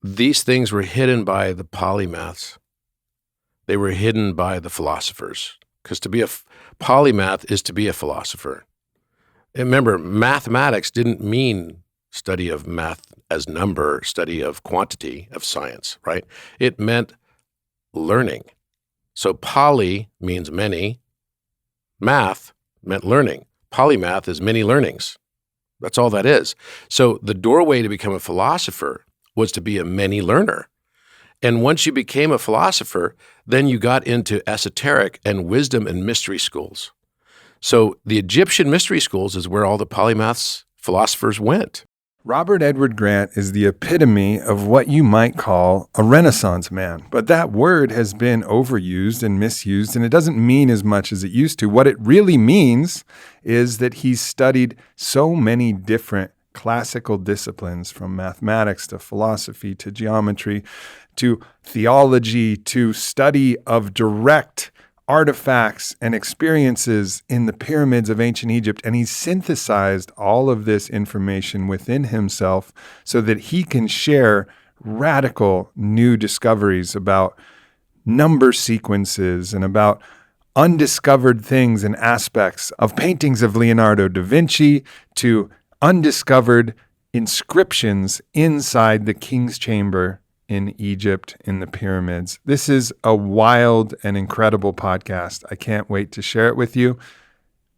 these things were hidden by the polymaths. They were hidden by the philosophers, because to be a polymath is to be a philosopher. And remember, mathematics didn't mean study of math as number, study of quantity of science, right? It meant learning. So poly means many. Math meant learning. Polymath is many learnings. That's all that is. So the doorway to become a philosopher was to be a many learner. And once you became a philosopher, then you got into esoteric and wisdom and mystery schools. So the Egyptian mystery schools is where all the polymaths, philosophers went. Robert Edward Grant is the epitome of what you might call a Renaissance man. But that word has been overused and misused, and it doesn't mean as much as it used to. What it really means is that he's studied so many different classical disciplines, from mathematics to philosophy to geometry to theology to study of direct artifacts and experiences in the pyramids of ancient Egypt. And he's synthesized all of this information within himself so that he can share radical new discoveries about number sequences and about undiscovered things and aspects of paintings of Leonardo da Vinci to undiscovered inscriptions inside the king's chamber in Egypt, in the pyramids. This is a wild and incredible podcast. I can't wait to share it with you.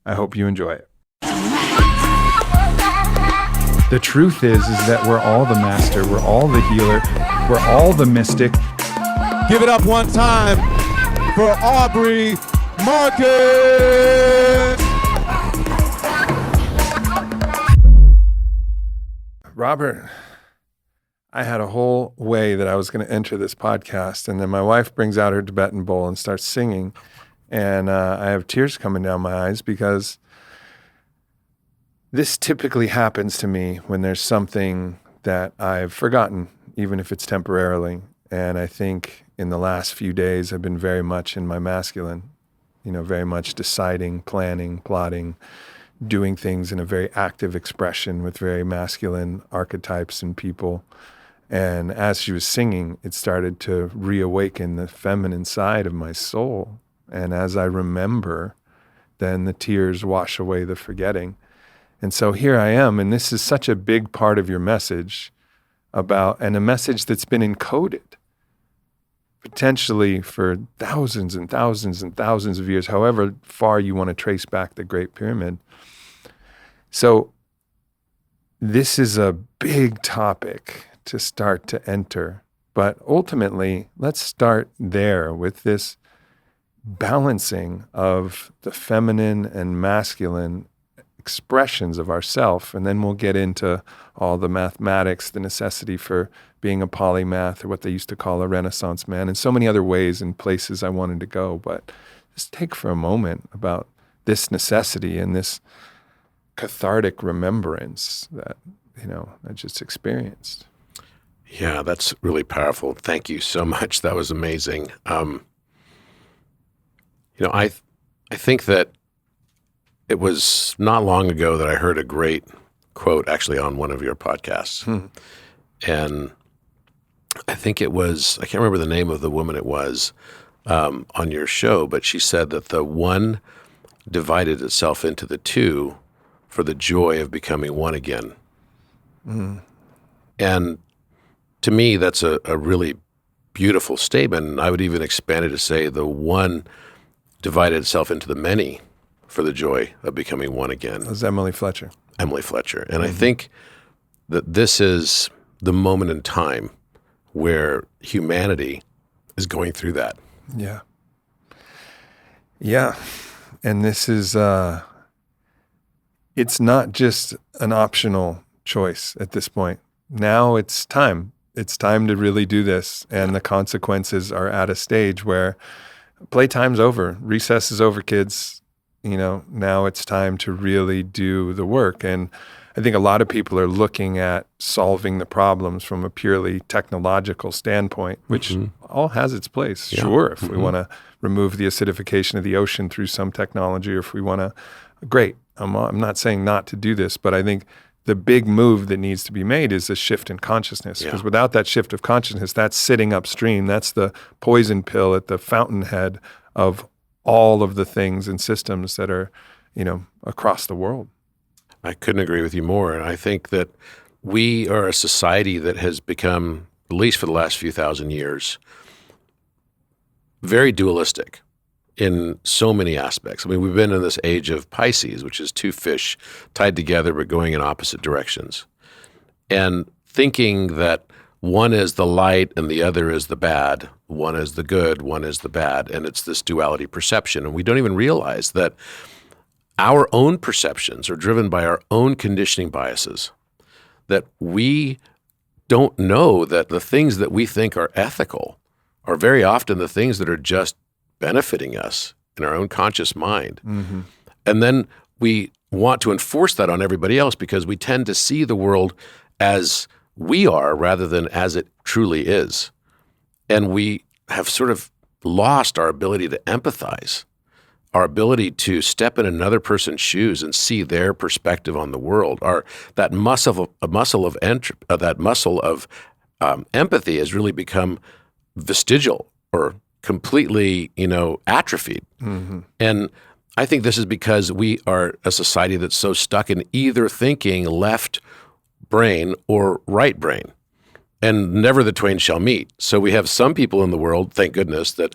I hope you enjoy it. The truth is that we're all the master, we're all the healer, we're all the mystic. Give it up one time for Aubrey Marcus. Robert, I had a whole way that I was going to enter this podcast, and then my wife brings out her Tibetan bowl and starts singing, and I have tears coming down my eyes because this typically happens to me when there's something that I've forgotten, even if it's temporarily. And I think in the last few days, I've been very much in my masculine, very much deciding, planning, plotting, doing things in a very active expression with very masculine archetypes and people. And as she was singing, it started to reawaken the feminine side of my soul. And as I remember, then the tears wash away the forgetting. And so here I am, and this is such a big part of your message and a message that's been encoded potentially for thousands and thousands and thousands of years, however far you want to trace back the Great Pyramid. So this is a big topic to start to enter. But ultimately, let's start there with this balancing of the feminine and masculine expressions of ourself, and then we'll get into all the mathematics, the necessity for being a polymath, or what they used to call a Renaissance man, and so many other ways and places I wanted to go. But just take for a moment about this necessity and this cathartic remembrance that, I just experienced. Yeah, that's really powerful. Thank you so much. That was amazing. I think that it was not long ago that I heard a great quote actually on one of your podcasts. And I think it was, I can't remember the name of the woman it was on your show, but she said that the one divided itself into the two for the joy of becoming one again. And to me, that's a really beautiful statement. And I would even expand it to say the one divided itself into the many for the joy of becoming one again. That was Emily Fletcher. And I think that this is the moment in time where humanity is going through that. Yeah. And this is, it's not just an optional choice at this point. Now it's time. It's time to really do this. And the consequences are at a stage where playtime's over. Recess is over, kids. Now it's time to really do the work. And I think a lot of people are looking at solving the problems from a purely technological standpoint, which all has its place. Yeah. Sure, if we want to remove the acidification of the ocean through some technology, or if we want to, great. I'm not saying not to do this, but I think the big move that needs to be made is a shift in consciousness. Because without that shift of consciousness, that's sitting upstream. That's the poison pill at the fountainhead of all of the things and systems that are, across the world. I couldn't agree with you more. And I think that we are a society that has become, at least for the last few thousand years, very dualistic in so many aspects. I mean, we've been in this age of Pisces, which is two fish tied together but going in opposite directions. And thinking that one is the light and the other is the bad, one is the good, one is the bad, and it's this duality perception. And we don't even realize that our own perceptions are driven by our own conditioning biases, that we don't know that the things that we think are ethical are very often the things that are just benefiting us in our own conscious mind. Mm-hmm. And then we want to enforce that on everybody else because we tend to see the world as we are rather than as it truly is. And we have sort of lost our ability to empathize, our ability to step in another person's shoes and see their perspective on the world. That muscle of empathy has really become vestigial or completely, atrophied. Mm-hmm. And I think this is because we are a society that's so stuck in either thinking left brain or right brain, and never the twain shall meet. So we have some people in the world, thank goodness, that,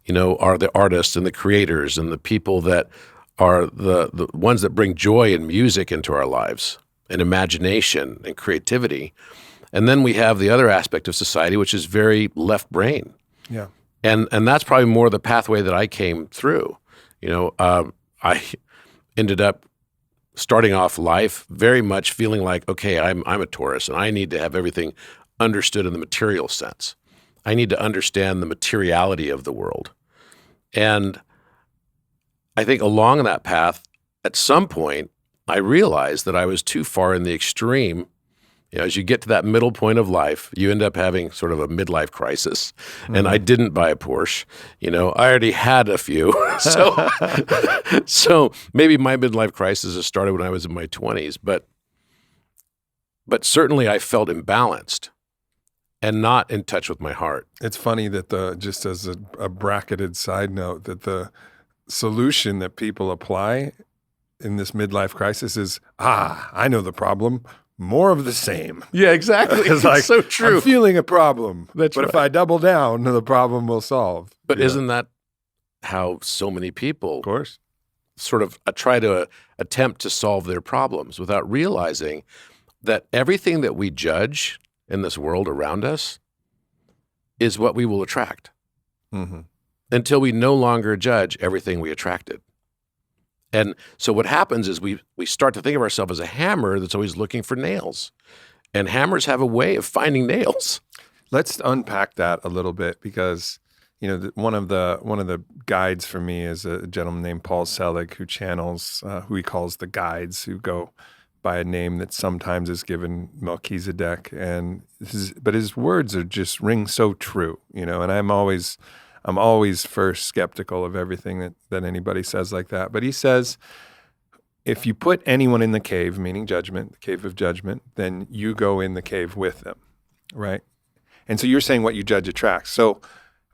are the artists and the creators and the people that are the ones that bring joy and music into our lives and imagination and creativity. And then we have the other aspect of society, which is very left brain. Yeah. And that's probably more the pathway that I came through. I ended up starting off life very much feeling like, okay, I'm a Taurus and I need to have everything understood in the material sense. I need to understand the materiality of the world. And I think along that path, at some point, I realized that I was too far in the extreme. As you get to that middle point of life, you end up having sort of a midlife crisis. Mm-hmm. And I didn't buy a Porsche. I already had a few. So maybe my midlife crisis has started when I was in my 20s. But certainly I felt imbalanced and not in touch with my heart. It's funny that just as a bracketed side note, that the solution that people apply in this midlife crisis is, I know the problem. More of the same. Yeah, exactly. It's so true. I'm feeling a problem. But if I double down, the problem will solve. But isn't that how so many people, of course, sort of try to attempt to solve their problems without realizing that everything that we judge in this world around us is what we will attract. Mm-hmm. Until we no longer judge everything we attracted. And so what happens is we start to think of ourselves as a hammer that's always looking for nails. And hammers have a way of finding nails. Let's unpack that a little bit because, one of the guides for me is a gentleman named Paul Selig who channels, who he calls the guides, who go by a name that sometimes is given Melchizedek. But his words are just ring so true, and I'm always first skeptical of everything that anybody says like that. But he says, if you put anyone in the cave, meaning judgment, the cave of judgment, then you go in the cave with them, right? And so you're saying what you judge attracts. So,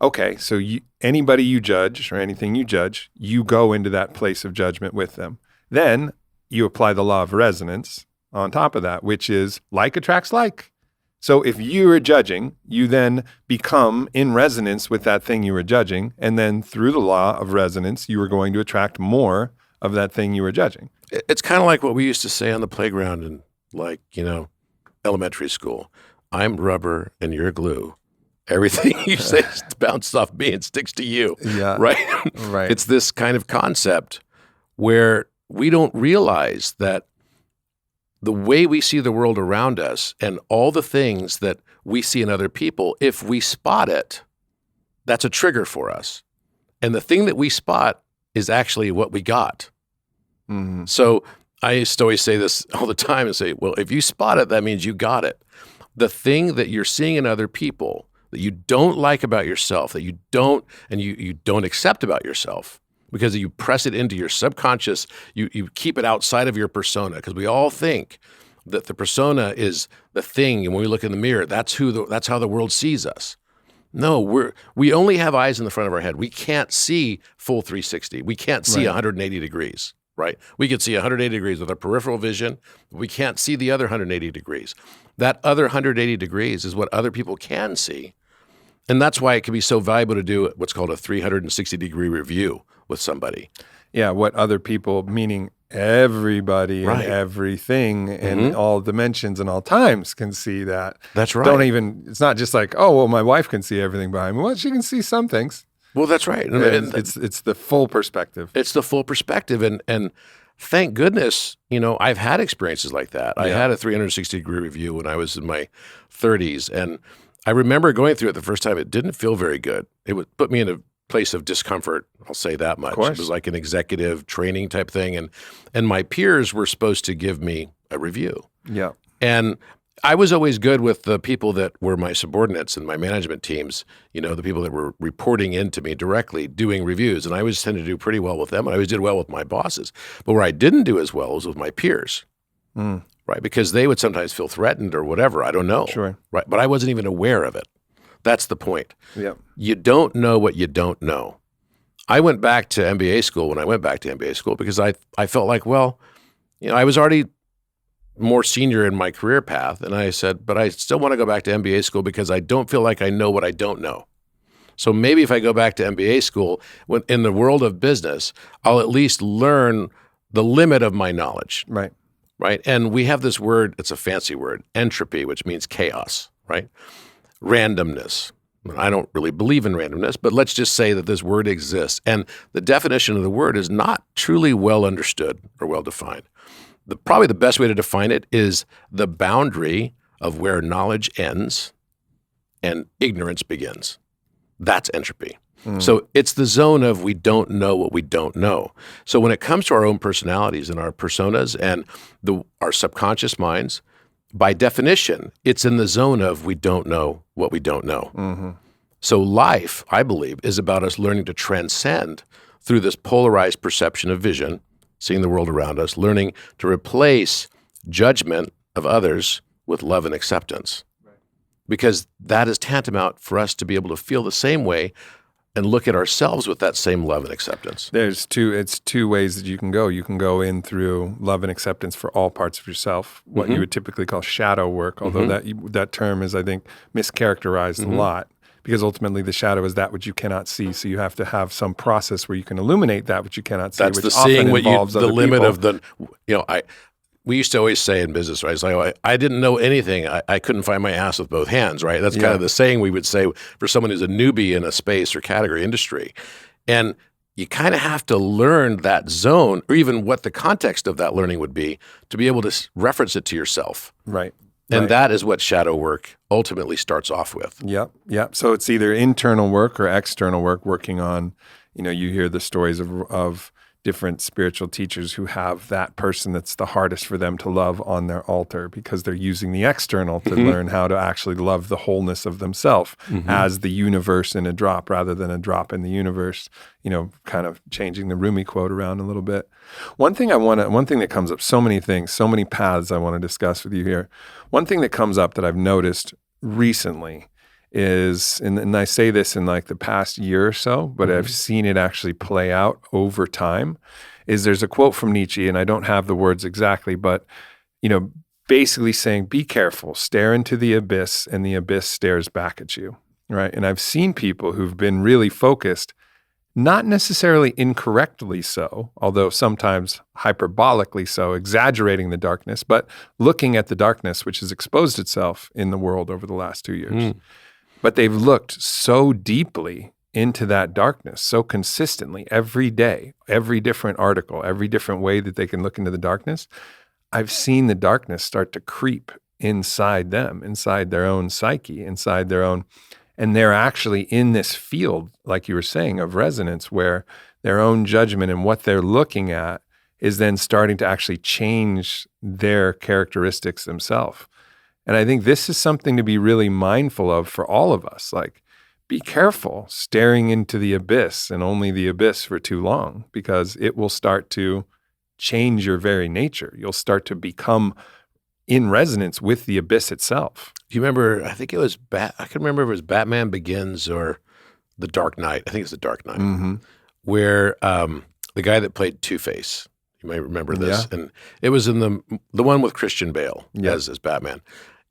okay, so anybody you judge or anything you judge, you go into that place of judgment with them. Then you apply the law of resonance on top of that, which is like attracts like. So if you are judging, you then become in resonance with that thing you were judging. And then through the law of resonance, you are going to attract more of that thing you were judging. It's kind of like what we used to say on the playground in elementary school. I'm rubber and you're glue. Everything you say bounces off me and sticks to you. Yeah. Right? Right. It's this kind of concept where we don't realize that the way we see the world around us and all the things that we see in other people, if we spot it, that's a trigger for us. And the thing that we spot is actually what we got. Mm-hmm. So I used to always say this all the time and say, well, if you spot it, that means you got it. The thing that you're seeing in other people that you don't like about yourself, that you don't accept about yourself, because you press it into your subconscious, you keep it outside of your persona, because we all think That the persona is the thing, and when we look in the mirror, that's how the world sees us. No, we only have eyes in the front of our head. We can't see full 360. We can't see 180 degrees, right? We can see 180 degrees with our peripheral vision, but we can't see the other 180 degrees. That other 180 degrees is what other people can see. And that's why it can be so valuable to do what's called a 360-degree review with somebody. Yeah, what other people, meaning everybody and everything and all dimensions and all times can see that. That's right. It's not just like, oh, well, my wife can see everything behind me. Well, she can see some things. Well, that's right. It's the full perspective. It's the full perspective. And thank goodness, I've had experiences like that. I had a 360-degree review when I was in my 30s. And I remember going through it the first time. It didn't feel very good. It would put me in a place of discomfort. I'll say that much. It was like an executive training type thing. And my peers were supposed to give me a review. Yeah. And I was always good with the people that were my subordinates in my management teams, the people that were reporting into me directly doing reviews. And I always tended to do pretty well with them. And I always did well with my bosses. But where I didn't do as well was with my peers. Right? Because they would sometimes feel threatened or whatever. I don't know. Sure. Right? But I wasn't even aware of it. That's the point. Yeah. You don't know what you don't know. I went back to MBA school when I went back to MBA school because I felt like, I was already more senior in my career path. And I said, but I still want to go back to MBA school because I don't feel like I know what I don't know. So maybe if I go back to MBA school, in the world of business, I'll at least learn the limit of my knowledge. Right. Right. And we have this word, it's a fancy word, entropy, which means chaos, right? Randomness. I don't really believe in randomness, but let's just say that this word exists. And the definition of the word is not truly well understood or well defined. Probably the best way to define it is the boundary of where knowledge ends and ignorance begins. That's entropy. So it's the zone of we don't know what we don't know. So when it comes to our own personalities and our personas and our subconscious minds, by definition, it's in the zone of we don't know what we don't know. So life, I believe, is about us learning to transcend through this polarized perception of vision, seeing the world around us, learning to replace judgment of others with love and acceptance. Because that is tantamount for us to be able to feel the same way and look at ourselves with that same love and acceptance. It's two ways that you can go. You can go in through love and acceptance for all parts of yourself, what you would typically call shadow work, although that term is, I think, mischaracterized a lot, because ultimately the shadow is that which you cannot see. So you have to have some process where you can illuminate that which you cannot see, That's which the often seeing involves the other limit people. of the, we used to always say in business, right? It's like, I didn't know anything. I couldn't find my ass with both hands, right? That's kind of the saying we would say for someone who's a newbie in a space or category industry. And you kind of have to learn that zone, or even what the context of that learning would be, to be able to reference it to yourself. Right. And that is what shadow work ultimately starts off with. Yep. So it's either internal work or external work, working on, you hear the stories of different spiritual teachers who have that person that's the hardest for them to love on their altar because they're using the external to learn how to actually love the wholeness of themselves as the universe in a drop rather than a drop in the universe, kind of changing the Rumi quote around a little bit. One thing that comes up, so many things, so many paths I want to discuss with you here. One thing that comes up that I've noticed recently is, and I say this in like the past year or so, but I've seen it actually play out over time, is there's a quote from Nietzsche, and I don't have the words exactly, but, basically saying, be careful, stare into the abyss, and the abyss stares back at you, right? And I've seen people who've been really focused, not necessarily incorrectly so, although sometimes hyperbolically so, exaggerating the darkness, but looking at the darkness which has exposed itself in the world over the last 2 years. But they've looked so deeply into that darkness, so consistently, every day, every different article, every different way that they can look into the darkness. I've seen the darkness start to creep inside them, inside their own psyche, inside their own, and they're actually in this field, like you were saying, of resonance, where their own judgment and what they're looking at is then starting to actually change their characteristics themselves. And I think this is something to be really mindful of for all of us. Like, be careful staring into the abyss and only the abyss for too long, because it will start to change your very nature. You'll start to become in resonance with the abyss itself. Do you remember, I think it was, I can remember if it was Batman Begins or The Dark Knight. I think it's The Dark Knight, where the guy that played Two-Face, you may remember this, and it was in the one with Christian Bale as Batman.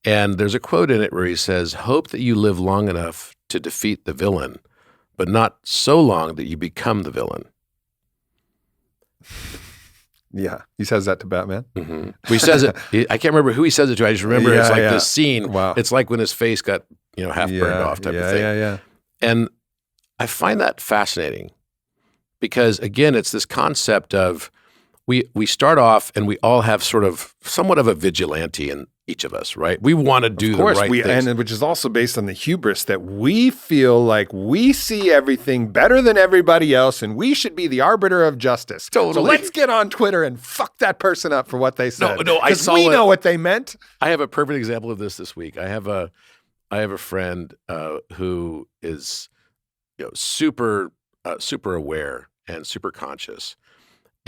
And there's a quote in it where he says, "Hope that you live long enough to defeat the villain, but not so long that you become the villain." Yeah, he says that to Batman. He says it. I can't remember who he says it to. I just remember it's like this scene. Wow. It's like when his face got half burned off type of thing. Yeah. And I find that fascinating because again, it's this concept of we start off and we all have sort of somewhat of a vigilante in each of us, right? We want to do the right things. And which is also based on the hubris that we feel like we see everything better than everybody else and we should be the arbiter of justice. Totally. So let's get on Twitter and fuck that person up for what they said. No, I saw we know what they meant. I have a perfect example of this week. I have a friend who is super aware and super conscious.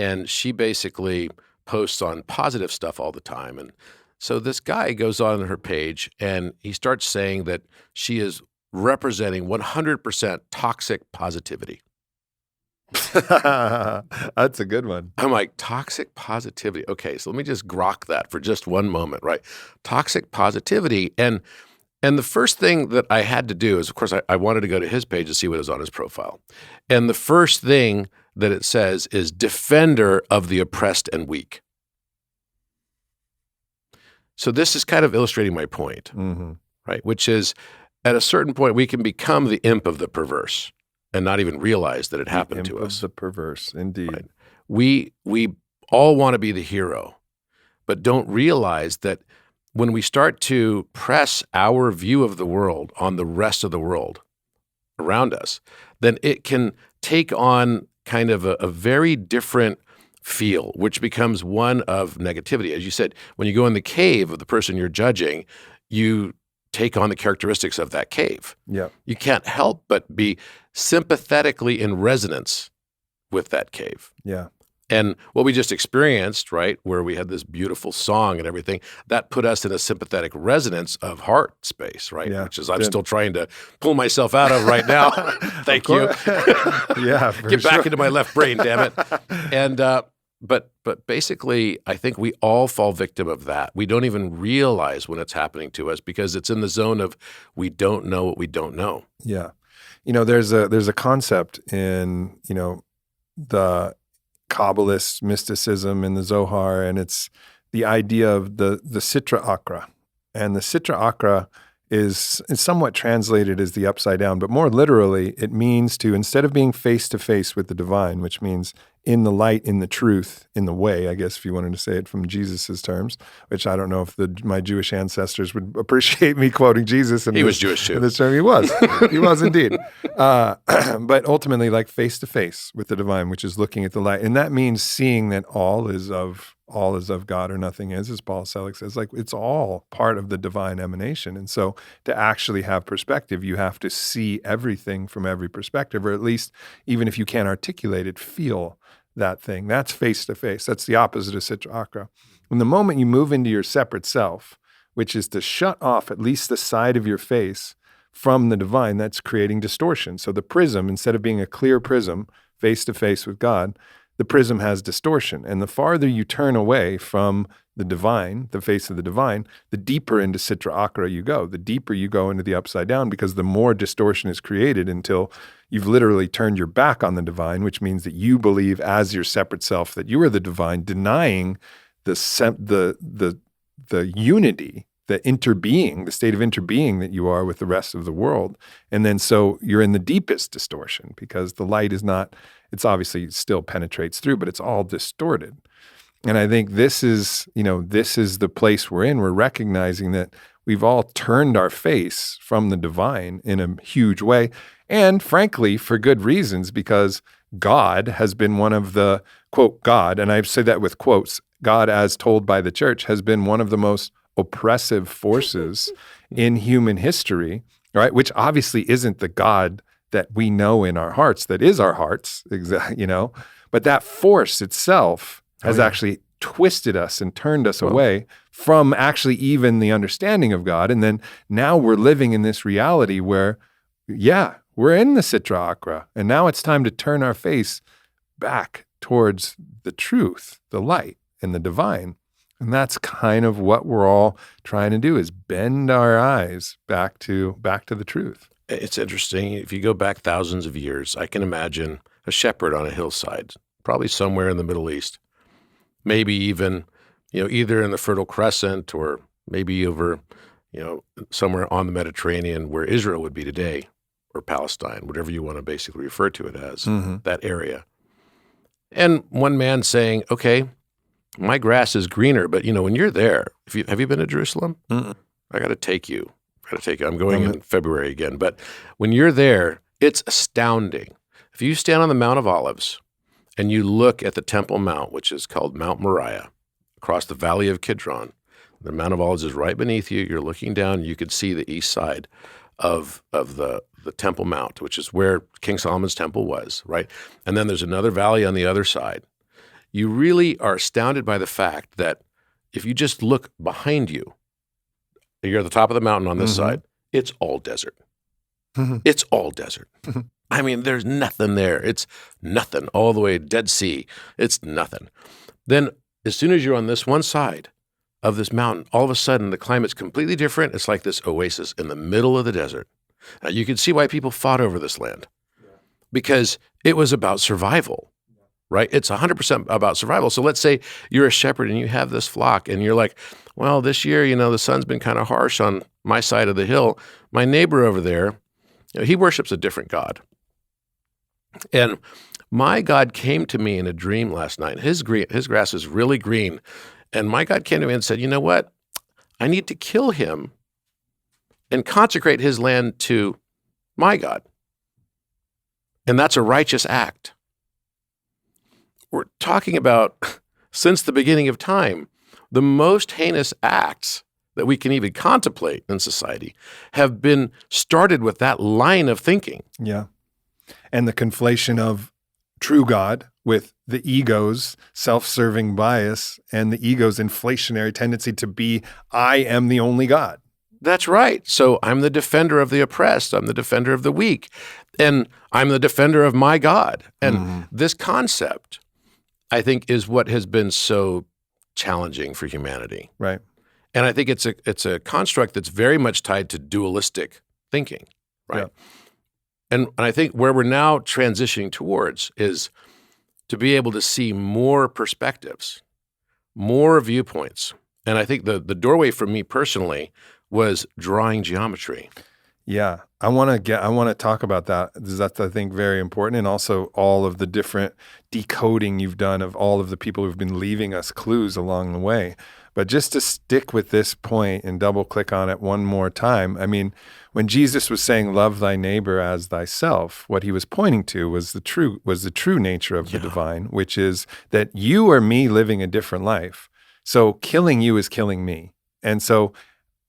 And she basically posts on positive stuff all the time. And so this guy goes on her page and he starts saying that she is representing 100% toxic positivity. That's a good one. I'm like, toxic positivity. Okay, so let me just grok that for just one moment, right? Toxic positivity. And the first thing that I had to do is, of course, I wanted to go to his page to see what was on his profile. And the first thing that it says is defender of the oppressed and weak. So this is kind of illustrating my point, right? Which is at a certain point, we can become the imp of the perverse and not even realize that it happened to us. The perverse, indeed. Right? We all want to be the hero, but don't realize that when we start to press our view of the world on the rest of the world around us, then it can take on kind of a very different feel, which becomes one of negativity. As you said, when you go in the cave of the person you're judging, you take on the characteristics of that cave. Yeah. You can't help but be sympathetically in resonance with that cave. Yeah. And what we just experienced, right, where we had this beautiful song and everything, that put us in a sympathetic resonance of heart space, right? Yeah. Which is I'm still trying to pull myself out of right now. Thank you. Yeah. Get back into my left brain, damn it. And but basically, I think we all fall victim of that. We don't even realize when it's happening to us because it's in the zone of we don't know what we don't know. Yeah. There's a concept in, the Kabbalist mysticism in the Zohar, and it's the idea of the Sitra Achra. And the Sitra Achra is somewhat translated as the upside down, but more literally, it means to, instead of being face to face with the divine, which means in the light, in the truth, in the way, I guess if you wanted to say it from Jesus's terms, which I don't know if my Jewish ancestors would appreciate me quoting Jesus. He was Jewish too. In this term, he was. He was indeed. But ultimately, like face to face with the divine, which is looking at the light. And that means seeing that all is of God or nothing is, as Paul Selig says, like it's all part of the divine emanation. And so to actually have perspective, you have to see everything from every perspective, or at least even if you can't articulate it, feel that thing. That's face to face. That's the opposite of Sitra Achra. And the moment you move into your separate self, which is to shut off at least the side of your face from the divine, that's creating distortion. So the prism, instead of being a clear prism face to face with God, the prism has distortion. And the farther you turn away from the divine, the face of the divine, the deeper into Sitra Achra you go. The deeper you go into the upside down, because the more distortion is created until you've literally turned your back on the divine, which means that you believe as your separate self that you are the divine, denying the unity, the interbeing, the state of interbeing that you are with the rest of the world. And then so you're in the deepest distortion because the light is not, it's obviously still penetrates through, but it's all distorted. And I think this is the place we're in. We're recognizing that we've all turned our face from the divine in a huge way. And frankly, for good reasons, because God has been one of the, quote, God, and I've said that with quotes, God as told by the church has been one of the most oppressive forces in human history, right? Which obviously isn't the God that we know in our hearts, that is our hearts, but that force itself has actually twisted us and turned us away from actually even the understanding of God. And then now we're living in this reality where, we're in the Sitra Achra. And now it's time to turn our face back towards the truth, the light, and the divine. And that's kind of what we're all trying to do, is bend our eyes back to the truth. It's interesting. If you go back thousands of years, I can imagine a shepherd on a hillside, probably somewhere in the Middle East, maybe even, either in the Fertile Crescent or maybe over, somewhere on the Mediterranean where Israel would be today, or Palestine, whatever you want to basically refer to it as, that area. And one man saying, okay, my grass is greener, but when you're there, have you been to Jerusalem? I got to take you. I'm going in February again. But when you're there, it's astounding. If you stand on the Mount of Olives and you look at the Temple Mount, which is called Mount Moriah, across the Valley of Kidron, the Mount of Olives is right beneath you. You're looking down, you can see the east side of the Temple Mount, which is where King Solomon's temple was, right? And then there's another valley on the other side. You really are astounded by the fact that if you just look behind you, you're at the top of the mountain on this side, it's all desert. It's all desert. I mean, there's nothing there. It's nothing. All the way Dead Sea. It's nothing. Then as soon as you're on this one side of this mountain, all of a sudden the climate's completely different. It's like this oasis in the middle of the desert. Now, you can see why people fought over this land, because it was about survival. Right? It's 100% about survival. So let's say you're a shepherd and you have this flock and you're like, well, this year, the sun's been kind of harsh on my side of the hill. My neighbor over there, he worships a different God. And my God came to me in a dream last night. His grass is really green. And my God came to me and said, you know what? I need to kill him and consecrate his land to my God. And that's a righteous act. We're talking about, since the beginning of time, the most heinous acts that we can even contemplate in society have been started with that line of thinking. Yeah. And the conflation of true God with the ego's self-serving bias and the ego's inflationary tendency to be, I am the only God. That's right. So I'm the defender of the oppressed. I'm the defender of the weak. And I'm the defender of my God. And this concept, I think, is what has been so challenging for humanity. Right. And I think it's a construct that's very much tied to dualistic thinking, right? Yeah. And I think where we're now transitioning towards is to be able to see more perspectives, more viewpoints. And I think the doorway for me personally was drawing geometry. Yeah, I want to talk about that. That's, I think, very important, and also all of the different decoding you've done of all of the people who've been leaving us clues along the way. But just to stick with this point and double click on it one more time, I mean, when Jesus was saying, "Love thy neighbor as thyself," what he was pointing to was the true nature of the divine, which is that you are me living a different life. So killing you is killing me, and so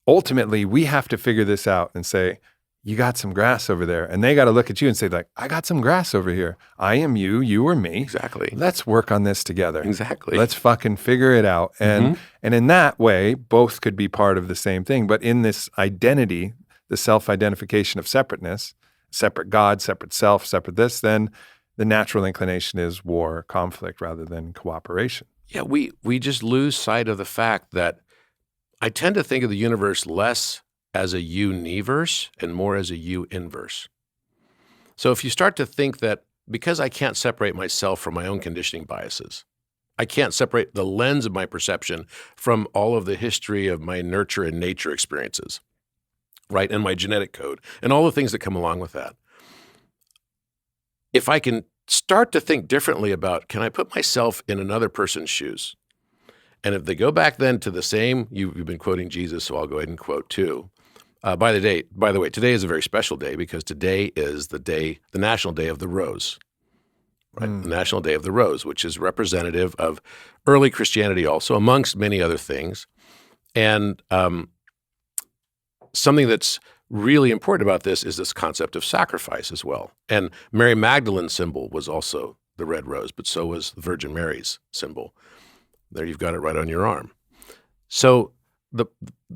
ultimately, we have to figure this out and say, you got some grass over there. And they got to look at you and say, like, I got some grass over here. I am you, you are me. Exactly. Let's work on this together. Exactly. Let's fucking figure it out. And in that way, both could be part of the same thing. But in this identity, the self-identification of separateness, separate God, separate self, separate this, then the natural inclination is war, conflict, rather than cooperation. Yeah, we just lose sight of the fact that I tend to think of the universe less as a universe and more as a U-inverse. So if you start to think that because I can't separate myself from my own conditioning biases, I can't separate the lens of my perception from all of the history of my nurture and nature experiences, right, and my genetic code, and all the things that come along with that. If I can start to think differently about, can I put myself in another person's shoes? And if they go back then to the same, you've been quoting Jesus, so I'll go ahead and quote too. By the way, today is a very special day because today is the National Day of the Rose, right? The National Day of the Rose, which is representative of early Christianity also, amongst many other things. And something that's really important about this is this concept of sacrifice as well. And Mary Magdalene's symbol was also the red rose, but so was the Virgin Mary's symbol. There, you've got it right on your arm. So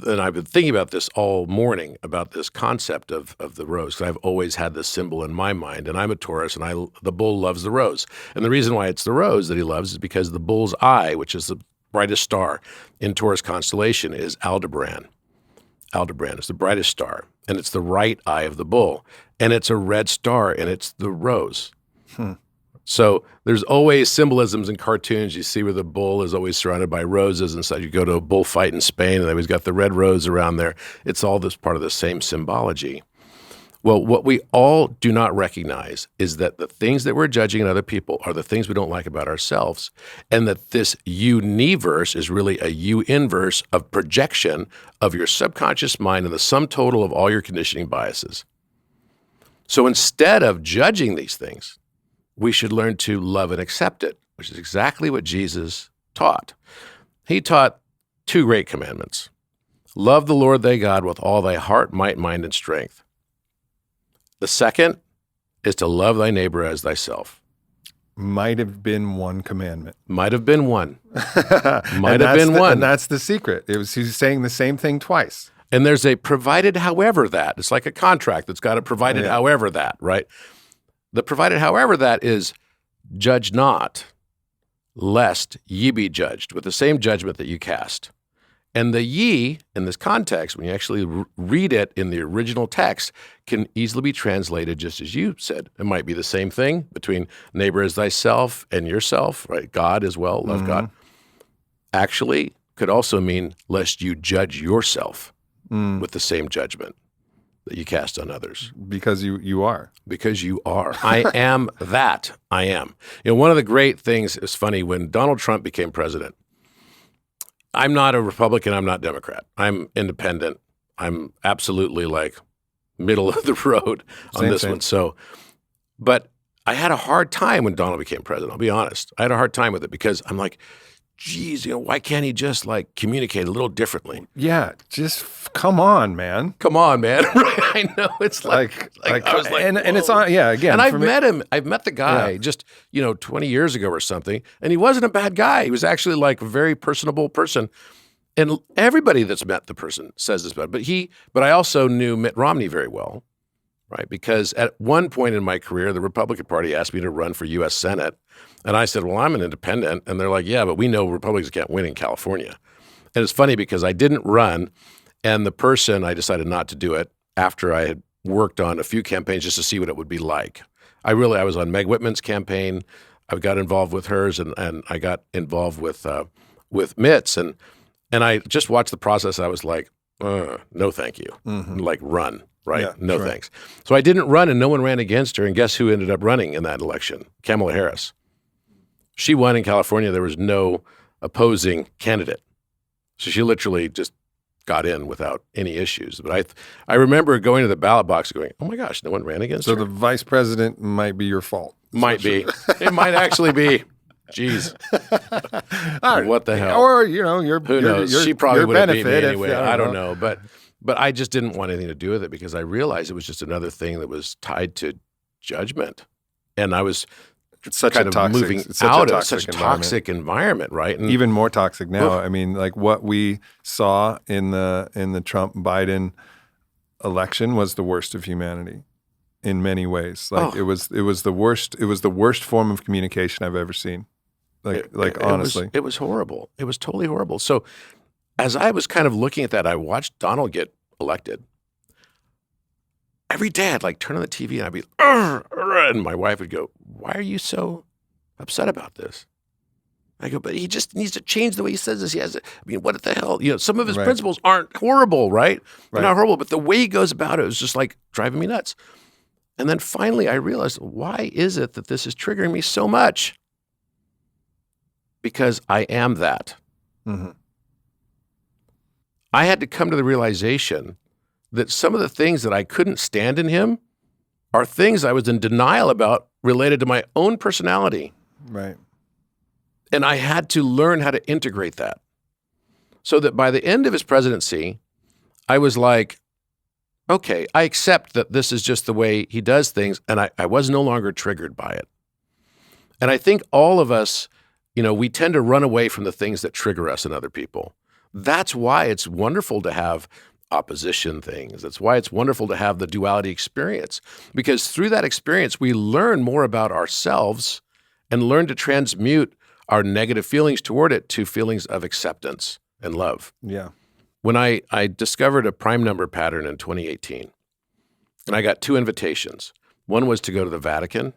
and I've been thinking about this all morning, about this concept of the rose, because I've always had this symbol in my mind, and I'm a Taurus, and the bull loves the rose. And the reason why it's the rose that he loves is because the bull's eye, which is the brightest star in Taurus constellation, is Aldebaran. Aldebaran is the brightest star, and it's the right eye of the bull. And it's a red star, and it's the rose. So there's always symbolisms in cartoons. You see where the bull is always surrounded by roses and such. You go to a bullfight in Spain, and they've always got the red rose around there. It's all this part of the same symbology. Well, what we all do not recognize is that the things that we're judging in other people are the things we don't like about ourselves, and that this universe is really a U-inverse of projection of your subconscious mind and the sum total of all your conditioning biases. So instead of judging these things, we should learn to love and accept it, which is exactly what Jesus taught. He taught 2 great commandments. Love the Lord thy God with all thy heart, might, mind, and strength. The second is to love thy neighbor as thyself. Might have been one commandment. Might have been one. Might have been one. And that's the secret. He's saying the same thing twice. And there's a provided however that. It's like a contract that's got a provided however that, right? The provided however that is, judge not, lest ye be judged with the same judgment that you cast. And the ye, in this context, when you actually read it in the original text, can easily be translated just as you said. It might be the same thing between neighbor as thyself and yourself, right? God as well, love God. Actually, could also mean lest you judge yourself with the same judgment that you cast on others. Because you are. Because you are. I am that. I am. One of the great things is funny, when Donald Trump became president, I'm not a Republican, I'm not Democrat. I'm independent. I'm absolutely like middle of the road on this one. So, but I had a hard time when Donald became president, I'll be honest. I had a hard time with it because I'm like, geez, why can't he just like communicate a little differently? Yeah, just come on, man. Come on, man. Right? I know. It's like I was like, and it's on, again. And I've met him. I've met the guy just, 20 years ago or something, and he wasn't a bad guy. He was actually like a very personable person. And everybody that's met the person says this about him. But I also knew Mitt Romney very well, right? Because at one point in my career, the Republican Party asked me to run for U.S. Senate. And I said, well, I'm an independent. And they're like, yeah, but we know Republicans can't win in California. And it's funny because I didn't run, and the person, I decided not to do it after I had worked on a few campaigns just to see what it would be like. I was on Meg Whitman's campaign. I got involved with hers, and I got involved with Mitt's. And I just watched the process. I was like, no, thank you. Like, run. Right? Yeah, no, thanks. So I didn't run, and no one ran against her. And guess who ended up running in that election? Kamala Harris. She won in California. There was no opposing candidate. So she literally just got in without any issues. But I remember going to the ballot box going, oh my gosh, no one ran against her. So the vice president might be your fault. Might be. It might actually be. Jeez. What the hell? Or, who knows? She probably would have beat me anyway. I don't know. But I just didn't want anything to do with it because I realized it was just another thing that was tied to judgment. And I was moving out of such a toxic environment, right? And even more toxic now. I mean, like what we saw in the Trump-Biden election was the worst of humanity in many ways. Like it was the worst. It was the worst form of communication I've ever seen. Honestly, it was horrible. It was totally horrible. So as I was kind of looking at that, I watched Donald get elected. Every day I'd like turn on the TV and I'd be, and my wife would go, why are you so upset about this? I go, but he just needs to change the way he says this. What the hell? Some of his principles aren't horrible, right? They're not horrible, but the way he goes about it was just like driving me nuts. And then finally I realized, why is it that this is triggering me so much? Because I am that. I had to come to the realization that some of the things that I couldn't stand in him are things I was in denial about related to my own personality. Right. And I had to learn how to integrate that. So that by the end of his presidency, I was like, okay, I accept that this is just the way he does things, and I was no longer triggered by it. And I think all of us we tend to run away from the things that trigger us in other people. That's why it's wonderful to have opposition things. That's why it's wonderful to have the duality experience, because through that experience, we learn more about ourselves and learn to transmute our negative feelings toward it to feelings of acceptance and love. Yeah. When I discovered a prime number pattern in 2018, and I got 2 invitations. One was to go to the Vatican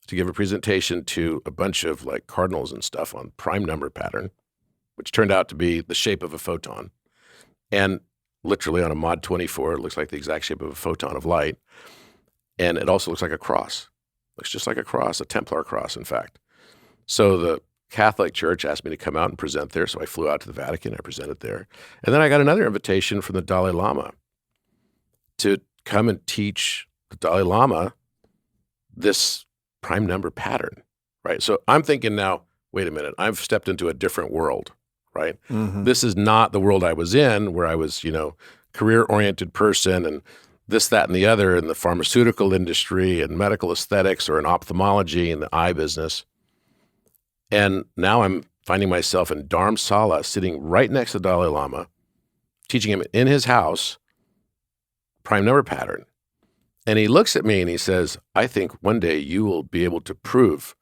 to give a presentation to a bunch of like cardinals and stuff on prime number pattern, which turned out to be the shape of a photon. And literally on a mod 24, it looks like the exact shape of a photon of light. And it also looks like a cross. Looks just like a cross, a Templar cross, in fact. So the Catholic Church asked me to come out and present there. So I flew out to the Vatican. I presented there. And then I got another invitation from the Dalai Lama to come and teach the Dalai Lama this prime number pattern, right? So I'm thinking now, wait a minute, I've stepped into a different world, right? Mm-hmm. This is not the world I was in, where I was, career-oriented person and this, that, and the other in the pharmaceutical industry and medical aesthetics or in ophthalmology and the eye business. And now I'm finding myself in Dharamsala, sitting right next to the Dalai Lama, teaching him in his house prime number pattern. And he looks at me and he says, I think one day you will be able to prove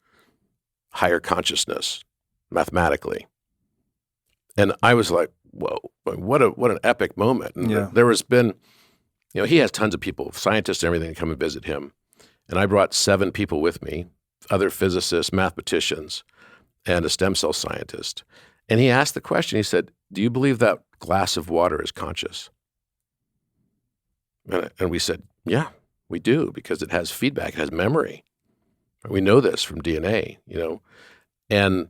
higher consciousness mathematically. And I was like, whoa, what an epic moment. And there has been, he has tons of people, scientists and everything, come and visit him. And I brought 7 people with me, other physicists, mathematicians, and a stem cell scientist. And he asked the question, he said, do you believe that glass of water is conscious? And we said, yeah, we do, because it has feedback, it has memory. We know this from DNA, And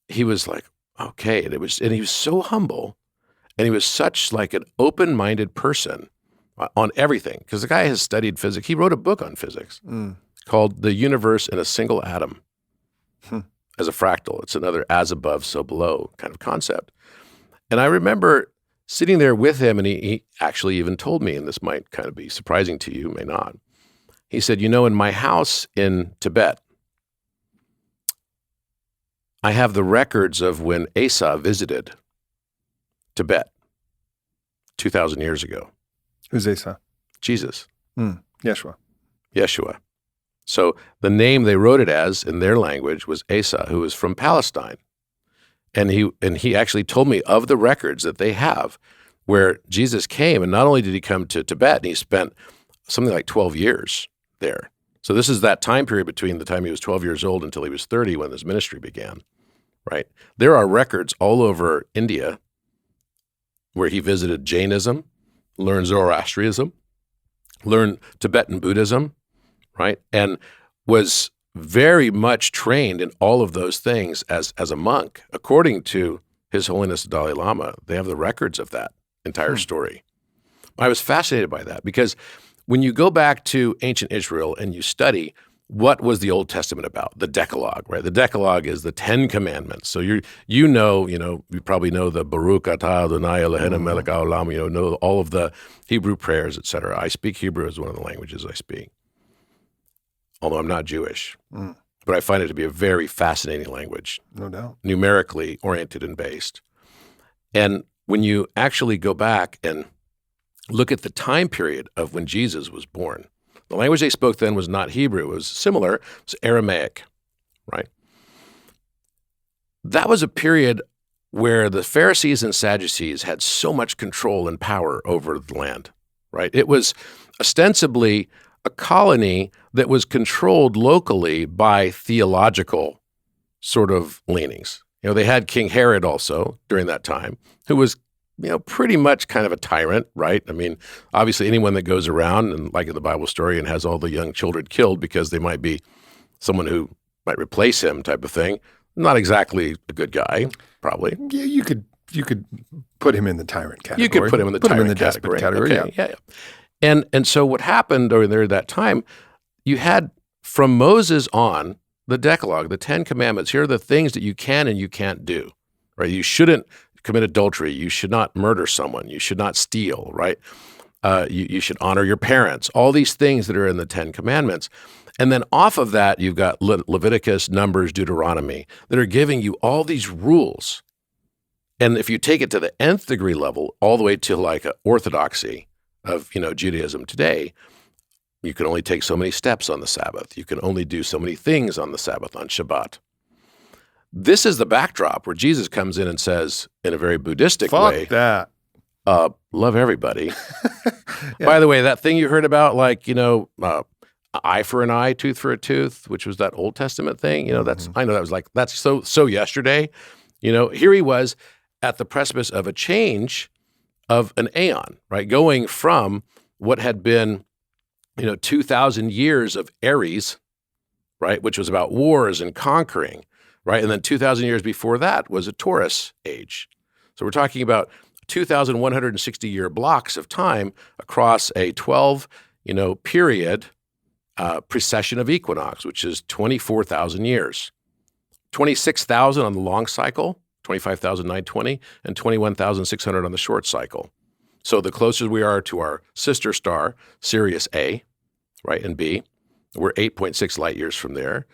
he was like, okay. And he was so humble, and he was such like an open-minded person on everything, because the guy has studied physics. He wrote a book on physics called The Universe in a Single Atom as a fractal. It's another as above, so below kind of concept. And I remember sitting there with him, and he actually even told me, and this might kind of be surprising to you, may not. He said, in my house in Tibet, I have the records of when Asa visited Tibet 2,000 years ago. Who's Asa? Jesus. Yeshua. So the name they wrote it as in their language was Asa, who was from Palestine. And he actually told me of the records that they have where Jesus came, and not only did he come to Tibet, and he spent something like 12 years there. So this is that time period between the time he was 12 years old until he was 30 when his ministry began, right? There are records all over India where he visited Jainism, learned Zoroastrianism, learned Tibetan Buddhism, right? And was very much trained in all of those things as a monk. According to His Holiness the Dalai Lama, they have the records of that entire story. I was fascinated by that, because when you go back to ancient Israel and you study what was the Old Testament about, the Decalogue, right? The Decalogue is the 10 Commandments. So you probably know the Baruch atah Adonai Eloheinu melech haolam, know all of the Hebrew prayers, etc. I speak Hebrew as one of the languages I speak, although I'm not Jewish. But I find it to be a very fascinating language. No doubt. Numerically oriented and based. And when you actually go back and look at the time period of when Jesus was born, the language they spoke then was not Hebrew. It was similar. It was Aramaic, right? That was a period where the Pharisees and Sadducees had so much control and power over the land, right? It was ostensibly a colony that was controlled locally by theological sort of leanings. They had King Herod also during that time, who was, pretty much kind of a tyrant, right? I mean, obviously anyone that goes around and, like in the Bible story, and has all the young children killed because they might be someone who might replace him type of thing, not exactly a good guy, probably. Yeah, you could put him in the tyrant category. You could put him in the tyrant despot category. Okay, yeah. And so what happened over there at that time, you had from Moses on the Decalogue, the 10 Commandments. Here are the things that you can and you can't do, right? You shouldn't commit adultery. You should not murder someone. You should not steal, right? You should honor your parents. All these things that are in the 10 Commandments. And then off of that, you've got Leviticus, Numbers, Deuteronomy that are giving you all these rules. And if you take it to the nth degree level, all the way to like a orthodoxy of, Judaism today, you can only take so many steps on the Sabbath. You can only do so many things on the Sabbath, on Shabbat. This is the backdrop where Jesus comes in and says, in a very Buddhistic way, that. Love everybody. Yeah. By the way, that thing you heard about, like, eye for an eye, tooth for a tooth, which was that Old Testament thing, I know that was like, that's so yesterday. Here he was at the precipice of a change of an aeon, right? Going from what had been, 2,000 years of Aries, right? Which was about wars and conquering, right? And then 2,000 years before that was a Taurus age. So we're talking about 2,160-year blocks of time across a 12, period precession of equinox, which is 24,000 years. 26,000 on the long cycle, 25,920, and 21,600 on the short cycle. So the closer we are to our sister star, Sirius A, right, and B, we're 8.6 light years from there.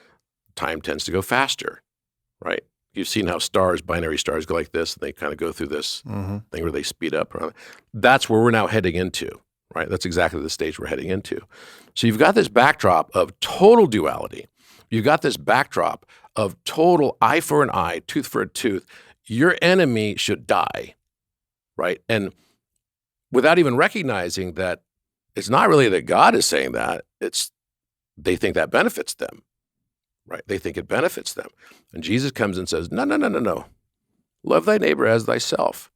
Time tends to go faster, right? You've seen how binary stars go like this, and they kind of go through this thing where they speed up. That's where we're now heading into, right? That's exactly the stage we're heading into. So you've got this backdrop of total duality. You've got this backdrop of total eye for an eye, tooth for a tooth. Your enemy should die, right? And without even recognizing that it's not really that God is saying that, they think that benefits them, right? They think it benefits them. And Jesus comes and says, no. Love thy neighbor as thyself.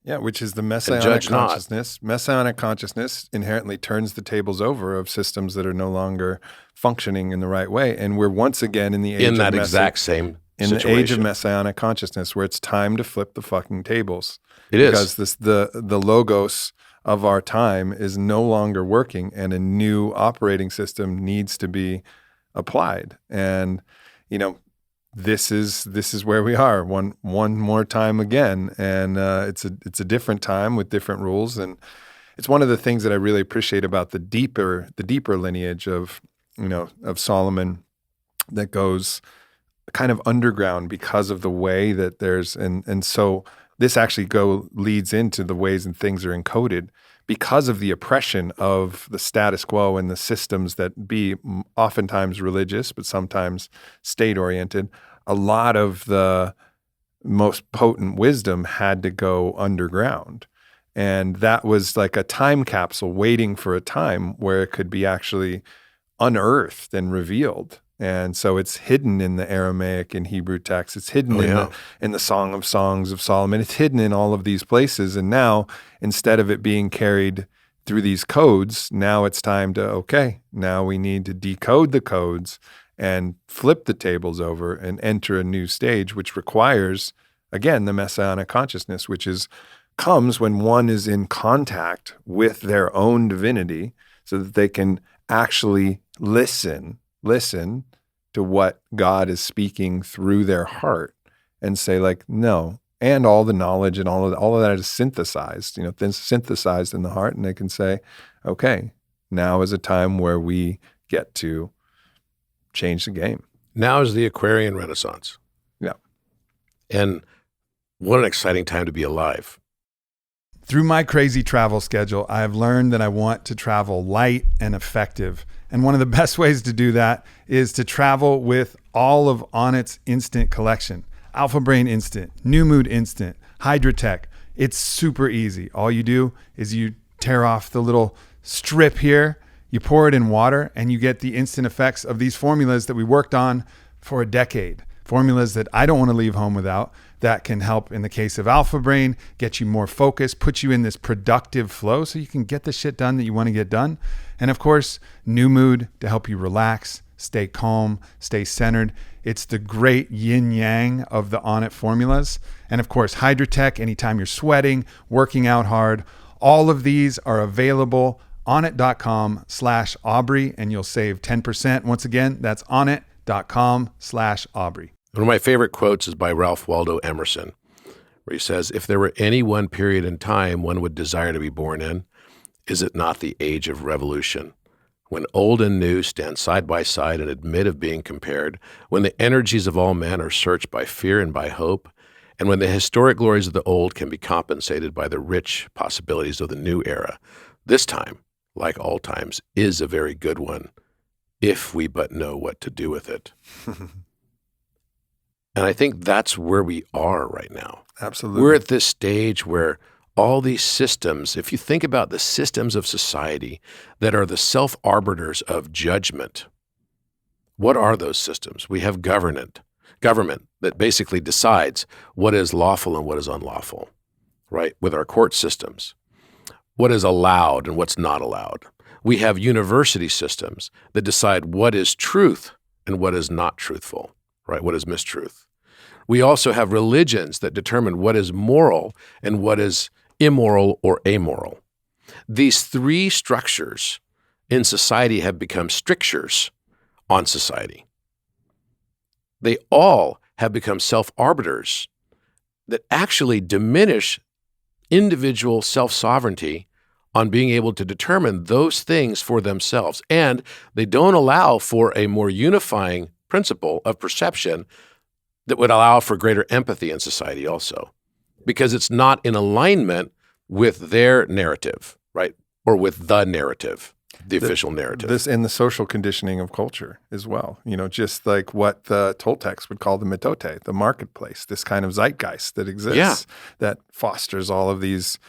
Yeah, which is the messianic consciousness. Messianic consciousness inherently turns the tables over of systems that are no longer functioning in the right way. And we're once again in the age in that exact same situation. The age of messianic consciousness, where it's time to flip the fucking tables. It is. Because the logos of our time is no longer working, and a new operating system needs to be applied. And, this is where we are one more time again. And it's a different time with different rules. And it's one of the things that I really appreciate about the deeper lineage of Solomon that goes kind of underground because of the way that there's, and so this actually leads into the ways and things are encoded because of the oppression of the status quo and the systems that be oftentimes religious, but sometimes state-oriented. A lot of the most potent wisdom had to go underground. And that was like a time capsule waiting for a time where it could be actually unearthed and revealed. And so it's hidden in the Aramaic and Hebrew texts. It's hidden in the Song of Songs of Solomon. It's hidden in all of these places. And now, instead of it being carried through these codes, now it's time to, now we need to decode the codes and flip the tables over and enter a new stage, which requires, again, the messianic consciousness, which comes when one is in contact with their own divinity so that they can actually listen to what God is speaking through their heart and say, like, no. And all the knowledge and all of that is synthesized, synthesized in the heart. And they can say, okay, now is a time where we get to change the game. Now is the Aquarian Renaissance. Yeah. And what an exciting time to be alive. Through my crazy travel schedule, I have learned that I want to travel light and effective. And one of the best ways to do that is to travel with all of Onnit's instant collection. Alpha Brain Instant, New Mood Instant, Hydratech. It's super easy. All you do is you tear off the little strip here, you pour it in water, and you get the instant effects of these formulas that we worked on for a decade. Formulas that I don't want to leave home without, that can help, in the case of Alpha Brain, get you more focused, put you in this productive flow so you can get the shit done that you want to get done. And of course, New Mood to help you relax, stay calm, stay centered. It's the great yin yang of the Onnit formulas. And of course, Hydratech, anytime you're sweating, working out hard. All of these are available onnit.com/Aubrey, and you'll save 10%. Once again, that's onnit.com/Aubrey. One of my favorite quotes is by Ralph Waldo Emerson, where he says, if there were any one period in time one would desire to be born in, is it not the age of revolution? when old and new stand side by side and admit of being compared, when the energies of all men are searched by fear and by hope, and when the historic glories of the old can be compensated by the rich possibilities of the new era, this time, like all times, is a very good one, if we but know what to do with it. And I think that's where we are right now. Absolutely. We're at this stage where all these systems, if you think about the systems of society that are the self-arbiters of judgment, what are those systems? We have government that basically decides what is lawful and what is unlawful, right? With our court systems, what is allowed and what's not allowed. We have university systems that decide what is truth and what is not truthful, right? What is mistruth. We also have religions that determine what is moral and what is immoral or amoral. These three structures in society have become strictures on society. They all have become self-arbiters that actually diminish individual self-sovereignty on being able to determine those things for themselves. And they don't allow for a more unifying principle of perception that would allow for greater empathy in society also, because it's not in alignment with their narrative, right? Or with the narrative, the official narrative. This and the social conditioning of culture as well. Just like what the Toltecs would call the mitote, the marketplace, this kind of zeitgeist that exists that fosters all of these,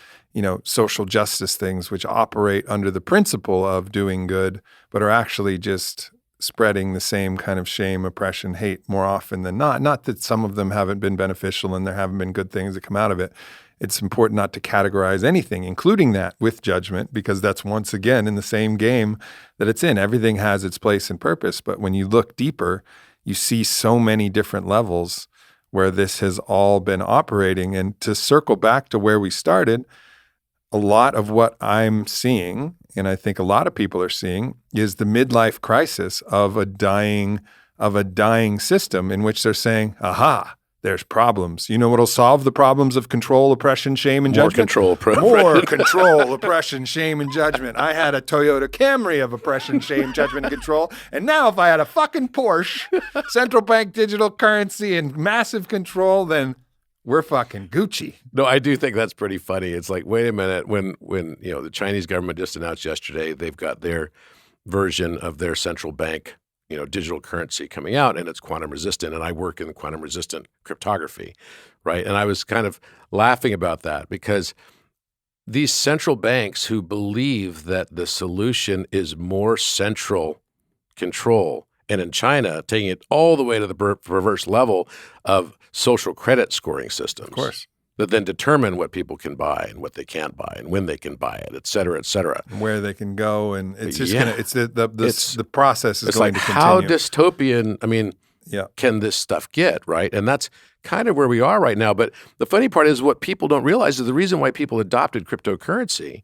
social justice things which operate under the principle of doing good, but are actually just spreading the same kind of shame, oppression, hate more often than not. Not that some of them haven't been beneficial and there haven't been good things that come out of it. It's important not to categorize anything, including that, with judgment, because that's once again in the same game that it's in. Everything has its place and purpose, but when you look deeper, you see so many different levels where this has all been operating. And to circle back to where we started, a lot of what I'm seeing, and I think a lot of people are seeing, is the midlife crisis of a dying system in which they're saying, aha, there's problems. You know what'll solve the problems of control, oppression, shame, and judgment? More control, oppression, shame, and judgment. I had a Toyota Camry of oppression, shame, judgment, and control. And now if I had a fucking Porsche, central bank digital currency, and massive control, then we're fucking Gucci. No, I do think that's pretty funny. It's like, wait a minute, when the Chinese government just announced yesterday they've got their version of their central bank, digital currency coming out, and it's quantum resistant, and I work in quantum resistant cryptography, right? And I was kind of laughing about that because these central banks who believe that the solution is more central control, and in China, taking it all the way to the perverse level of social credit scoring systems. Of course. That then determine what people can buy and what they can't buy and when they can buy it, et cetera, et cetera. And where they can go. And it's just the process is going to continue. How dystopian, can this stuff get, right? And that's kind of where we are right now. But the funny part is what people don't realize is the reason why people adopted cryptocurrency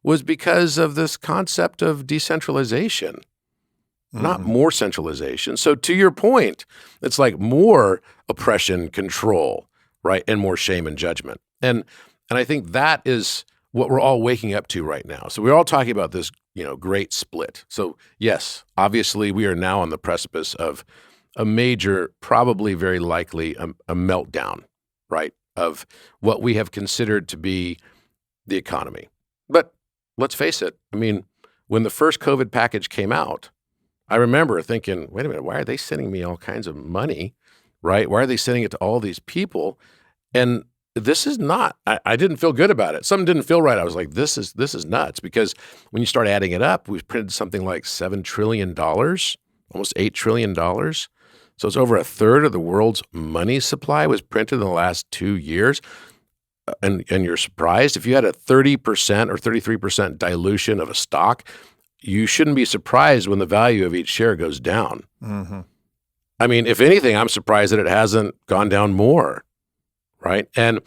was because of this concept of decentralization. Not more centralization. So to your point, it's like more oppression, control, right, and more shame and judgment. And I think that is what we're all waking up to right now. So we're all talking about this, great split. So yes, obviously we are now on the precipice of a major, probably very likely a meltdown, right, of what we have considered to be the economy. But let's face it. When the first COVID package came out, I remember thinking, wait a minute, why are they sending me all kinds of money, right? Why are they sending it to all these people? And this is not, I didn't feel good about it. Something didn't feel right. I was like, this is nuts, because when you start adding it up, we've printed something like $7 trillion, almost $8 trillion. So it's over a third of the world's money supply was printed in the last 2 years. And you're surprised if you had a 30% or 33% dilution of a stock, you shouldn't be surprised when the value of each share goes down. Mm-hmm. If anything, I'm surprised that it hasn't gone down more, right? And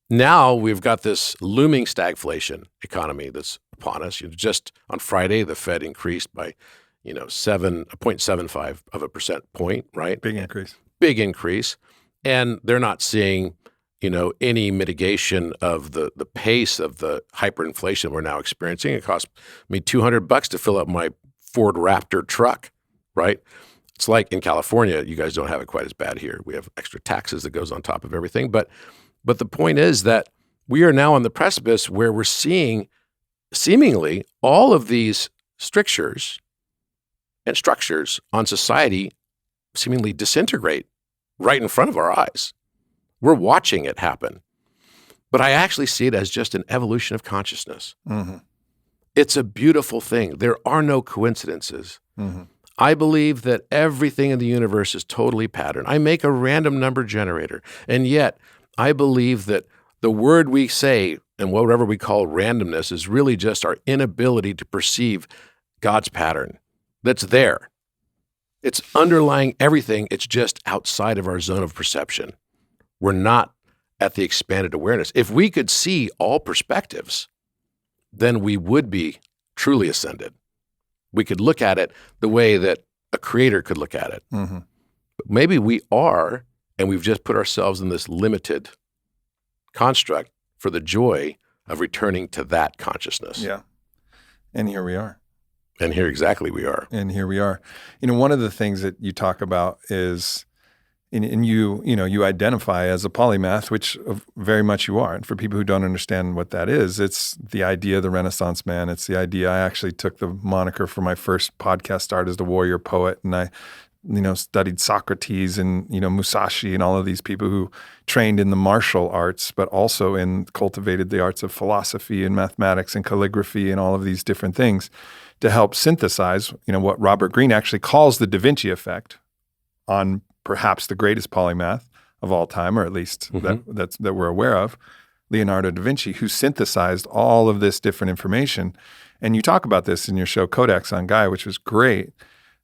now we've got this looming stagflation economy that's upon us. Just on Friday, the Fed increased by, 0.75 of a percent point, right? Big increase. Big increase. And they're not seeing any mitigation of the pace of the hyperinflation we're now experiencing. It cost me $200 to fill up my Ford Raptor truck, right? It's like in California, you guys don't have it quite as bad here. We have extra taxes that goes on top of everything. But the point is that we are now on the precipice where we're seeing seemingly all of these strictures and structures on society seemingly disintegrate right in front of our eyes. We're watching it happen. But I actually see it as just an evolution of consciousness. Mm-hmm. It's a beautiful thing. There are no coincidences. Mm-hmm. I believe that everything in the universe is totally patterned. I make a random number generator. And yet, I believe that the word we say and whatever we call randomness is really just our inability to perceive God's pattern that's there. It's underlying everything. It's just outside of our zone of perception. We're not at the expanded awareness. If we could see all perspectives, then we would be truly ascended. We could look at it the way that a creator could look at it. Mm-hmm. But maybe we are, and we've just put ourselves in this limited construct for the joy of returning to that consciousness. Yeah. And here we are. And here exactly we are. And here we are. One of the things that you talk about is, and you identify as a polymath, which very much you are. And for people who don't understand what that is, it's the idea of the Renaissance man. It's the idea. I actually took the moniker for my first podcast start as the warrior poet, and I studied Socrates and, Musashi and all of these people who trained in the martial arts, but also cultivated the arts of philosophy and mathematics and calligraphy and all of these different things to help synthesize, what Robert Greene actually calls the Da Vinci effect on perhaps the greatest polymath of all time, or at least that we're aware of, Leonardo da Vinci, who synthesized all of this different information. And you talk about this in your show Codex on Gaia, which was great,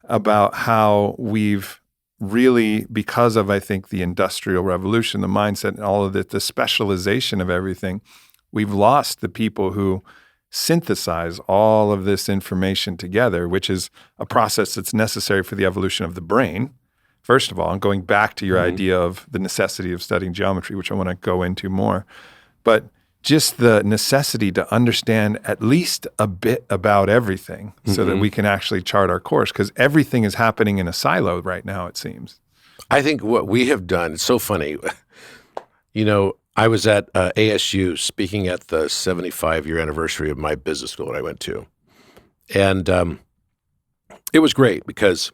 about how we've really, because of, I think, the Industrial Revolution, the mindset, and all of the specialization of everything, we've lost the people who synthesize all of this information together, which is a process that's necessary for the evolution of the brain, first of all, and going back to your idea of the necessity of studying geometry, which I want to go into more, but just the necessity to understand at least a bit about everything so that we can actually chart our course, because everything is happening in a silo right now, it seems. I think what we have done, it's so funny. I was at ASU speaking at the 75-year anniversary of my business school that I went to. And it was great because,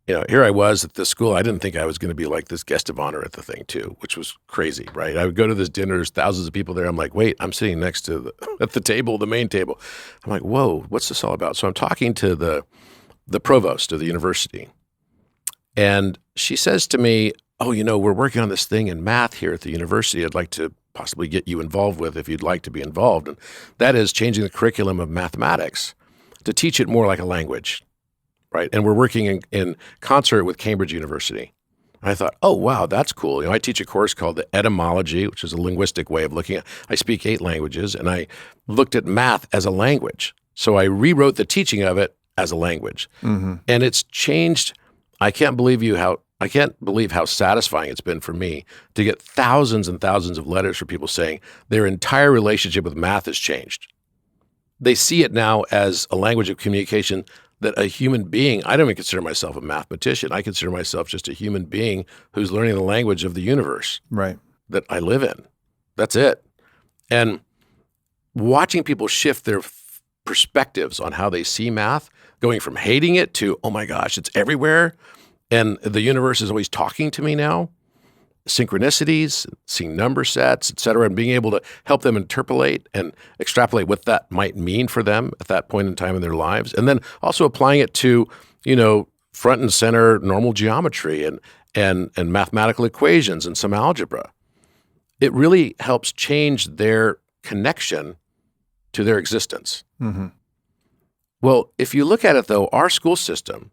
here I was at this school. I didn't think I was going to be like this guest of honor at the thing too, which was crazy, right? I would go to this dinner, there's thousands of people there. I'm like, wait, I'm sitting next to at the table, the main table. I'm like, whoa, what's this all about? So I'm talking to the provost of the university. And she says to me, oh, we're working on this thing in math here at the university. I'd like to possibly get you involved with if you'd like to be involved. And that is changing the curriculum of mathematics to teach it more like a language, right? And we're working in concert with Cambridge University. And I thought, oh, wow, that's cool. I teach a course called the etymology, which is a linguistic way of looking at, I speak 8 languages, and I looked at math as a language. So I rewrote the teaching of it as a language. And it's changed. I can't believe how satisfying it's been for me to get thousands and thousands of letters from people saying their entire relationship with math has changed. They see it now as a language of communication that a human being, I don't even consider myself a mathematician. I consider myself just a human being who's learning the language of the universe that I live in. That's it. And watching people shift their perspectives on how they see math, going from hating it to, oh my gosh, it's everywhere. And the universe is always talking to me now. Synchronicities, seeing number sets, et cetera, and being able to help them interpolate and extrapolate what that might mean for them at that point in time in their lives. And then also applying it to, front and center normal geometry and mathematical equations and some algebra. It really helps change their connection to their existence. Well, if you look at it though, our school system,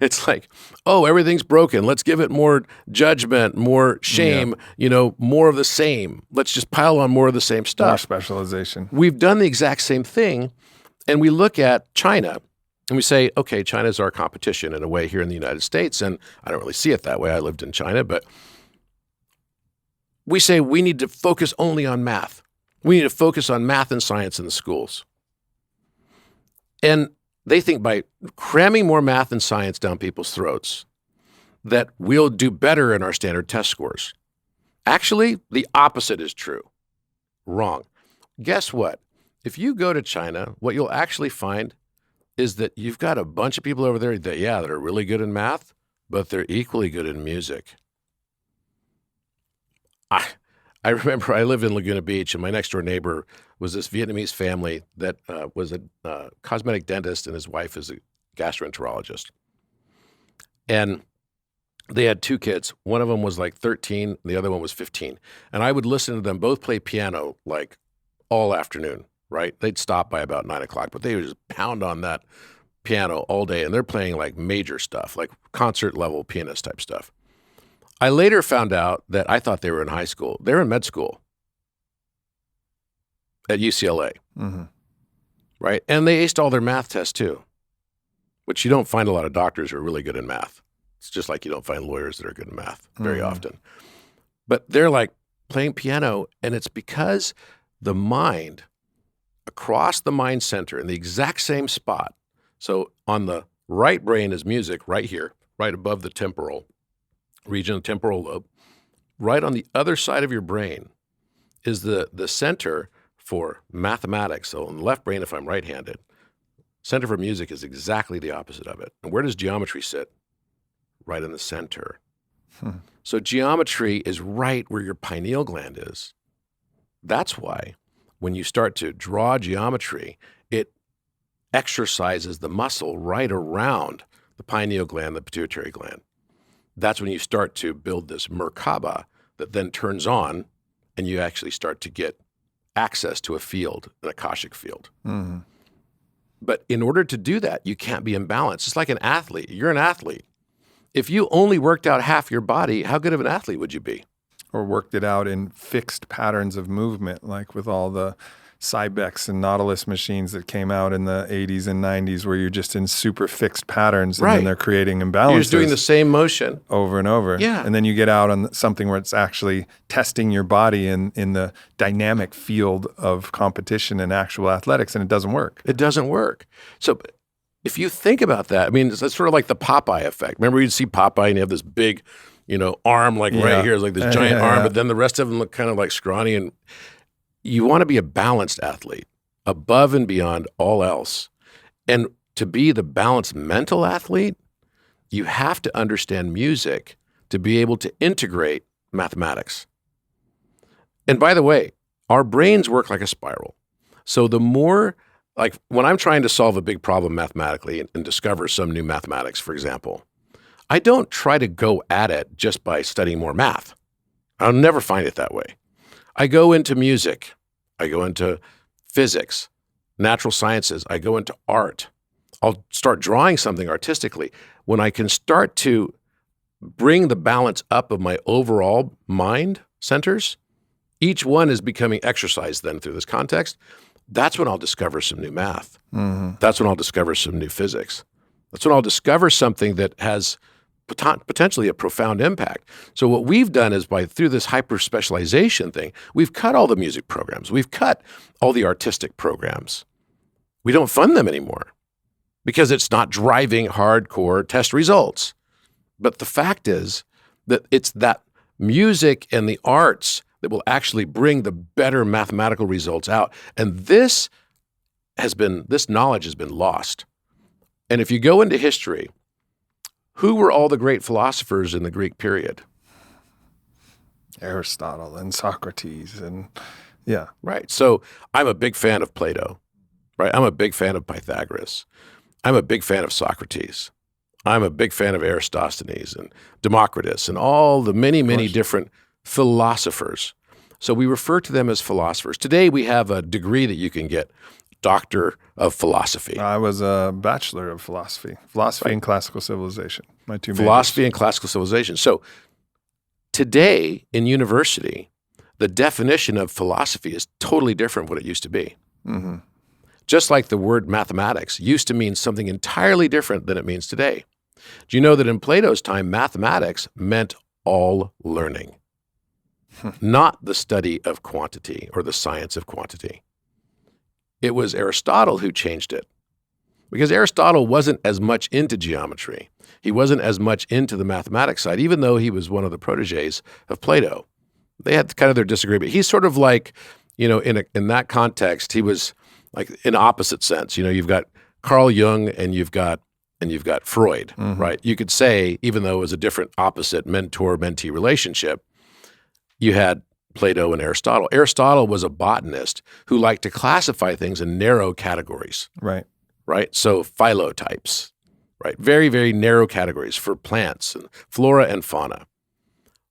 it's like, oh, everything's broken. Let's give it more judgment, more shame, more of the same. Let's just pile on more of the same stuff. More specialization. We've done the exact same thing. And we look at China and we say, okay, China's our competition in a way here in the United States. And I don't really see it that way. I lived in China, but we say we need to focus only on math. We need to focus on math and science in the schools. And They think by cramming more math and science down people's throats that we'll do better in our standard test scores. Actually, the opposite is true. Wrong. Guess what? If you go to China, what you'll actually find is that you've got a bunch of people over there that are really good in math, but they're equally good in music. I remember I lived in Laguna Beach, and my next door neighbor was this Vietnamese family that was a cosmetic dentist, and his wife is a gastroenterologist. And they had 2 kids. One of them was like 13, and the other one was 15. And I would listen to them both play piano like all afternoon, right? They'd stop by about 9 o'clock, but they would just pound on that piano all day, and they're playing like major stuff, like concert level pianist type stuff. I later found out that I thought they were in high school. They were in med school at UCLA, right? And they aced all their math tests too, which you don't find a lot of doctors who are really good in math. It's just like you don't find lawyers that are good in math very often. But they're like playing piano, and it's because the mind, across the mind center in the exact same spot. So on the right brain is music, right here, right above the temporal region, the temporal lobe. Right on the other side of your brain is the center for mathematics. So in the left brain, if I'm right-handed, center for music is exactly the opposite of it. And where does geometry sit? Right in the center. So geometry is right where your pineal gland is. That's why when you start to draw geometry, it exercises the muscle right around the pineal gland, the pituitary gland. That's when you start to build this Merkaba that then turns on, and you actually start to get access to a field, an Akashic field. But in order to do that, you can't be imbalanced. It's like an athlete. You're an athlete. If you only worked out half your body, how good of an athlete would you be? Or worked it out in fixed patterns of movement, like with all the Cybex and Nautilus machines that came out in the 80s and 90s, where you're just in super fixed patterns, and then they're creating imbalances. You're just doing the same motion over and over. Yeah. And then you get out on something where it's actually testing your body in the dynamic field of competition and actual athletics, and it doesn't work. It doesn't work. So if you think about that, I mean, it's sort of like the Popeye effect. Remember you'd see Popeye and you have this big, arm like right here, it's like this giant arm, but then the rest of them look kind of like scrawny. And you want to be a balanced athlete above and beyond all else. And to be the balanced mental athlete, you have to understand music to be able to integrate mathematics. And by the way, our brains work like a spiral. So the more, like when I'm trying to solve a big problem mathematically and discover some new mathematics, for example, I don't try to go at it just by studying more math. I'll never find it that way. I go into music, I go into physics, natural sciences, I go into art. I'll start drawing something artistically. When I can start to bring the balance up of my overall mind centers, each one is becoming exercised then through this context. That's when I'll discover some new math. That's when I'll discover some new physics. That's when I'll discover something that has potentially a profound impact. So what we've done is through this hyper-specialization thing, we've cut all the music programs. We've cut all the artistic programs. We don't fund them anymore because it's not driving hardcore test results. But the fact is that it's that music and the arts that will actually bring the better mathematical results out. And this knowledge has been lost. And if you go into history, who were all the great philosophers in the Greek period? Aristotle and Socrates Right. So I'm a big fan of Plato, right? I'm a big fan of Pythagoras. I'm a big fan of Socrates. I'm a big fan of Aristophanes and Democritus and all the many, many different philosophers. So we refer to them as philosophers. Today we have a degree that you can get, Doctor of Philosophy. I was a Bachelor of Philosophy and Classical Civilization, my 2 majors. Philosophy and Classical Civilization. So today in university, the definition of philosophy is totally different from what it used to be. Just like the word mathematics used to mean something entirely different than it means today. Do you know that in Plato's time, mathematics meant all learning, not the study of quantity or the science of quantity. It was Aristotle who changed it. because Aristotle wasn't as much into geometry. He wasn't as much into the mathematics side, even though he was one of the proteges of Plato. They had kind of their disagreement. He's sort of like, in that context, he was like in opposite sense. You've got Carl Jung and you've got Freud, right? You could say, even though it was a different opposite mentor-mentee relationship, you had Plato and Aristotle. Aristotle was a botanist who liked to classify things in narrow categories. Right. Right? So phylotypes, right? Very, very narrow categories for plants and flora and fauna.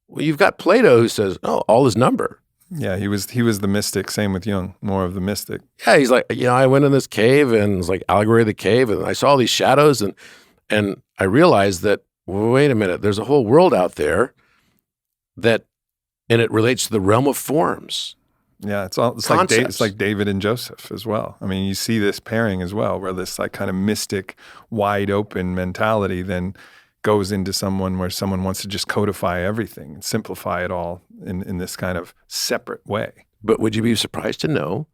Well, you've got Plato who says, oh, all is number. Yeah, he was the mystic. Same with Jung, more of the mystic. Yeah, he's like, I went in this cave and it was like allegory of the cave and I saw all these shadows and I realized that, wait a minute, there's a whole world out there and it relates to the realm of forms. Yeah, it's like David and Joseph as well. I mean, you see this pairing as well, where this like kind of mystic, wide open mentality then goes into someone where someone wants to just codify everything and simplify it all in this kind of separate way. But would you be surprised to know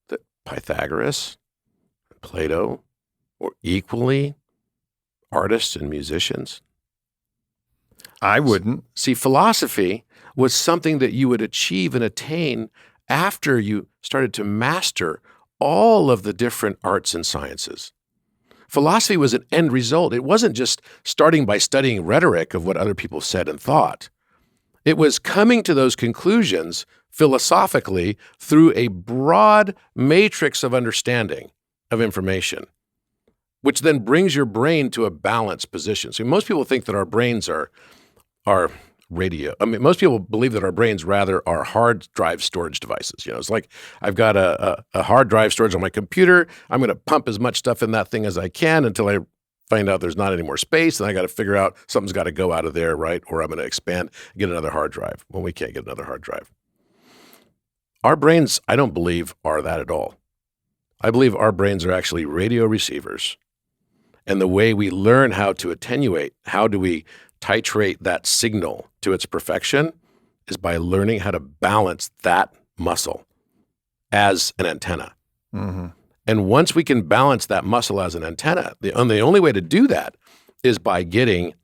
that Pythagoras and Plato were equally artists and musicians? I wouldn't. See, philosophy was something that you would achieve and attain after you started to master all of the different arts and sciences. Philosophy was an end result. It wasn't just starting by studying rhetoric of what other people said and thought. It was coming to those conclusions philosophically through a broad matrix of understanding of information, which then brings your brain to a balanced position. So most people think that our brains are radio. I mean, most people believe that our brains rather are hard drive storage devices. It's like I've got a hard drive storage on my computer. I'm going to pump as much stuff in that thing as I can until I find out there's not any more space, and I got to figure out something's got to go out of there, right? Or I'm going to expand, get another hard drive. Well, we can't get another hard drive. Our brains, I don't believe, are that at all. I believe our brains are actually radio receivers. And the way we learn how to attenuate, how do we titrate that signal to its perfection, is by learning how to balance that muscle as an antenna. Mm-hmm. And once we can balance that muscle as an antenna, the only way to do that is by getting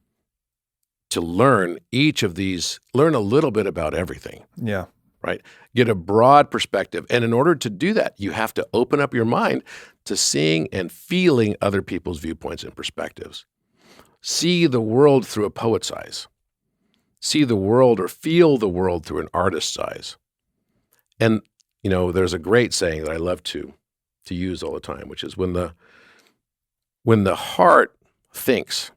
to learn learn a little bit about everything. Yeah. Right? Get a broad perspective. And in order to do that, you have to open up your mind to seeing and feeling other people's viewpoints and perspectives. See the world through a poet's eyes. See the world or feel the world through an artist's eyes. And, there's a great saying that I love to use all the time, which is when the heart thinks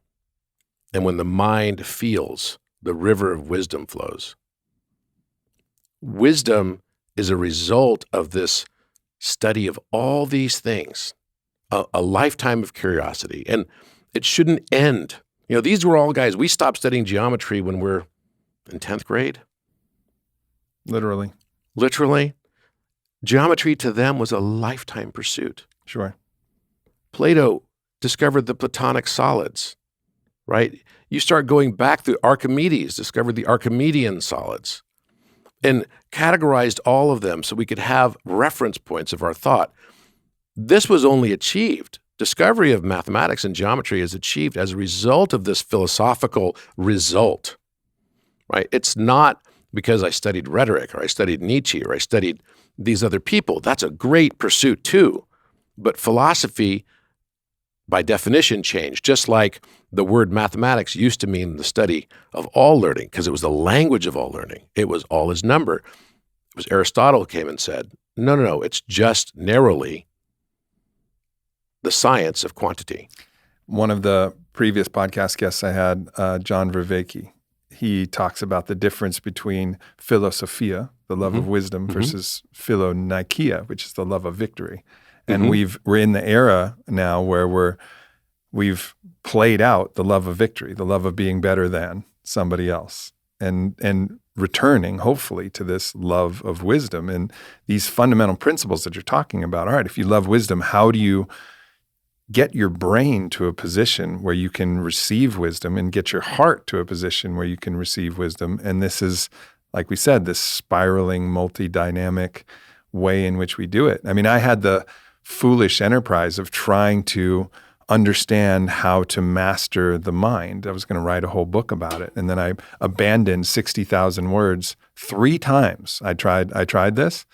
and when the mind feels, the river of wisdom flows. Wisdom is a result of this study of all these things, a lifetime of curiosity. And it shouldn't end. These were all guys, we stopped studying geometry when we're in 10th grade. Literally. Geometry to them was a lifetime pursuit. Sure. Plato discovered the Platonic solids, right? You start going back through Archimedes, discovered the Archimedean solids, and categorized all of them so we could have reference points of our thought. This was only achieved. Discovery of mathematics and geometry is achieved as a result of this philosophical result, right? It's not because I studied rhetoric or I studied Nietzsche or I studied these other people. That's a great pursuit too. But philosophy, by definition, changed. Just like the word mathematics used to mean the study of all learning because it was the language of all learning. It was all is number. It was Aristotle came and said, no, it's just narrowly the science of quantity. One of the previous podcast guests I had, John Vervaeke, he talks about the difference between philosophia, the love of wisdom, versus philonikeia, which is the love of victory. And we're in the era now where we've played out the love of victory, the love of being better than somebody else, and returning hopefully to this love of wisdom and these fundamental principles that you're talking about. All right, if you love wisdom, how do you get your brain to a position where you can receive wisdom and get your heart to a position where you can receive wisdom? And this is, like we said, this spiraling, multi-dynamic way in which we do it. I mean, I had the foolish enterprise of trying to understand how to master the mind. I was going to write a whole book about it. And then I abandoned 60,000 words 3 times. I tried this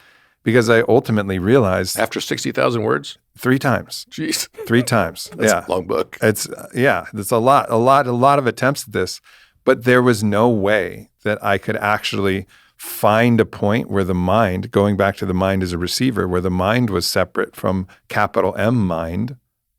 because I ultimately realized After 60,000 words? 3 times. Jeez. 3 times. That's yeah. a long book. It's a lot of attempts at this, but there was no way that I could actually find a point where the mind, going back to the mind as a receiver, where the mind was separate from capital M mind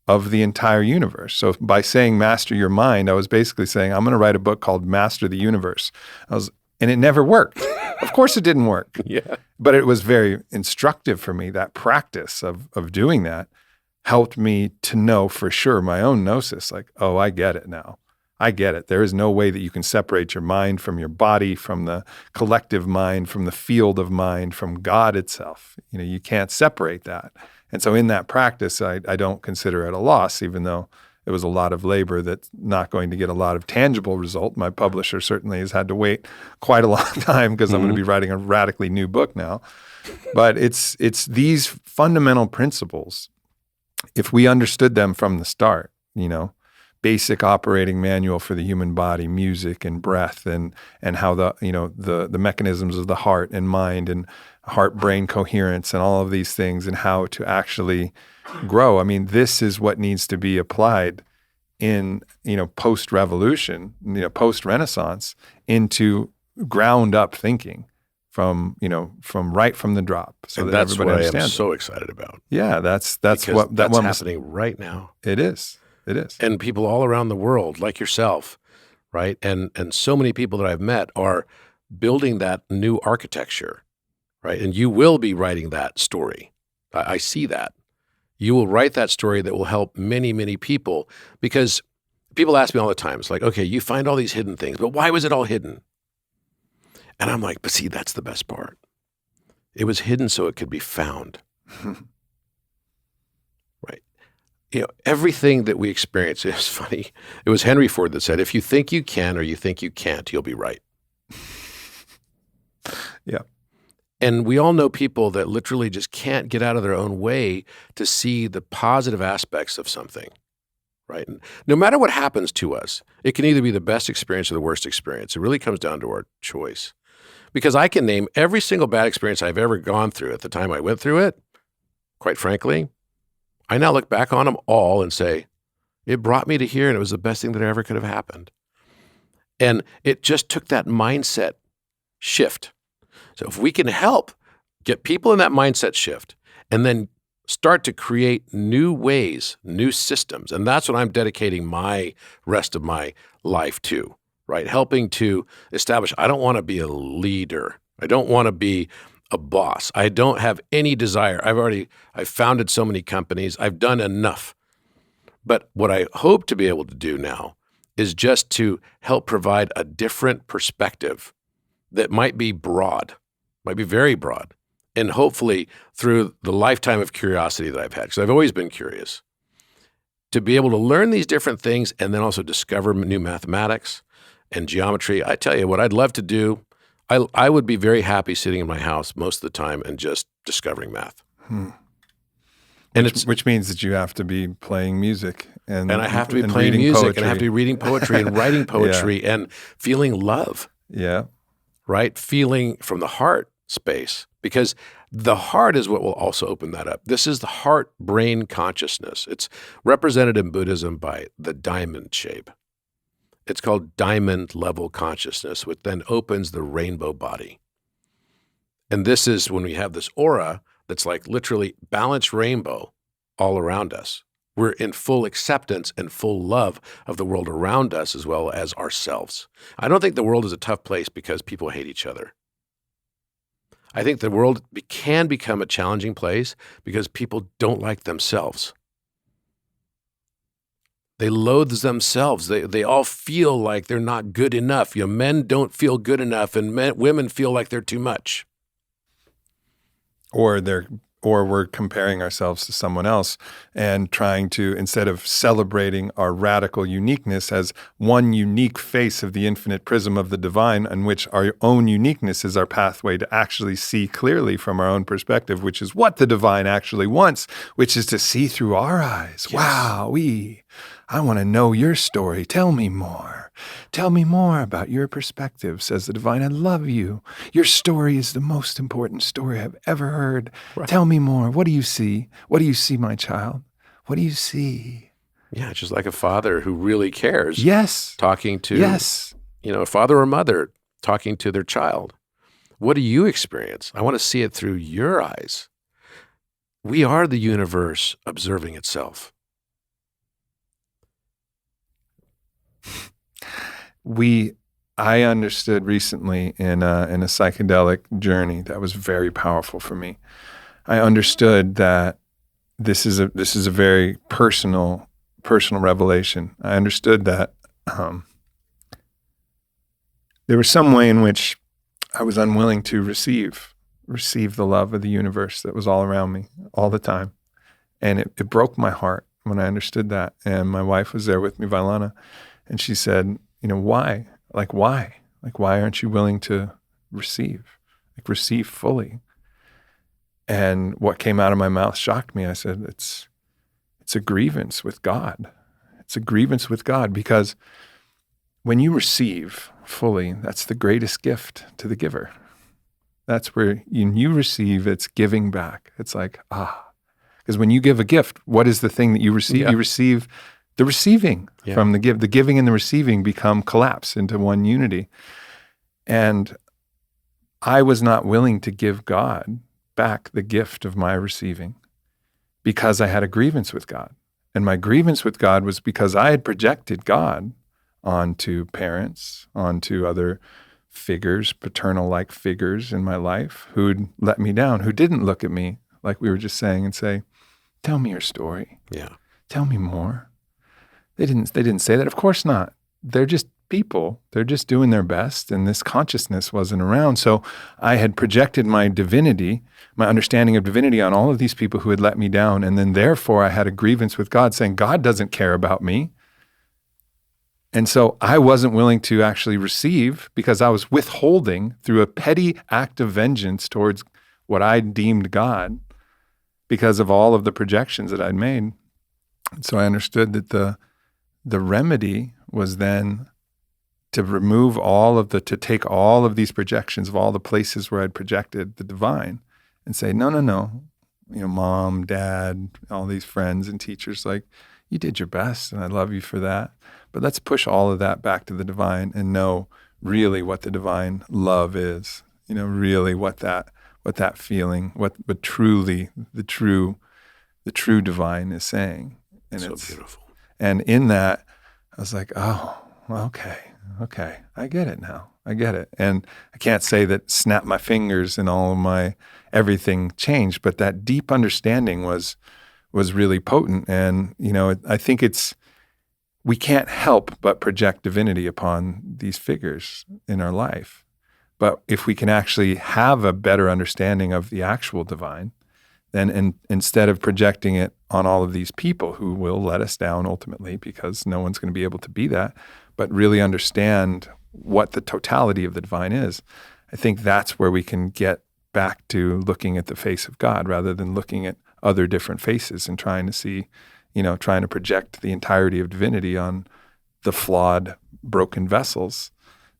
of the entire universe. So by saying master your mind, I was basically saying, I'm going to write a book called Master the Universe. And it never worked. Of course it didn't work. Yeah. But it was very instructive for me. That practice of doing that helped me to know for sure my own gnosis, like, oh, I get it now. I get it. There is no way that you can separate your mind from your body, from the collective mind, from the field of mind, from God itself. You can't separate that. And so in that practice, I don't consider it a loss, even though it was a lot of labor that's not going to get a lot of tangible result. My publisher certainly has had to wait quite a long time because I'm going to be writing a radically new book now. But it's these fundamental principles, if we understood them from the start, basic operating manual for the human body, music and breath, and how the mechanisms of the heart and mind and heart-brain coherence and all of these things, and how to actually grow. I mean, this is what needs to be applied in post-revolution, post-Renaissance, into ground-up thinking from right from the drop, so and that that's everybody what I understands. am so excited about. Yeah, that's Because what that that's one happening right now. It is. And people all around the world, like yourself, right? And so many people that I've met are building that new architecture, right? And you will be writing that story. I see that. You will write that story that will help many, many people, because people ask me all the time, it's like, okay, you find all these hidden things, but why was it all hidden? And I'm like, but see, that's the best part. It was hidden so it could be found. Right. Everything that we experience is funny. It was Henry Ford that said, if you think you can or you think you can't, you'll be right. Yeah. And we all know people that literally just can't get out of their own way to see the positive aspects of something, right? And no matter what happens to us, it can either be the best experience or the worst experience. It really comes down to our choice. Because I can name every single bad experience I've ever gone through at the time I went through it. Quite frankly, I now look back on them all and say, it brought me to here and it was the best thing that ever could have happened. And it just took that mindset shift. So if we can help get people in that mindset shift and then start to create new ways, new systems, and that's what I'm dedicating my rest of my life to, right? Helping to establish, I don't want to be a leader. I don't want to be a boss. I don't have any desire. I've founded so many companies. I've done enough. But what I hope to be able to do now is just to help provide a different perspective that might be broad, might be very broad. And hopefully through the lifetime of curiosity that I've had, because I've always been curious, to be able to learn these different things and then also discover new mathematics and geometry. I tell you what I'd love to do. I would be very happy sitting in my house most of the time and just discovering math. And which means that you have to be playing music and I have to be and playing reading music poetry. and I have to be reading poetry and writing poetry and feeling love, Yeah. right? Feeling from the heart space, because the heart is what will also open that up. This is the heart-brain consciousness. It's represented in Buddhism by the diamond shape. It's called diamond level consciousness, which then opens the rainbow body. And this is when we have this aura that's like literally balanced rainbow all around us. We're in full acceptance and full love of the world around us as well as ourselves. I don't think the world is a tough place because people hate each other. I think the world can become a challenging place because people don't like themselves. They loathe themselves. They all feel like they're not good enough. Men don't feel good enough, and women feel like they're too much. Or they're or we're comparing ourselves to someone else and trying to, instead of celebrating our radical uniqueness as one unique face of the infinite prism of the divine, in which our own uniqueness is our pathway to actually see clearly from our own perspective, which is what the divine actually wants, which is to see through our eyes. Yes. Wow, I want to know your story. Tell me more. Tell me more about your perspective, says the divine. I love you. Your story is the most important story I've ever heard. Right. Tell me more. What do you see? What do you see, my child? What do you see? Yeah, just like a father who really cares. Yes. Talking to, a father or mother talking to their child. What do you experience? I want to see it through your eyes. We are the universe observing itself. I understood recently in a psychedelic journey that was very powerful for me. I understood that this is a very personal revelation. I understood that there was some way in which I was unwilling to receive the love of the universe that was all around me all the time, and it broke my heart when I understood that. And my wife was there with me, Vailana, and she said, why? Why? Why aren't you willing to receive? Receive fully. And what came out of my mouth shocked me. I said, it's a grievance with God. It's a grievance with God, because when you receive fully, that's the greatest gift to the giver. That's where you receive, it's giving back. It's because when you give a gift, what is the thing that you receive? Yeah. You receive the receiving from the give. The giving and the receiving become collapse into one unity. And I was not willing to give God back the gift of my receiving because I had a grievance with God. And my grievance with God was because I had projected God onto parents, onto other figures, paternal-like figures in my life who'd let me down, who didn't look at me, like we were just saying, and say, tell me your story. Yeah. Tell me more. They didn't say that. Of course not. They're just people. They're just doing their best, and this consciousness wasn't around. So I had projected my divinity, my understanding of divinity, on all of these people who had let me down, and then therefore I had a grievance with God, saying, God doesn't care about me. And so I wasn't willing to actually receive because I was withholding through a petty act of vengeance towards what I deemed God because of all of the projections that I'd made. And so I understood that the remedy was then to to take all of these projections of all the places where I'd projected the divine and say, no, mom, dad, all these friends and teachers, you did your best and I love you for that. But let's push all of that back to the divine and know really what the divine love is, really what that feeling, what truly the true divine is saying. And so beautiful. And in that, I was like, oh, okay, I get it now. I get it. And I can't say that snap my fingers and all of my everything changed, but that deep understanding was really potent. And, I think we can't help but project divinity upon these figures in our life. But if we can actually have a better understanding of the actual divine, then instead of projecting it on all of these people who will let us down ultimately, because no one's going to be able to be that, but really understand what the totality of the divine is, I think that's where we can get back to looking at the face of God rather than looking at other different faces and trying to see, trying to project the entirety of divinity on the flawed, broken vessels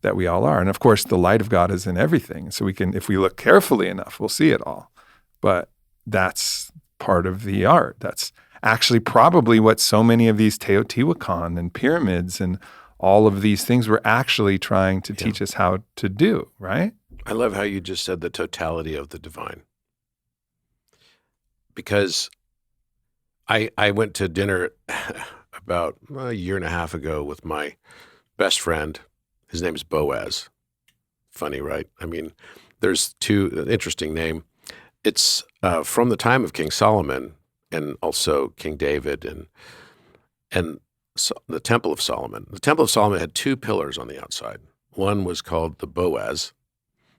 that we all are. And of course, the light of God is in everything. So we can, if we look carefully enough, we'll see it all. But that's part of the art. That's actually probably what so many of these Teotihuacan and pyramids and all of these things were actually trying to teach us how to do, right? I love how you just said the totality of the divine. Because I went to dinner about a year and a half ago with my best friend. His name is Boaz. Funny, right? I mean, there's interesting name. It's from the time of King Solomon and also King David and so the Temple of Solomon. The Temple of Solomon had two pillars on the outside. One was called the Boaz,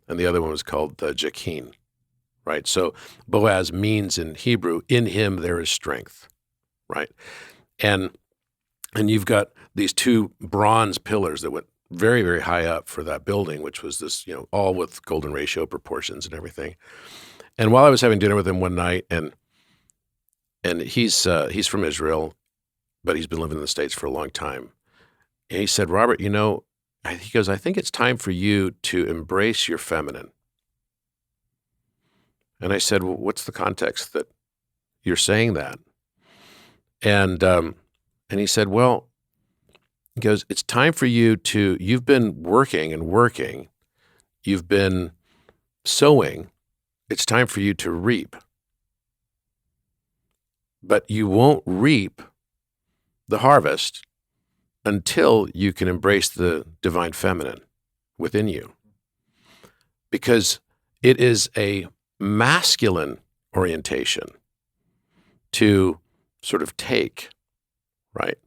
and the other one was called the Jachin. right? So Boaz means in Hebrew, in him there is strength, right? And you've got these two bronze pillars that went very, very high up for that building, which was this, all with golden ratio proportions and everything. And while I was having dinner with him one night, and he's from Israel, but he's been living in the States for a long time. And he said, Robert, he goes, I think it's time for you to embrace your feminine. And I said, well, what's the context that you're saying that? And he said, well, he goes, it's time for you you've been working and working. You've been sowing. It's time for you to reap. But you won't reap the harvest until you can embrace the divine feminine within you. Because it is a masculine orientation to sort of take, right?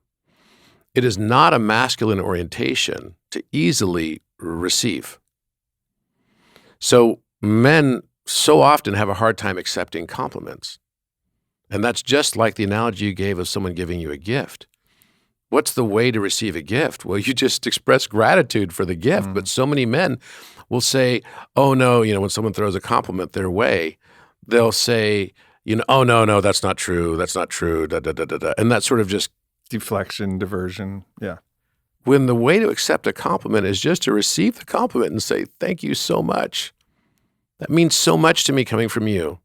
It is not a masculine orientation to easily receive. So men so often have a hard time accepting compliments. And that's just like the analogy you gave of someone giving you a gift. What's the way to receive a gift? Well, you just express gratitude for the gift. But so many men will say, oh no, when someone throws a compliment their way, they'll say, oh no, that's not true. That's not true. Da, da, da, da, da. And that sort of just Deflection, diversion. Yeah. When the way to accept a compliment is just to receive the compliment and say, thank you so much. That means so much to me coming from you.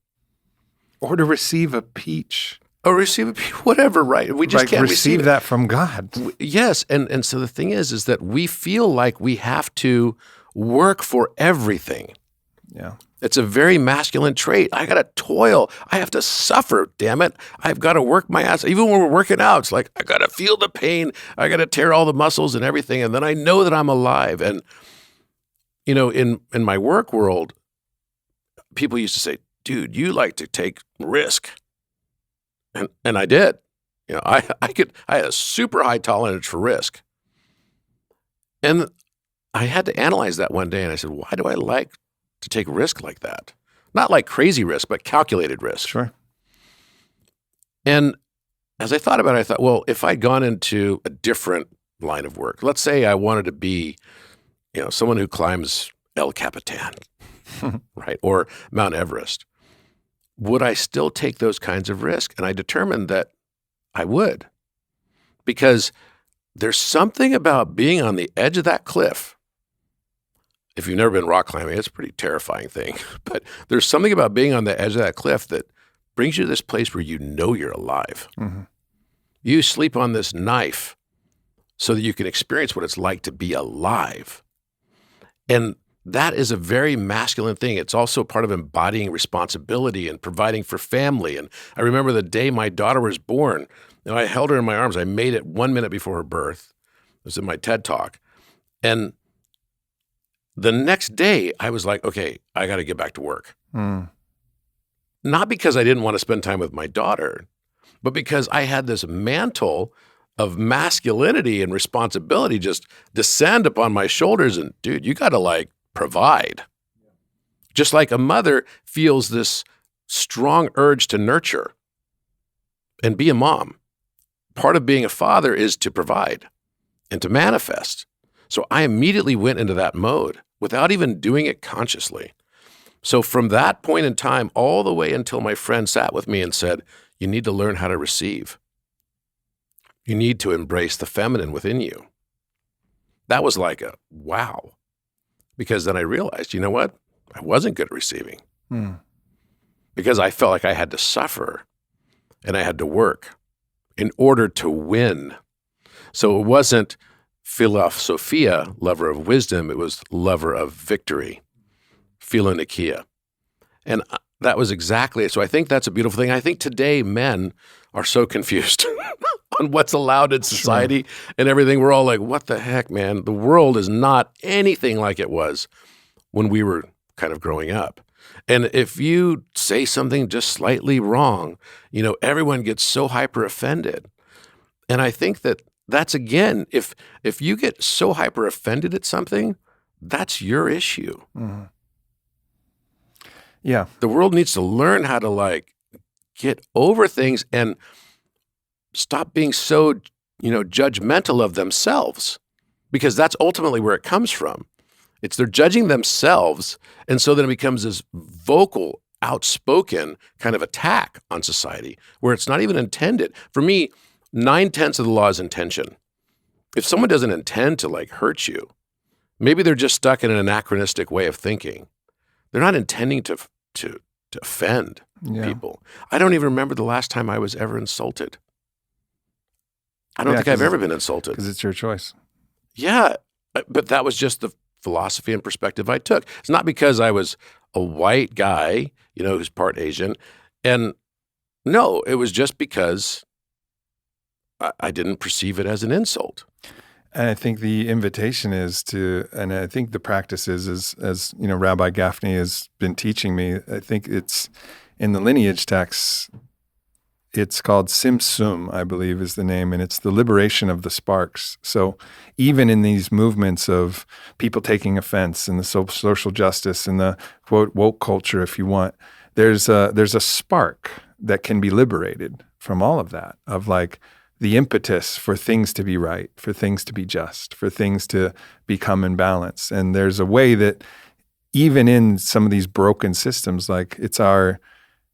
Or to receive a peach. Or receive a peach, whatever, right? We just can't receive that from God. Yes. And so the thing is that we feel like we have to work for everything. Yeah. It's a very masculine trait. I got to toil. I have to suffer, damn it. I've got to work my ass. Even when we're working out, it's like, I got to feel the pain. I got to tear all the muscles and everything. And then I know that I'm alive. And, in my work world, people used to say, dude, you like to take risk. And I did. I had a super high tolerance for risk. And I had to analyze that one day. And I said, why do I like to take risk like that? Not like crazy risk, but calculated risk. Sure. And as I thought about it, I thought, well, if I'd gone into a different line of work, let's say I wanted to be, someone who climbs El Capitan, right? Or Mount Everest, would I still take those kinds of risks? And I determined that I would, because there's something about being on the edge of that cliff. If you've never been rock climbing, it's a pretty terrifying thing. But there's something about being on the edge of that cliff that brings you to this place where you're alive. Mm-hmm. You sleep on this knife so that you can experience what it's like to be alive. And that is a very masculine thing. It's also part of embodying responsibility and providing for family. And I remember the day my daughter was born, I held her in my arms. I made it 1 minute before her birth. It was in my TED Talk. And the next day, I was like, okay, I got to get back to work. Not because I didn't want to spend time with my daughter, but because I had this mantle of masculinity and responsibility just descend upon my shoulders. And dude, you got to provide. Just like a mother feels this strong urge to nurture and be a mom. Part of being a father is to provide and to manifest. So I immediately went into that mode without even doing it consciously. So from that point in time, all the way until my friend sat with me and said, you need to learn how to receive. You need to embrace the feminine within you. That was like a wow. Because then I realized, you know what? I wasn't good at receiving. Because I felt like I had to suffer and I had to work in order to win. So it wasn't Philosophia, lover of wisdom, it was lover of victory, Philonikia. And that was exactly it. So I think that's a beautiful thing. I think today men are so confused on what's allowed in society and everything. We're all like, what the heck, man? The world is not anything like it was when we were kind of growing up. And if you say something just slightly wrong, everyone gets so hyper offended. And I think that's again, if you get so hyper offended at something, that's your issue. Yeah. The world needs to learn how to like get over things and stop being so, judgmental of themselves, because that's ultimately where it comes from. It's they're judging themselves, and so then it becomes this vocal, outspoken kind of attack on society where it's not even intended. For me, 9/10 of the law is intention. If someone doesn't intend to like hurt you, maybe they're just stuck in an anachronistic way of thinking. They're not intending to offend people. I don't even remember the last time I was ever insulted. I don't think I've ever been insulted. Because it's your choice. Yeah, but that was just the philosophy and perspective I took. It's not because I was a white guy, who's part Asian. And no, it was just because I didn't perceive it as an insult. And I think the invitation is to, and I think the practice is, as Rabbi Gaffney has been teaching me, I think it's in the lineage texts, it's called Simsum, I believe is the name, and it's the liberation of the sparks. So even in these movements of people taking offense and the social justice and the, quote, woke culture, if you want, there's a spark that can be liberated from all of that, of like the impetus for things to be right, for things to be just, for things to become in balance. And there's a way that even in some of these broken systems, like it's our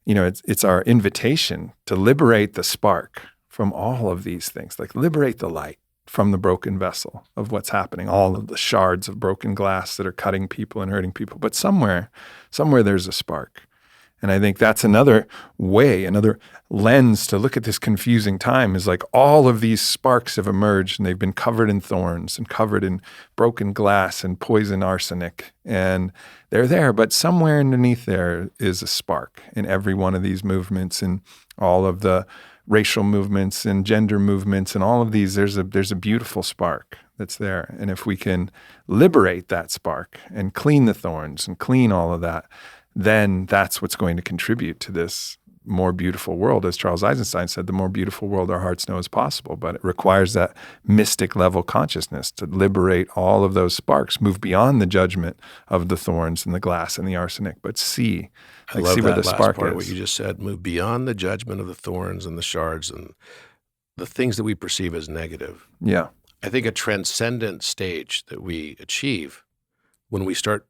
invitation to liberate the spark from all of these things, like liberate the light from the broken vessel of what's happening, all of the shards of broken glass that are cutting people and hurting people. But somewhere there's a spark. And I think that's another way, another lens to look at this confusing time, is like all of these sparks have emerged and they've been covered in thorns and covered in broken glass and poison arsenic. And they're there, but somewhere underneath there is a spark in every one of these movements, and all of the racial movements and gender movements and all of these, there's a beautiful spark that's there. And if we can liberate that spark and clean the thorns and clean all of that, then that's what's going to contribute to this more beautiful world. As Charles Eisenstein said, the more beautiful world our hearts know is possible, but it requires that mystic level consciousness to liberate all of those sparks, move beyond the judgment of the thorns and the glass and the arsenic, but see where the spark is. What you just said, move beyond the judgment of the thorns and the shards and the things that we perceive as negative. Yeah. I think a transcendent stage that we achieve when we start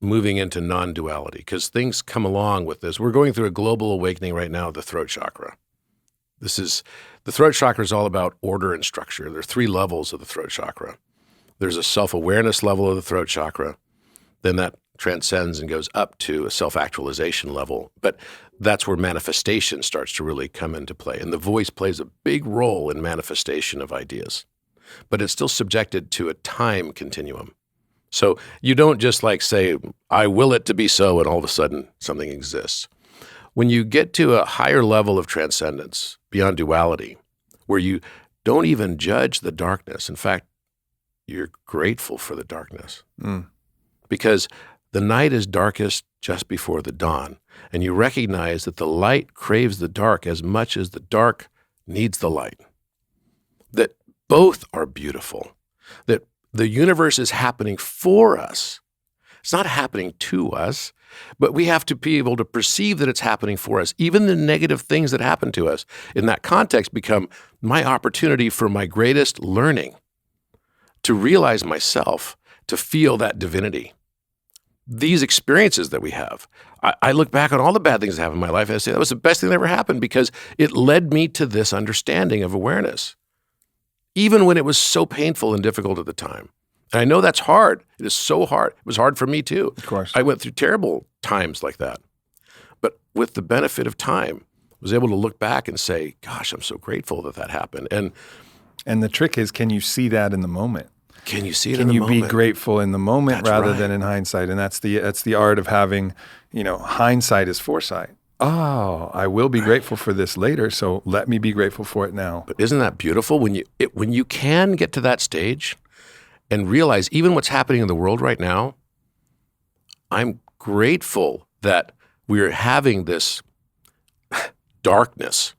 moving into non-duality, because things come along with this. We're going through a global awakening right now of the throat chakra. The throat chakra is all about order and structure. There are 3 levels of the throat chakra. There's a self-awareness level of the throat chakra. Then that transcends and goes up to a self-actualization level. But that's where manifestation starts to really come into play. And the voice plays a big role in manifestation of ideas. But it's still subjected to a time continuum. So you don't just like say, I will it to be so, and all of a sudden something exists. When you get to a higher level of transcendence, beyond duality, where you don't even judge the darkness. In fact, you're grateful for the darkness. Because the night is darkest just before the dawn. And you recognize that the light craves the dark as much as the dark needs the light. That both are beautiful. That the universe is happening for us. It's not happening to us, but we have to be able to perceive that it's happening for us. Even the negative things that happen to us in that context become my opportunity for my greatest learning, to realize myself, to feel that divinity. These experiences that we have, I look back on all the bad things that happened in my life and I say, that was the best thing that ever happened because it led me to this understanding of awareness. Even when it was so painful and difficult at the time. And I know that's hard. It is so hard. It was hard for me too. Of course. I went through terrible times like that. But with the benefit of time, I was able to look back and say, gosh, I'm so grateful that happened. And the trick is, can you see that in the moment? Can you see it in the moment? Can you be grateful in the moment That's rather right. than in hindsight? And that's the art of having, hindsight is foresight. Oh, I will be grateful for this later, so let me be grateful for it now. But isn't that beautiful when you can get to that stage and realize even what's happening in the world right now, I'm grateful that we're having this darkness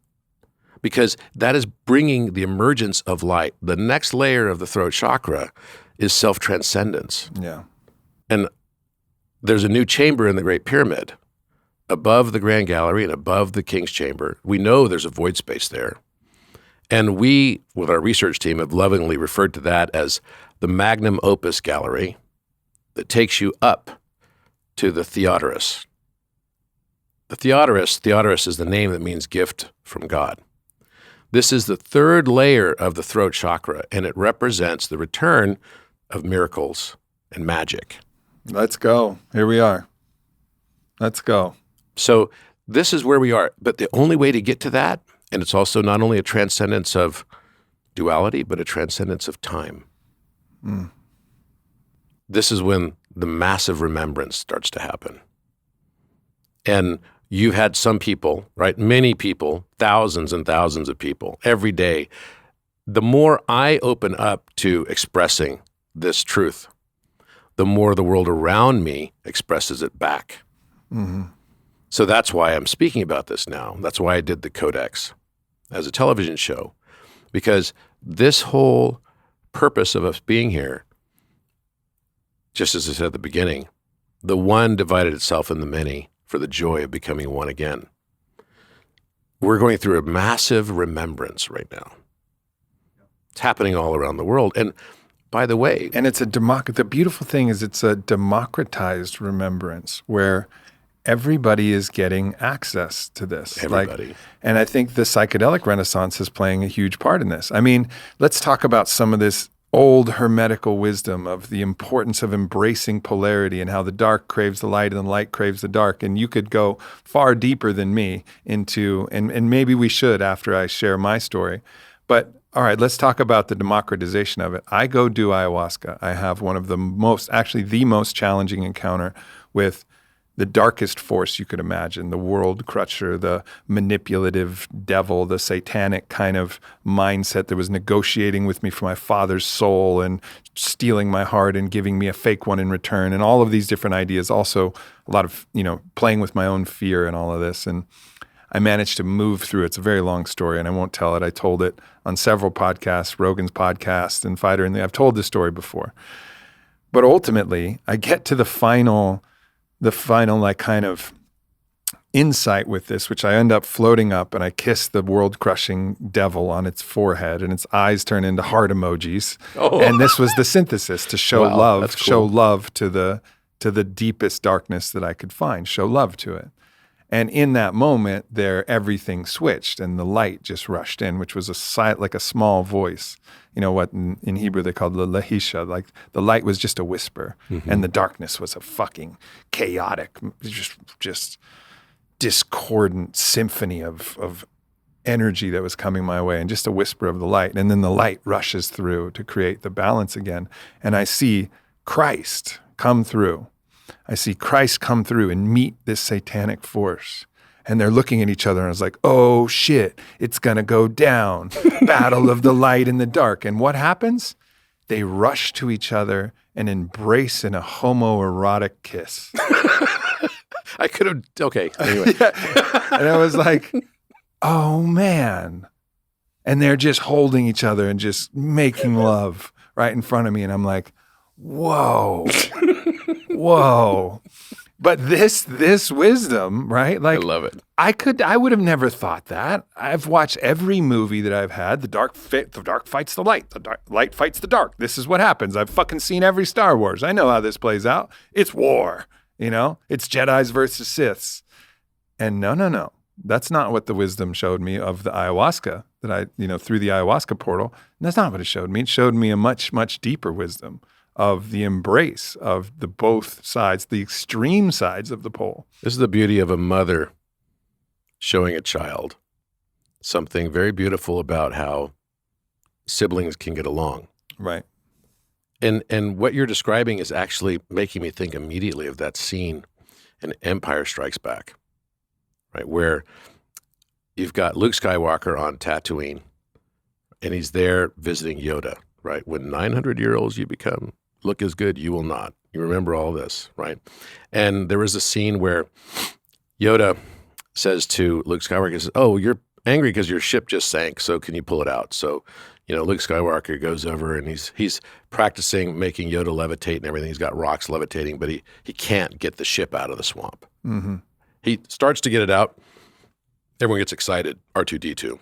because that is bringing the emergence of light. The next layer of the throat chakra is self-transcendence. Yeah. And there's a new chamber in the Great Pyramid above the Grand Gallery and above the King's Chamber. We know there's a void space there. And we, with our research team, have lovingly referred to that as the magnum opus gallery that takes you up to the Theodorus. The Theodorus is the name that means gift from God. This is the third layer of the throat chakra, and it represents the return of miracles and magic. Let's go. Here we are. Let's go. So this is where we are. But the only way to get to that, and it's also not only a transcendence of duality, but a transcendence of time. This is when the massive remembrance starts to happen. And you've had some people, right? Many people, thousands and thousands of people every day. The more I open up to expressing this truth, the more the world around me expresses it back. So that's why I'm speaking about this now. That's why I did the Codex as a television show, because this whole purpose of us being here, just as I said at the beginning, the one divided itself in the many for the joy of becoming one again. We're going through a massive remembrance right now. It's happening all around the world. And by the way, and it's the beautiful thing is it's a democratized remembrance where everybody is getting access to this. Everybody. And I think the psychedelic renaissance is playing a huge part in this. I mean, let's talk about some of this old hermetical wisdom of the importance of embracing polarity and how the dark craves the light and the light craves the dark. And you could go far deeper than me into, and maybe we should after I share my story. But all right, let's talk about the democratization of it. I go do ayahuasca. I have one of the most challenging encounter with the darkest force you could imagine, the world crusher, the manipulative devil, the satanic kind of mindset that was negotiating with me for my father's soul and stealing my heart and giving me a fake one in return, and all of these different ideas. Also a lot of, playing with my own fear and all of this. And I managed to move through it. It's a very long story, and I won't tell it. I told it on several podcasts, Rogan's podcast and Fighter, and I've told this story before. But ultimately, I get to the final like kind of insight with this, which I end up floating up and I kiss the world-crushing devil on its forehead and its eyes turn into heart emojis. Oh. And this was the synthesis to show love, that's cool. Show love to the deepest darkness that I could find, show love to it. And in that moment there, everything switched and the light just rushed in, which was like a small voice. You know what in Hebrew they called the lahisha, like the light was just a whisper and the darkness was a fucking chaotic, just discordant symphony of energy that was coming my way and just a whisper of the light. And then the light rushes through to create the balance again. And I see Christ come through. I see Christ come through and meet this satanic force. And they're looking at each other and I was like, oh shit, it's going to go down. Battle of the light and the dark. And what happens? They rush to each other and embrace in a homoerotic kiss. I could have, okay, anyway. And I was like, oh man. And they're just holding each other and just making love right in front of me. And I'm like, whoa, whoa. But this wisdom, right? Like, I love it. I would have never thought that. I've watched every movie that I've had. The dark fights the light. The light fights the dark. This is what happens. I've fucking seen every Star Wars. I know how this plays out. It's war, It's Jedis versus Siths. And no. That's not what the wisdom showed me of the ayahuasca that I, through the ayahuasca portal. And that's not what it showed me. It showed me a much, much deeper wisdom of the embrace of the both sides, the extreme sides of the pole. This is the beauty of a mother showing a child something very beautiful about how siblings can get along. Right. And what you're describing is actually making me think immediately of that scene in Empire Strikes Back, right? Where you've got Luke Skywalker on Tatooine and he's there visiting Yoda, right? When 900-year-olds you become, look as good, you will not. You remember all this, right? And there was a scene where Yoda says to Luke Skywalker, he says, oh, you're angry because your ship just sank, so can you pull it out? So, Luke Skywalker goes over and he's practicing making Yoda levitate and everything. He's got rocks levitating, but he can't get the ship out of the swamp. Mm-hmm. He starts to get it out. Everyone gets excited. R2-D2.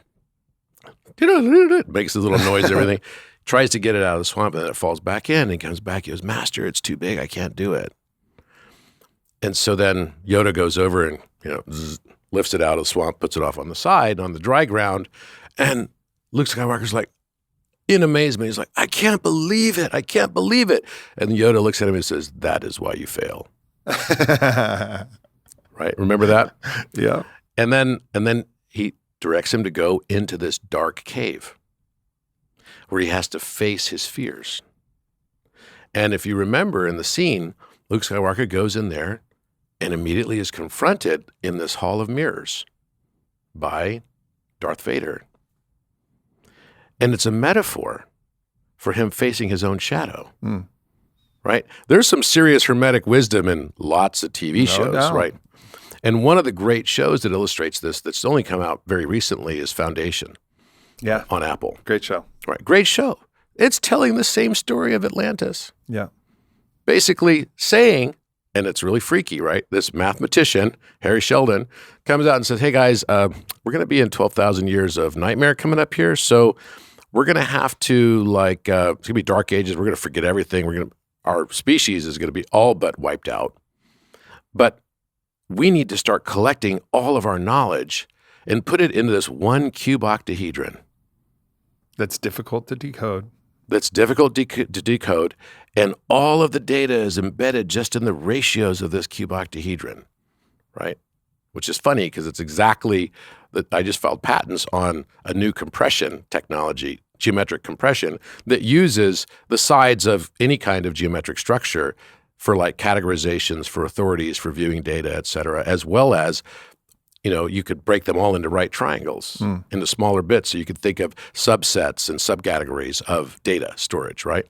Makes this little noise and everything. Tries to get it out of the swamp, and then it falls back in and comes back. He goes, Master, it's too big. I can't do it. And so then Yoda goes over and, lifts it out of the swamp, puts it off on the side, on the dry ground. And Luke Skywalker's like, in amazement, he's like, I can't believe it. I can't believe it. And Yoda looks at him and says, that is why you fail. Right? Remember that? Yeah. And then he directs him to go into this dark cave where he has to face his fears. And if you remember in the scene, Luke Skywalker goes in there and immediately is confronted in this hall of mirrors by Darth Vader. And it's a metaphor for him facing his own shadow, right? There's some serious hermetic wisdom in lots of TV shows, doubt. right? And one of the great shows that illustrates this that's only come out very recently is Foundation. Yeah. On Apple. Great show. Right. Great show. It's telling the same story of Atlantis. Yeah. Basically saying, and it's really freaky, right? This mathematician, Harry Sheldon, comes out and says, hey guys, we're going to be in 12,000 years of nightmare coming up here. So we're going to have to it's going to be dark ages. We're going to forget everything. Our species is going to be all but wiped out. But we need to start collecting all of our knowledge and put it into this one cube octahedron. That's difficult to decode. That's difficult to decode. And all of the data is embedded just in the ratios of this cube octahedron, right? Which is funny because it's exactly that I just filed patents on a new compression technology, geometric compression, that uses the sides of any kind of geometric structure for like categorizations, for authorities, for viewing data, et cetera, as well as you could break them all into right triangles, into smaller bits. So you could think of subsets and subcategories of data storage, right?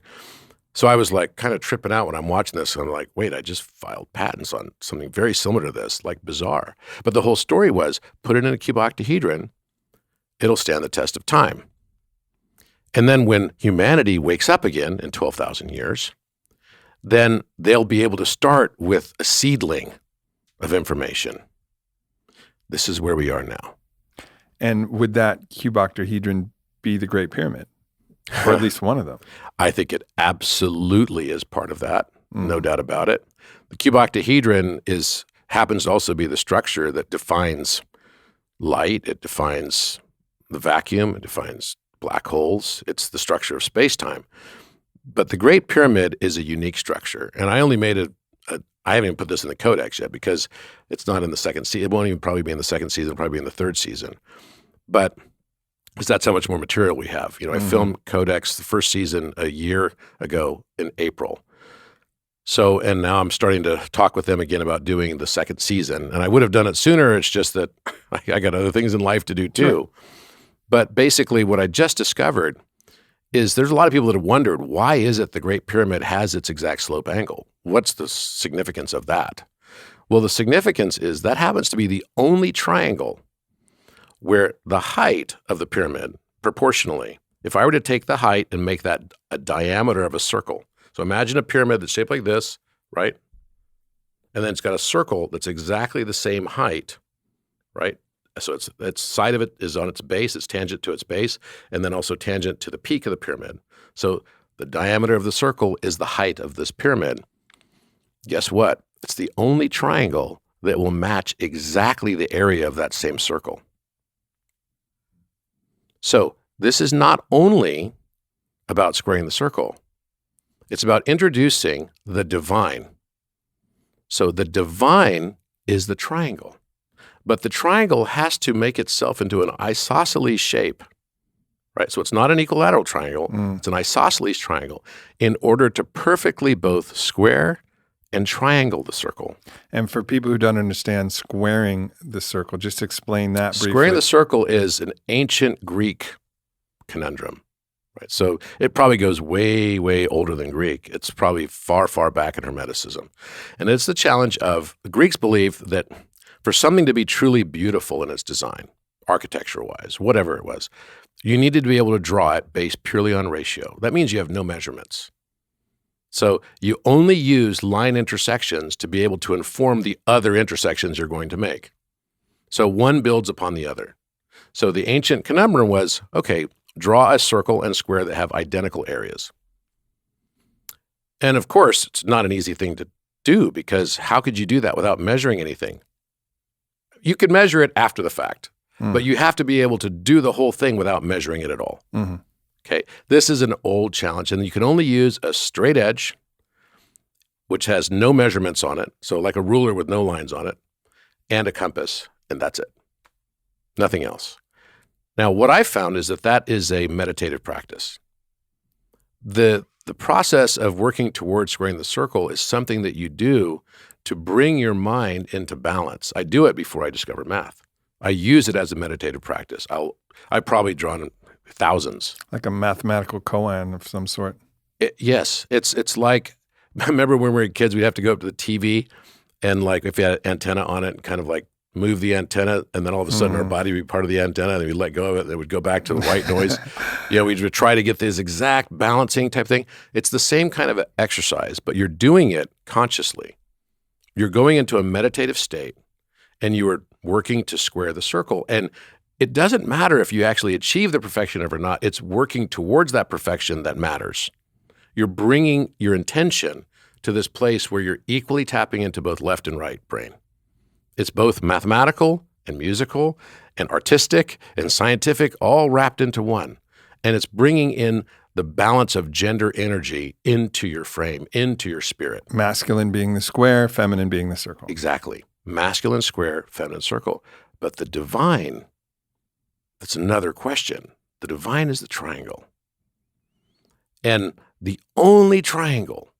So I was like kind of tripping out when I'm watching this. And I'm like, wait, I just filed patents on something very similar to this, like bizarre. But the whole story was put it in a cube octahedron, it'll stand the test of time. And then when humanity wakes up again in 12,000 years, then they'll be able to start with a seedling of information. This is where we are now. And would that cube octahedron be the Great Pyramid? Or at least one of them? I think it absolutely is part of that, no doubt about it. The cube octahedron happens to also be the structure that defines light. It defines the vacuum. It defines black holes. It's the structure of space-time. But the Great Pyramid is a unique structure. And I only made I haven't even put this in the codex yet because it's not in the second season. It won't even probably be in the second season. It'll probably be in the third season. But because that's how much more material we have. I filmed Codex, the first season, a year ago in April. So, and now I'm starting to talk with them again about doing the second season. And I would have done it sooner. It's just that I got other things in life to do too. Sure. But basically what I just discovered is there's a lot of people that have wondered, why is it the Great Pyramid has its exact slope angle? What's the significance of that? Well, the significance is that happens to be the only triangle where the height of the pyramid, proportionally, if I were to take the height and make that a diameter of a circle. So imagine a pyramid that's shaped like this, right? And then it's got a circle that's exactly the same height, right? So its side of it is on its base, it's tangent to its base, and then also tangent to the peak of the pyramid. So the diameter of the circle is the height of this pyramid. Guess what? It's the only triangle that will match exactly the area of that same circle. So this is not only about squaring the circle, it's about introducing the divine. So the divine is the triangle, but the triangle has to make itself into an isosceles shape, right? So it's not an equilateral triangle, it's an isosceles triangle in order to perfectly both square and triangle the circle. And for people who don't understand squaring the circle, just explain that briefly. Squaring the circle is an ancient Greek conundrum, right? So it probably goes way, way older than Greek. It's probably far, far back in Hermeticism. And it's the challenge of the Greeks believe that for something to be truly beautiful in its design, architecture-wise, whatever it was, you needed to be able to draw it based purely on ratio. That means you have no measurements. So you only use line intersections to be able to inform the other intersections you're going to make. So one builds upon the other. So the ancient conundrum was, okay, draw a circle and square that have identical areas. And of course, it's not an easy thing to do, because how could you do that without measuring anything? You could measure it after the fact, but you have to be able to do the whole thing without measuring it at all. Mm-hmm. Okay, this is an old challenge, and you can only use a straight edge, which has no measurements on it, so like a ruler with no lines on it, and a compass, and that's it. Nothing else. Now, what I found is that is a meditative practice. The process of working towards squaring the circle is something that you do to bring your mind into balance. I do it before I discover math. I use it as a meditative practice. I've probably drawn thousands. Like a mathematical koan of some sort. Yes. It's like, I remember when we were kids, we'd have to go up to the TV and like if you had an antenna on it and kind of like move the antenna, and then all of a sudden our body would be part of the antenna, and we'd let go of it, and it would go back to the white noise. We'd try to get this exact balancing type thing. It's the same kind of exercise, but you're doing it consciously. You're going into a meditative state, and you are working to square the circle. And it doesn't matter if you actually achieve the perfection or not. It's working towards that perfection that matters. You're bringing your intention to this place where you're equally tapping into both left and right brain. It's both mathematical and musical and artistic and scientific, all wrapped into one. And it's bringing in the balance of gender energy into your frame, into your spirit. Masculine being the square, feminine being the circle. Exactly. Masculine square, feminine circle. But the divine, that's another question. The divine is the triangle. And the only triangle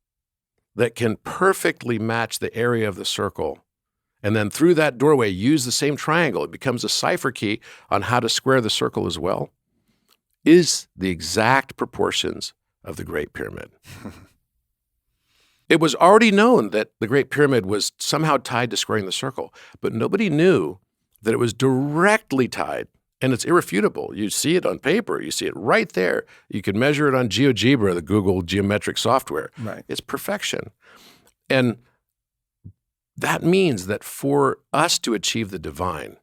that can perfectly match the area of the circle, and then through that doorway use the same triangle, it becomes a cipher key on how to square the circle as well, is the exact proportions of the Great Pyramid. It was already known that the Great Pyramid was somehow tied to squaring the circle, but nobody knew that it was directly tied, and it's irrefutable. You see it on paper. You see it right there. You can measure it on GeoGebra, the Google geometric software. Right. It's perfection. And that means that for us to achieve the divine,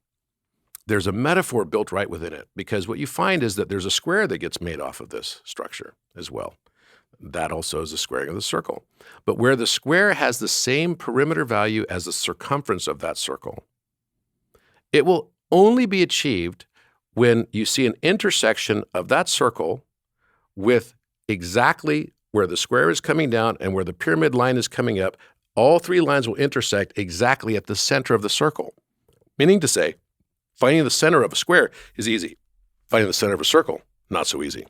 there's a metaphor built right within it, because what you find is that there's a square that gets made off of this structure as well. That also is a squaring of the circle. But where the square has the same perimeter value as the circumference of that circle, it will only be achieved when you see an intersection of that circle with exactly where the square is coming down and where the pyramid line is coming up. All three lines will intersect exactly at the center of the circle. Meaning to say, finding the center of a square is easy. Finding the center of a circle, not so easy.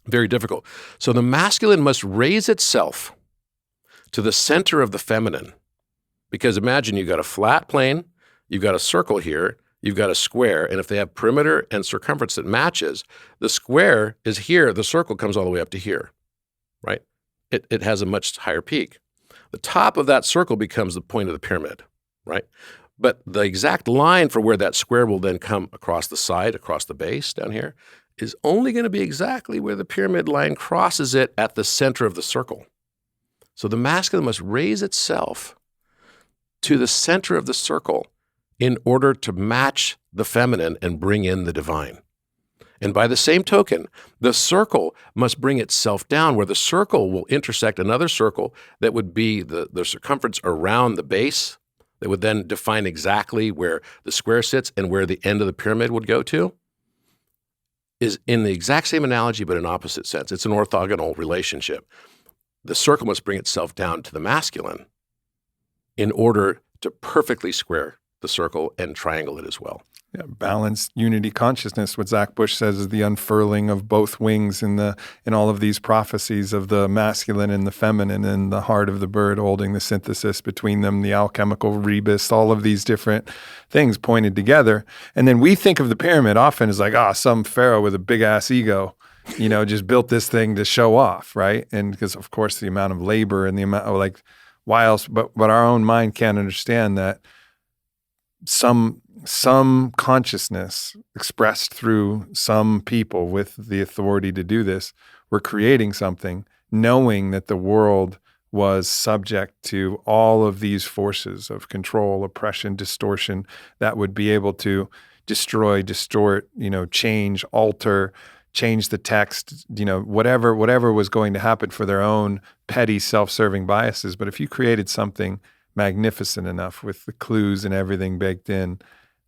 Very difficult. So the masculine must raise itself to the center of the feminine. Because imagine you've got a flat plane, you've got a circle here, you've got a square, and if they have perimeter and circumference that matches, the square is here, the circle comes all the way up to here, right? It has a much higher peak. The top of that circle becomes the point of the pyramid, right? But the exact line for where that square will then come across the side, across the base down here, is only going to be exactly where the pyramid line crosses it at the center of the circle. So the masculine must raise itself to the center of the circle in order to match the feminine and bring in the divine. And by the same token, the circle must bring itself down, where the circle will intersect another circle that would be the circumference around the base, that would then define exactly where the square sits and where the end of the pyramid would go to, is in the exact same analogy, but in opposite sense. It's an orthogonal relationship. The circle must bring itself down to the masculine in order to perfectly square the circle and triangle it as well. Yeah, balanced unity consciousness, what Zach Bush says is the unfurling of both wings in all of these prophecies of the masculine and the feminine, and the heart of the bird holding the synthesis between them, the alchemical rebus, all of these different things pointed together. And then we think of the pyramid often as like, some pharaoh with a big ass ego, just built this thing to show off, right? And because of course the amount of labor and the amount of why else, but our own mind can't understand that some consciousness expressed through some people with the authority to do this, we're creating something knowing that the world was subject to all of these forces of control, oppression, distortion that would be able to destroy, distort, change, alter, change the text, whatever was going to happen for their own petty self-serving biases. But if you created something magnificent enough with the clues and everything baked in,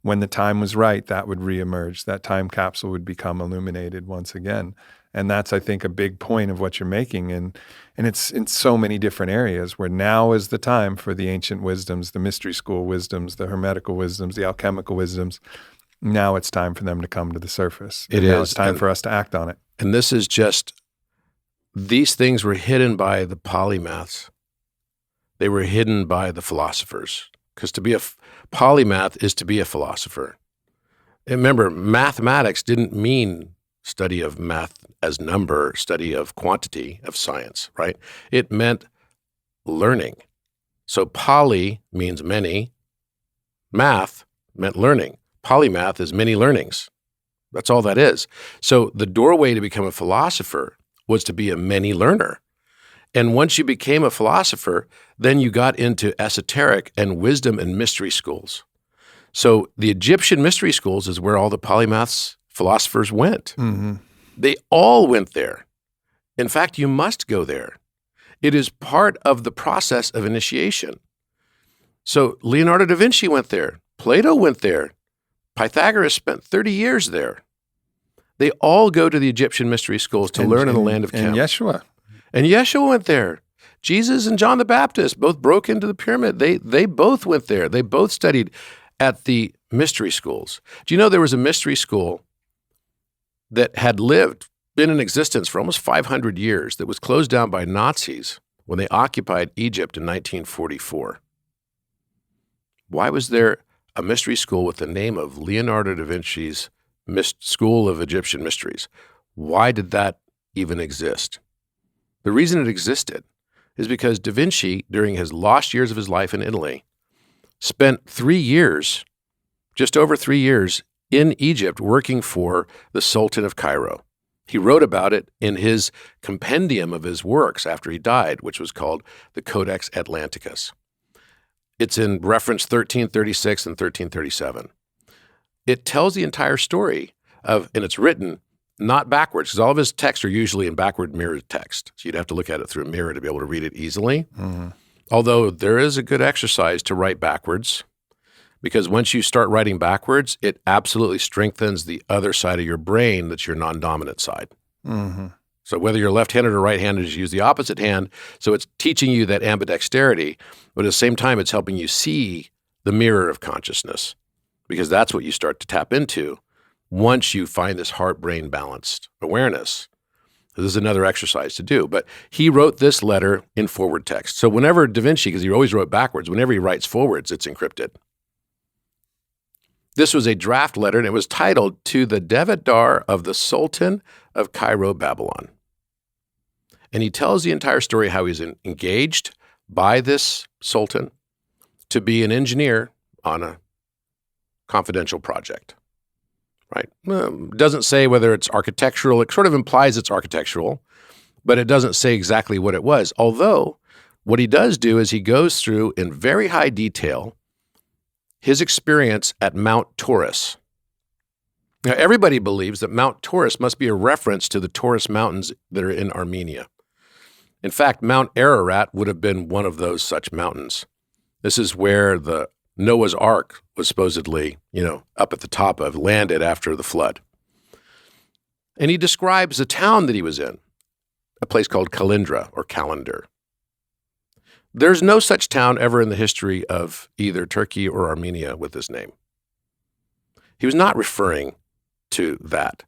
when the time was right, that would reemerge. That time capsule would become illuminated once again. And that's, I think, a big point of what you're making. And it's in so many different areas where now is the time for the ancient wisdoms, the mystery school wisdoms, the hermetical wisdoms, the alchemical wisdoms. Now it's time for them to come to the surface. Now it's time for us to act on it. And this is just, these things were hidden by the polymaths. They were hidden by the philosophers. Because to be a polymath is to be a philosopher. And remember, mathematics didn't mean study of math as number, study of quantity of science, right? It meant learning. So poly means many. Math meant learning. Polymath is many learnings. That's all that is. So the doorway to become a philosopher was to be a many learner. And once you became a philosopher, then you got into esoteric and wisdom and mystery schools. So the Egyptian mystery schools is where all the polymaths philosophers went. Mm-hmm. They all went there. In fact, you must go there. It is part of the process of initiation. So Leonardo da Vinci went there. Plato went there. Pythagoras spent 30 years there. They all go to the Egyptian mystery schools to learn in the land of Chem. And Yeshua. And Yeshua went there. Jesus and John the Baptist both broke into the pyramid. They both went there. They both studied at the mystery schools. Do you know there was a mystery school that had been in existence for almost 500 years that was closed down by Nazis when they occupied Egypt in 1944? Why was there a mystery school with the name of Leonardo da Vinci's School of Egyptian Mysteries? Why did that even exist? The reason it existed is because Da Vinci, during his lost years of his life in Italy, spent 3 years, just over 3 years, in Egypt working for the Sultan of Cairo. He wrote about it in his compendium of his works after he died, which was called the Codex Atlanticus. It's in reference 1336 and 1337. It tells the entire story and it's written not backwards, because all of his texts are usually in backward mirrored text. So you'd have to look at it through a mirror to be able to read it easily. Mm-hmm. Although there is a good exercise to write backwards, because once you start writing backwards, it absolutely strengthens the other side of your brain that's your non-dominant side. Mm-hmm. So whether you're left-handed or right-handed, you use the opposite hand. So it's teaching you that ambidexterity, but at the same time, it's helping you see the mirror of consciousness, because that's what you start to tap into once you find this heart-brain balanced awareness. This is another exercise to do. But he wrote this letter in forward text. So whenever Da Vinci, because he always wrote backwards, whenever he writes forwards, it's encrypted. This was a draft letter, and it was titled "To the Devatdar of the Sultan of Cairo, Babylon." And he tells the entire story how he's engaged by this sultan to be an engineer on a confidential project, right? Doesn't say whether it's architectural. It sort of implies it's architectural, but it doesn't say exactly what it was. Although what he does do is he goes through in very high detail his experience at Mount Taurus. Now, everybody believes that Mount Taurus must be a reference to the Taurus Mountains that are in Armenia. In fact, Mount Ararat would have been one of those such mountains. This is where the Noah's Ark was supposedly, up at the top of, landed after the flood. And he describes the town that he was in, a place called Kalindra or Calendar. There's no such town ever in the history of either Turkey or Armenia with this name. He was not referring to that.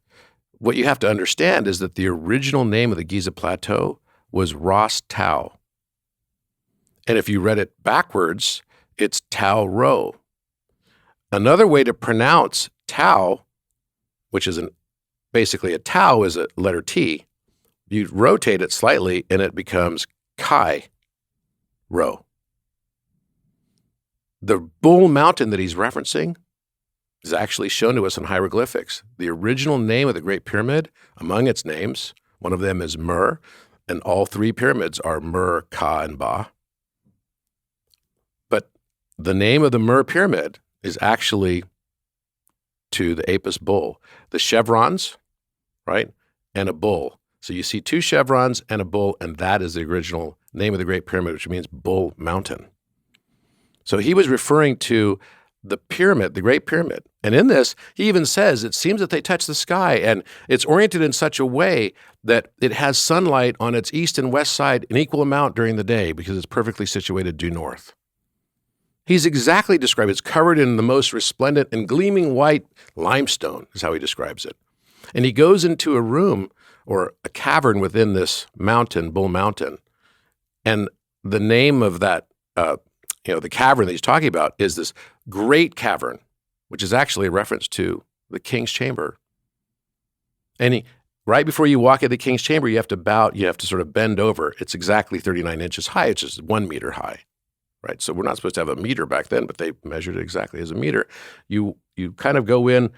What you have to understand is that the original name of the Giza Plateau was Ras Tau. And if you read it backwards, it's Tau Ro. Another way to pronounce Tau, which is basically a Tau is a letter T, you rotate it slightly and it becomes Kai Ro. The Bull Mountain that he's referencing is actually shown to us in hieroglyphics. The original name of the Great Pyramid, among its names, one of them is Mur, and all three pyramids are Mer, Ka, and Ba. But the name of the Mer pyramid is actually to the Apis bull. The chevrons, right, and a bull. So you see two chevrons and a bull, and that is the original name of the Great Pyramid, which means Bull Mountain. So he was referring to the pyramid, the Great Pyramid. And in this, he even says it seems that they touch the sky, and it's oriented in such a way that it has sunlight on its east and west side in equal amount during the day because it's perfectly situated due north. He's exactly described. It's covered in the most resplendent and gleaming white limestone, is how he describes it. And he goes into a room or a cavern within this mountain, Bull Mountain. And the name of that, the cavern that he's talking about is this great cavern, which is actually a reference to the king's chamber. And right before you walk in the king's chamber, you have to sort of bend over. It's exactly 39 inches high. It's just 1 meter high, right? So we're not supposed to have a meter back then, but they measured it exactly as a meter. You kind of go in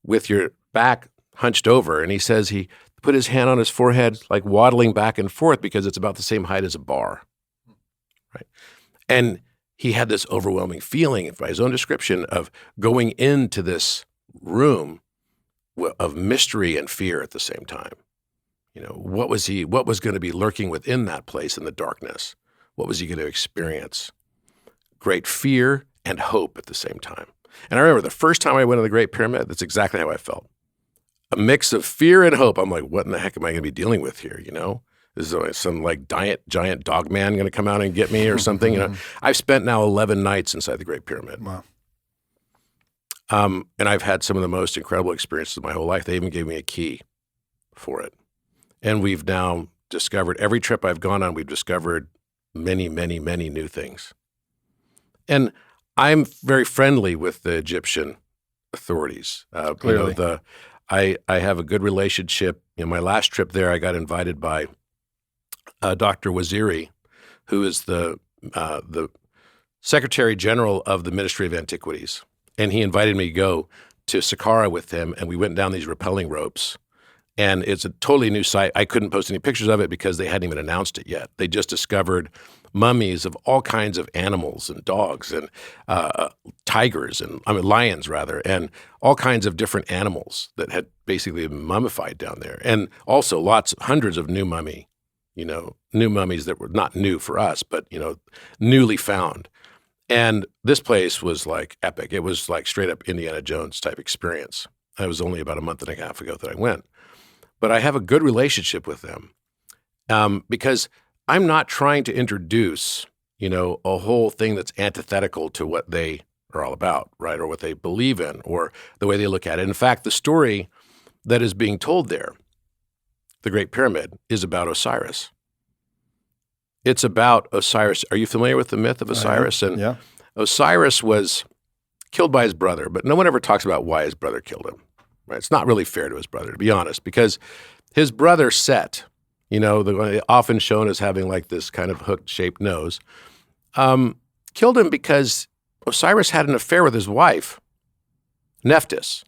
with your back hunched over, and he says he put his hand on his forehead, like waddling back and forth because it's about the same height as a bar, right? And he had this overwhelming feeling, by his own description, of going into this room of mystery and fear at the same time. What was going to be lurking within that place in the darkness? What was he going to experience? Great fear and hope at the same time. And I remember the first time I went to the Great Pyramid, that's exactly how I felt. A mix of fear and hope. I'm like, what in the heck am I going to be dealing with here, Is there some like giant dog man going to come out and get me or something? I've spent now 11 nights inside the Great Pyramid. Wow. And I've had some of the most incredible experiences of my whole life. They even gave me a key for it. And we've now discovered, every trip I've gone on, we've discovered many, many, many new things. And I'm very friendly with the Egyptian authorities. Clearly. I have a good relationship. My last trip there, I got invited by Dr. Waziri, who is the Secretary General of the Ministry of Antiquities. And he invited me to go to Saqqara with him, and we went down these rappelling ropes. And it's a totally new site. I couldn't post any pictures of it because they hadn't even announced it yet. They just discovered mummies of all kinds of animals and dogs and tigers lions rather, and all kinds of different animals that had basically been mummified down there. And also hundreds of new mummies that were not new for us, but, newly found. And this place was like epic. It was like straight up Indiana Jones type experience. It was only about a month and a half ago that I went. But I have a good relationship with them because I'm not trying to introduce, a whole thing that's antithetical to what they are all about, right? Or what they believe in or the way they look at it. In fact, the story that is being told there, the Great Pyramid, is about Osiris. It's about Osiris. Are you familiar with the myth of Osiris? And yeah. Osiris was killed by his brother, but no one ever talks about why his brother killed him. Right? It's not really fair to his brother, to be honest, because his brother Set, often shown as having like this kind of hook-shaped nose, killed him because Osiris had an affair with his wife, Nephthys.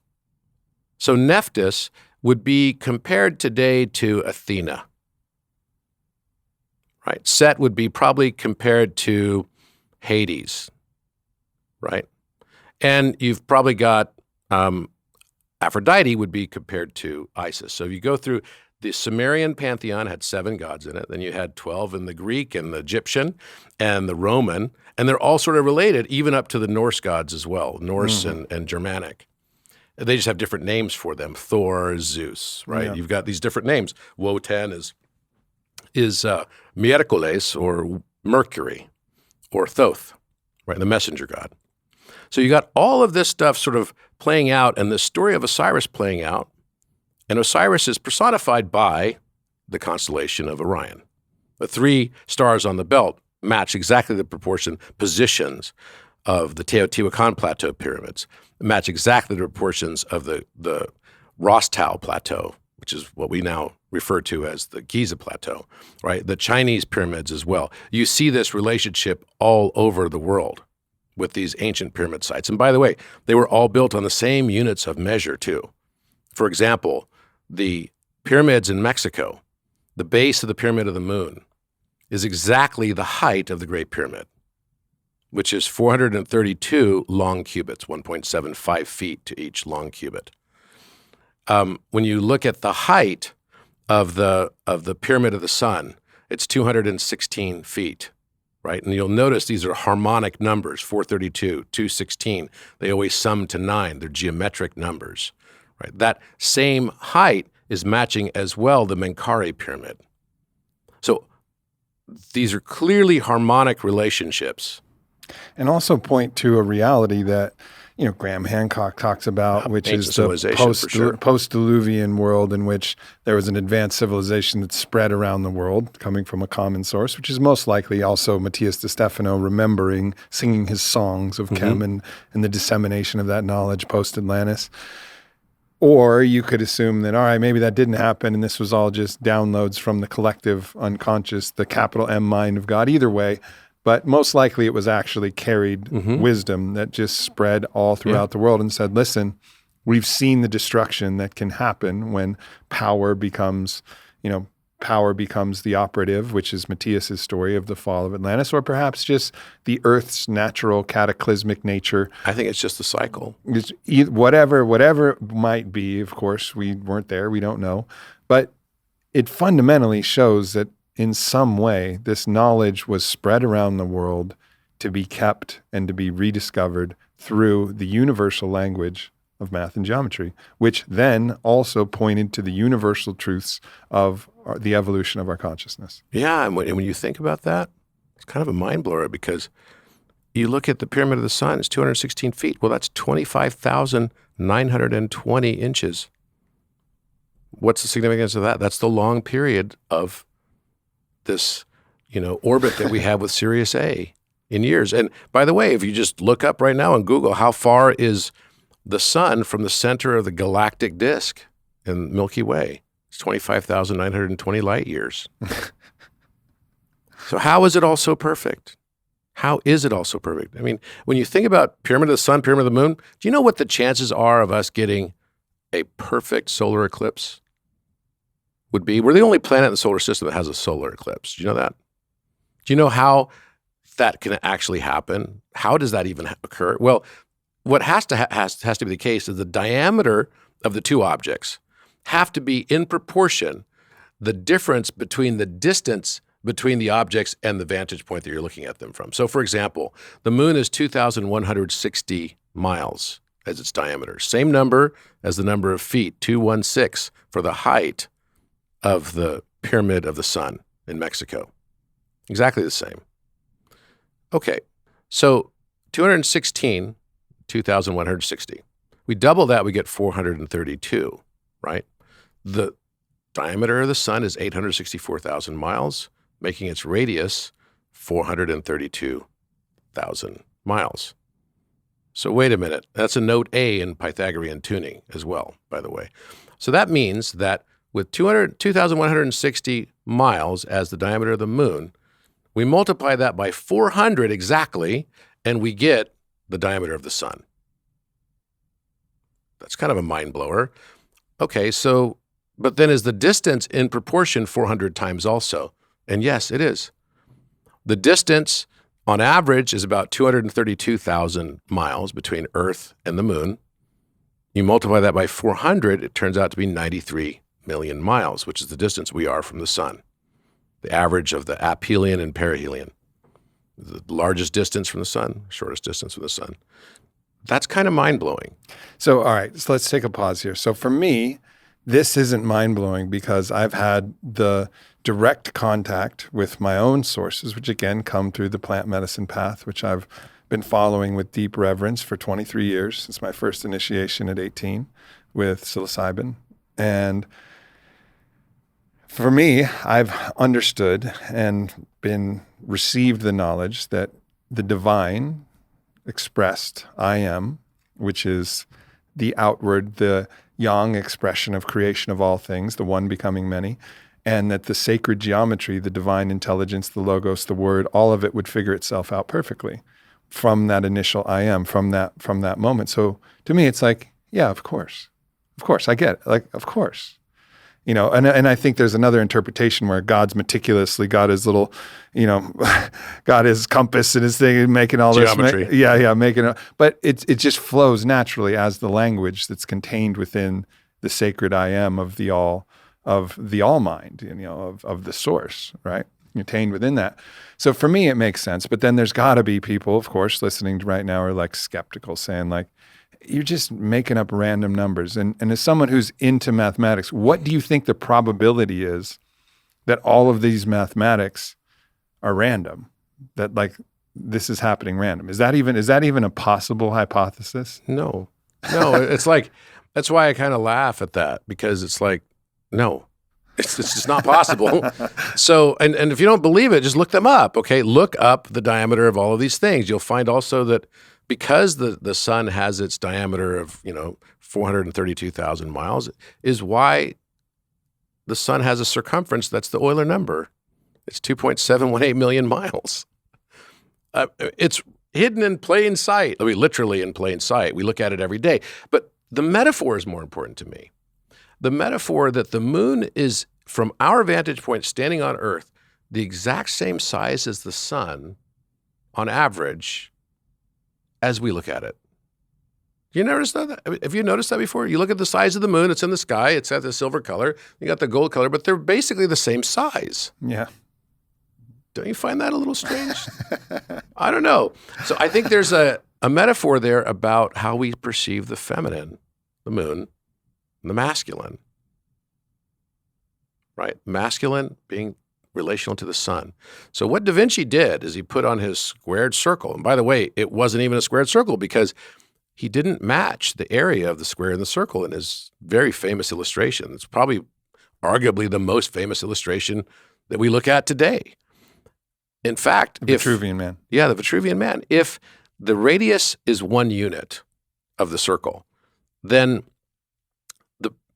So Nephthys would be compared today to Athena. Right? Set would be probably compared to Hades, right? And you've probably got Aphrodite would be compared to Isis. So if you go through, the Sumerian pantheon had 7 gods in it. Then you had 12 in the Greek and the Egyptian and the Roman, and they're all sort of related, even up to the Norse gods as well, Norse and Germanic. They just have different names for them. Thor, Zeus, right? Yeah. You've got these different names. Wotan is Miercules, or Mercury, or Thoth, right? The messenger god. So you got all of this stuff sort of playing out, and the story of Osiris playing out. And Osiris is personified by the constellation of Orion. The 3 stars on the belt match exactly the proportion positions of the Teotihuacan Plateau pyramids, match exactly the proportions of the Rostau Plateau, which is what we now refer to as the Giza Plateau, right? The Chinese pyramids as well. You see this relationship all over the world with these ancient pyramid sites. And by the way, they were all built on the same units of measure too. For example, the pyramids in Mexico, the base of the Pyramid of the Moon is exactly the height of the Great Pyramid, which is 432 long cubits, 1.75 feet to each long cubit. When you look at the height of the Pyramid of the Sun, it's 216 feet, right? And you'll notice these are harmonic numbers, 432, 216. They always sum to 9. They're geometric numbers, right? That same height is matching as well the Menkaure Pyramid. So these are clearly harmonic relationships. And also point to a reality that, Graham Hancock talks about, which is the post-Diluvian world in which there was an advanced civilization that spread around the world coming from a common source, which is most likely also Matthias de Stefano remembering, singing his songs of Chem and the dissemination of that knowledge post-Atlantis. Or you could assume that, all right, maybe that didn't happen and this was all just downloads from the collective unconscious, the capital M mind of God. Either way, but most likely it was actually carried wisdom that just spread all throughout the world and said, listen, we've seen the destruction that can happen when power becomes the operative, which is Matthias's story of the fall of Atlantis, or perhaps just the Earth's natural cataclysmic nature. I think it's just the cycle. It's whatever it might be. Of course, we weren't there. We don't know. But it fundamentally shows that in some way, this knowledge was spread around the world to be kept and to be rediscovered through the universal language of math and geometry, which then also pointed to the universal truths of the evolution of our consciousness. Yeah, and when you think about that, it's kind of a mind blower because you look at the Pyramid of the Sun, it's 216 feet. Well, that's 25,920 inches. What's the significance of that? That's the long period of this, orbit that we have with Sirius A in years. And by the way, if you just look up right now on Google, how far is the sun from the center of the galactic disk in Milky Way? It's 25,920 light years. So how is it all so perfect? How is it all so perfect? I mean, when you think about Pyramid of the Sun, Pyramid of the Moon, do you know what the chances are of us getting a perfect solar eclipse would be? We're the only planet in the solar system that has a solar eclipse. Do you know that? Do you know how that can actually happen? How does that even occur? Well, what has to be the case is the diameter of the two objects have to be in proportion the difference between the distance between the objects and the vantage point that you're looking at them from. So, for example, the moon is 2,160 miles as its diameter. Same number as the number of feet, 216, for the height of the Pyramid of the Sun in Mexico. Exactly the same. Okay, so 216, 2,160. We double that, we get 432, right? The diameter of the sun is 864,000 miles, making its radius 432,000 miles. So wait a minute, that's a note A in Pythagorean tuning as well, by the way. So that means that with 2,160 miles as the diameter of the moon, we multiply that by 400 exactly, and we get the diameter of the sun. That's kind of a mind blower. Okay, so, but then is the distance in proportion 400 times also? And yes, it is. The distance on average is about 232,000 miles between Earth and the moon. You multiply that by 400, it turns out to be 93 million miles, which is the distance we are from the sun. The average of the aphelion and perihelion. The largest distance from the sun, shortest distance from the sun. That's kind of mind-blowing. So, all right, so let's take a pause here. So for me, this isn't mind-blowing because I've had the direct contact with my own sources, which again come through the plant medicine path, which I've been following with deep reverence for 23 years since my first initiation at 18 with psilocybin. And for me, I've understood and been received the knowledge that the divine expressed I am, which is the outward, the yang expression of creation of all things, the one becoming many, and that the sacred geometry, the divine intelligence, the logos, the word, all of it would figure itself out perfectly from that initial I am, from that moment. So to me, it's like, yeah, of course, I get it. Like, of course. And I think there's another interpretation where God's meticulously got his little, got his compass and his thing and making all Geometry. this. Making it. But it just flows naturally as the language that's contained within the sacred I am of the all mind, of the source, right? Contained within that. So for me, it makes sense. But then there's got to be people, of course, listening right now are like skeptical, saying like, you're just making up random numbers. And as someone who's into mathematics, what do you think the probability is that all of these mathematics are random? That like this is happening random? Is that even a possible hypothesis? No. It's like, that's why I kind of laugh at that, because it's like, no, it's just not possible. So, and if you don't believe it, just look them up. Okay, look up the diameter of all of these things. You'll find also that because the sun has its diameter of 432,000 miles, is why the sun has a circumference that's the Euler number. It's 2.718 million miles. It's hidden in plain sight. I mean, literally in plain sight. We look at it every day. But the metaphor is more important to me. The metaphor that the moon is, from our vantage point, standing on Earth, the exact same size as the sun on average as we look at it. You notice that? Have you noticed that before? You look at the size of the moon, it's in the sky, it's at the silver color, you got the gold color, but they're basically the same size. Yeah. Don't you find that a little strange? I don't know. So I think there's a metaphor there about how we perceive the feminine, the moon, and the masculine. Right? Masculine being relational to the sun. So what Da Vinci did is he put on his squared circle. And by the way, it wasn't even a squared circle because he didn't match the area of the square and the circle in his very famous illustration. It's probably arguably the most famous illustration that we look at today. In fact, the Vitruvian Man. Yeah, the Vitruvian Man. If the radius is 1 unit of the circle, then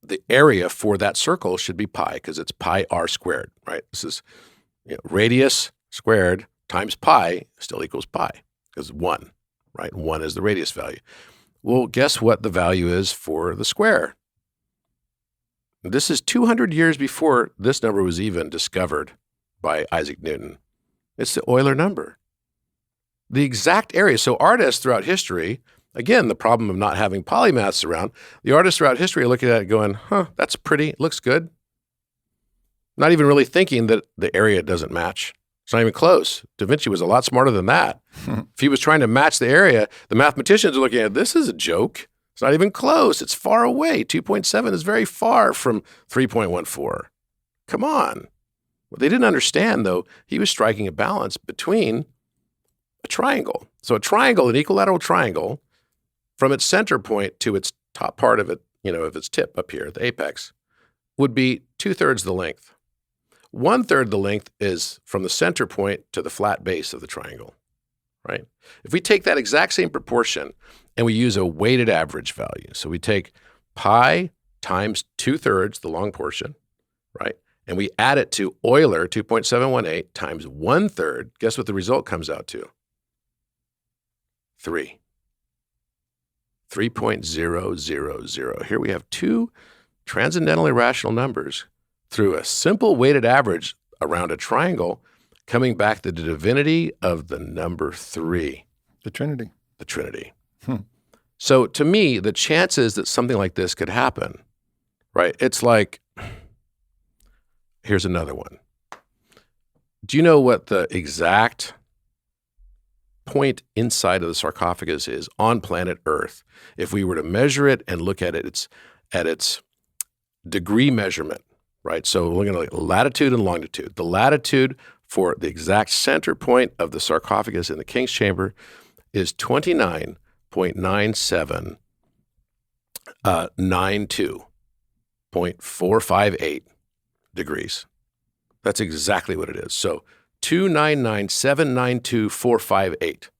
the area for that circle should be pi, because it's pi r squared, right? This is radius squared times pi still equals pi, because 1, right? 1 is the radius value. Well, guess what the value is for the square? This is 200 years before this number was even discovered by Isaac Newton. It's the Euler number. The exact area. So artists throughout history, again, the problem of not having polymaths around, the artists throughout history are looking at it going, that's pretty, looks good. Not even really thinking that the area doesn't match. It's not even close. Da Vinci was a lot smarter than that. If he was trying to match the area, the mathematicians are looking at, this is a joke. It's not even close. It's far away. 2.7 is very far from 3.14. Come on. What they didn't understand, though, he was striking a balance between a triangle. So a triangle, an equilateral triangle, from its center point to its top part of it, of its tip up here at the apex, would be 2/3 the length. 1/3 the length is from the center point to the flat base of the triangle, right? If we take that exact same proportion and we use a weighted average value, so we take pi times 2/3, the long portion, right? And we add it to Euler, 2.718 times 1/3, guess what the result comes out to? 3. 3.000. Here we have two transcendental irrational numbers through a simple weighted average around a triangle, coming back to the divinity of the number 3. The Trinity. The Trinity. So to me, the chances that something like this could happen, right? It's like, here's another one. Do you know what the exact point inside of the sarcophagus is on planet Earth? If we were to measure it and look at it, it's at its degree measurement, right? So we're looking at latitude and longitude. The latitude for the exact center point of the sarcophagus in the king's chamber is 29.9792.458 degrees. That's exactly what it is. So 299,792,458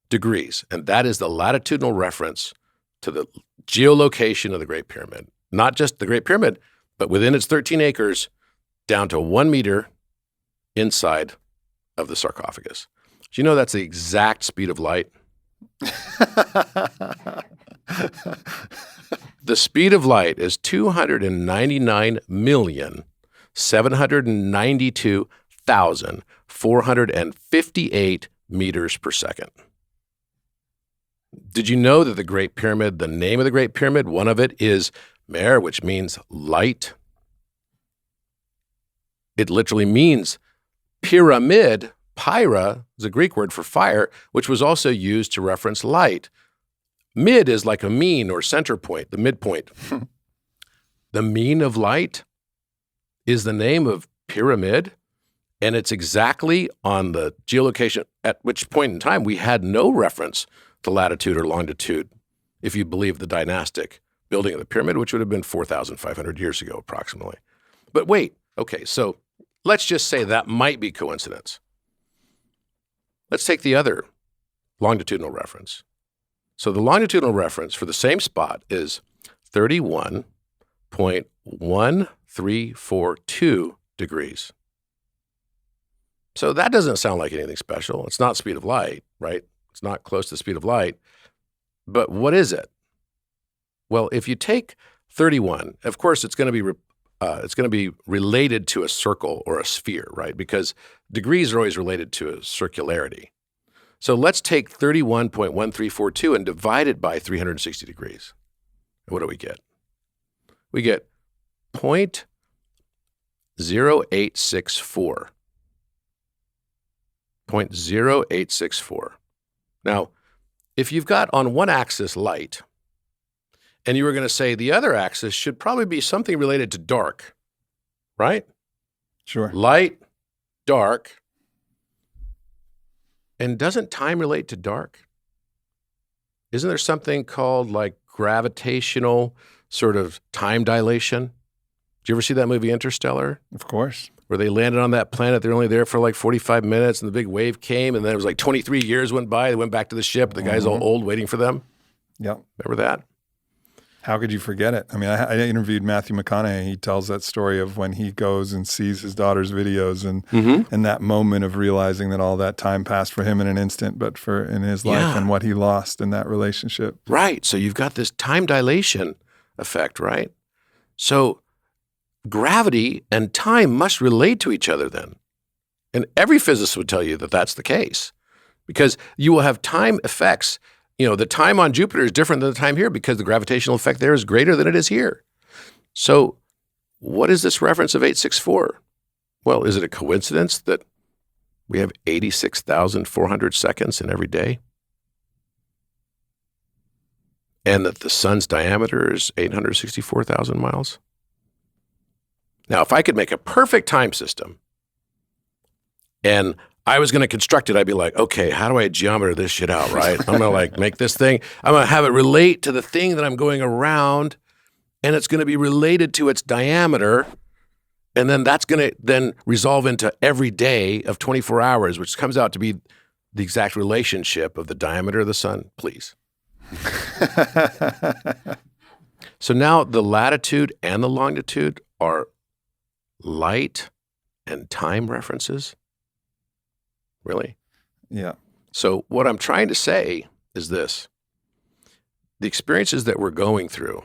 degrees. And that is the latitudinal reference to the geolocation of the Great Pyramid. Not just the Great Pyramid, but within its 13 acres, down to 1 meter inside of the sarcophagus. Do you know that's the exact speed of light? The speed of light is 299,792,458 meters per second. Did you know that the Great Pyramid, the name of the Great Pyramid, one of it is Mer, which means light? It literally means pyramid. Pyra is a Greek word for fire, which was also used to reference light. Mid is like a mean or center point, the midpoint. The mean of light is the name of pyramid, and it's exactly on the geolocation at which point in time we had no reference to latitude or longitude, if you believe the dynastic building of the pyramid, which would have been 4,500 years ago approximately. But wait, okay, so let's just say that might be coincidence. Let's take the other longitudinal reference. So the longitudinal reference for the same spot is 31.1342 degrees. So that doesn't sound like anything special. It's not speed of light, right? It's not close to the speed of light. But what is it? Well, if you take 31, of course, it's going to be related to a circle or a sphere, right? Because degrees are always related to a circularity. So let's take 31.1342 and divide it by 360 degrees. What do we get? We get 0.0864. 0.0864. Now, if you've got on one axis light, and you were going to say the other axis should probably be something related to dark, right? Sure. Light, dark. And doesn't time relate to dark? Isn't there something called like gravitational sort of time dilation? Did you ever see that movie Interstellar? Of course. Where they landed on that planet, they're only there for like 45 minutes, and the big wave came, and then it was like 23 years went by, they went back to the ship, the guy's all old waiting for them. Yep. Remember that? How could you forget it? I mean, I interviewed Matthew McConaughey. He tells that story of when he goes and sees his daughter's videos and that moment of realizing that all that time passed for him in an instant, but for in his life and what he lost in that relationship. Right. So you've got this time dilation effect, right? So gravity and time must relate to each other then. And every physicist would tell you that that's the case because you will have time effects. You know, the time on Jupiter is different than the time here because the gravitational effect there is greater than it is here. So what is this reference of 864? Well, is it a coincidence that we have 86,400 seconds in every day? And that the sun's diameter is 864,000 miles? Now, if I could make a perfect time system and I was going to construct it, I'd be like, okay, how do I geometry this shit out, right? I'm going to like make this thing. I'm going to have it relate to the thing that I'm going around, and it's going to be related to its diameter. And then that's going to then resolve into every day of 24 hours, which comes out to be the exact relationship of the diameter of the sun, please. So now the latitude and the longitude are light and time references. Really? Yeah. So what I'm trying to say is this. The experiences that we're going through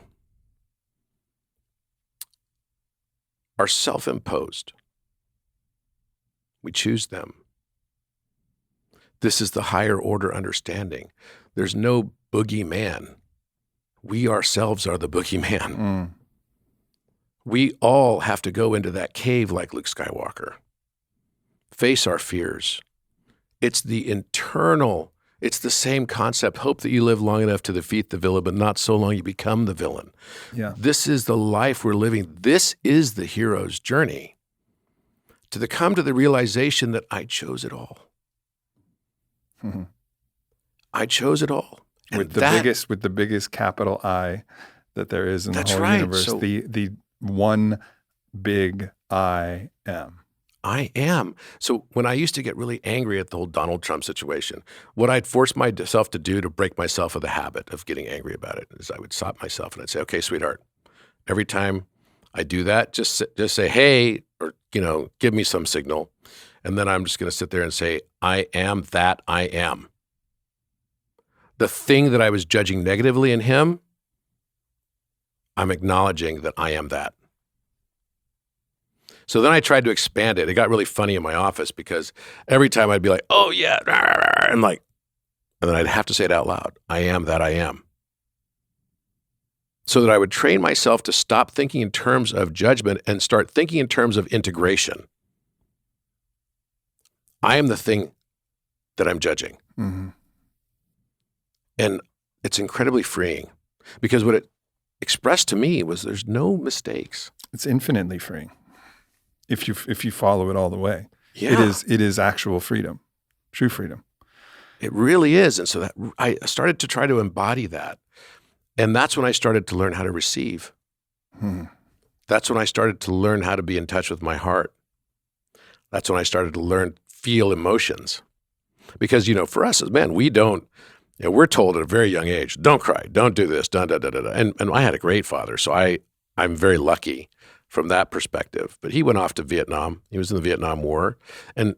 are self-imposed. We choose them. This is the higher order understanding. There's no boogeyman. We ourselves are the boogeyman. We all have to go into that cave like Luke Skywalker. Face our fears. It's the internal, it's the same concept. Hope that you live long enough to defeat the villain, but not so long you become the villain. Yeah. This is the life we're living. This is the hero's journey. To come to the realization that I chose it all. I chose it all. And with the biggest capital I that there is in the whole universe. So, the one big I am. I am. So when I used to get really angry at the whole Donald Trump situation, what I'd force myself to do to break myself of the habit of getting angry about it is I would stop myself and I'd say, okay, sweetheart, every time I do that, just say, hey, or, give me some signal. And then I'm just going to sit there and say, I am that I am. The thing that I was judging negatively in him, I'm acknowledging that I am that. So then I tried to expand it. It got really funny in my office because every time I'd be like, oh yeah, and then I'd have to say it out loud. I am that I am. So that I would train myself to stop thinking in terms of judgment and start thinking in terms of integration. I am the thing that I'm judging. Mm-hmm. And it's incredibly freeing because what it expressed to me was there's no mistakes. It's infinitely freeing if you follow it all the way. Yeah. It is actual freedom, true freedom. It really is. And so that I started to try to embody that. And that's when I started to learn how to receive. That's when I started to learn how to be in touch with my heart. That's when I started to feel emotions. Because, for us as men, we don't, we're told at a very young age, don't cry, don't do this, da, da, da, da, da. And I had a great father, so I'm very lucky from that perspective. But he went off to Vietnam. He was in the Vietnam War. And,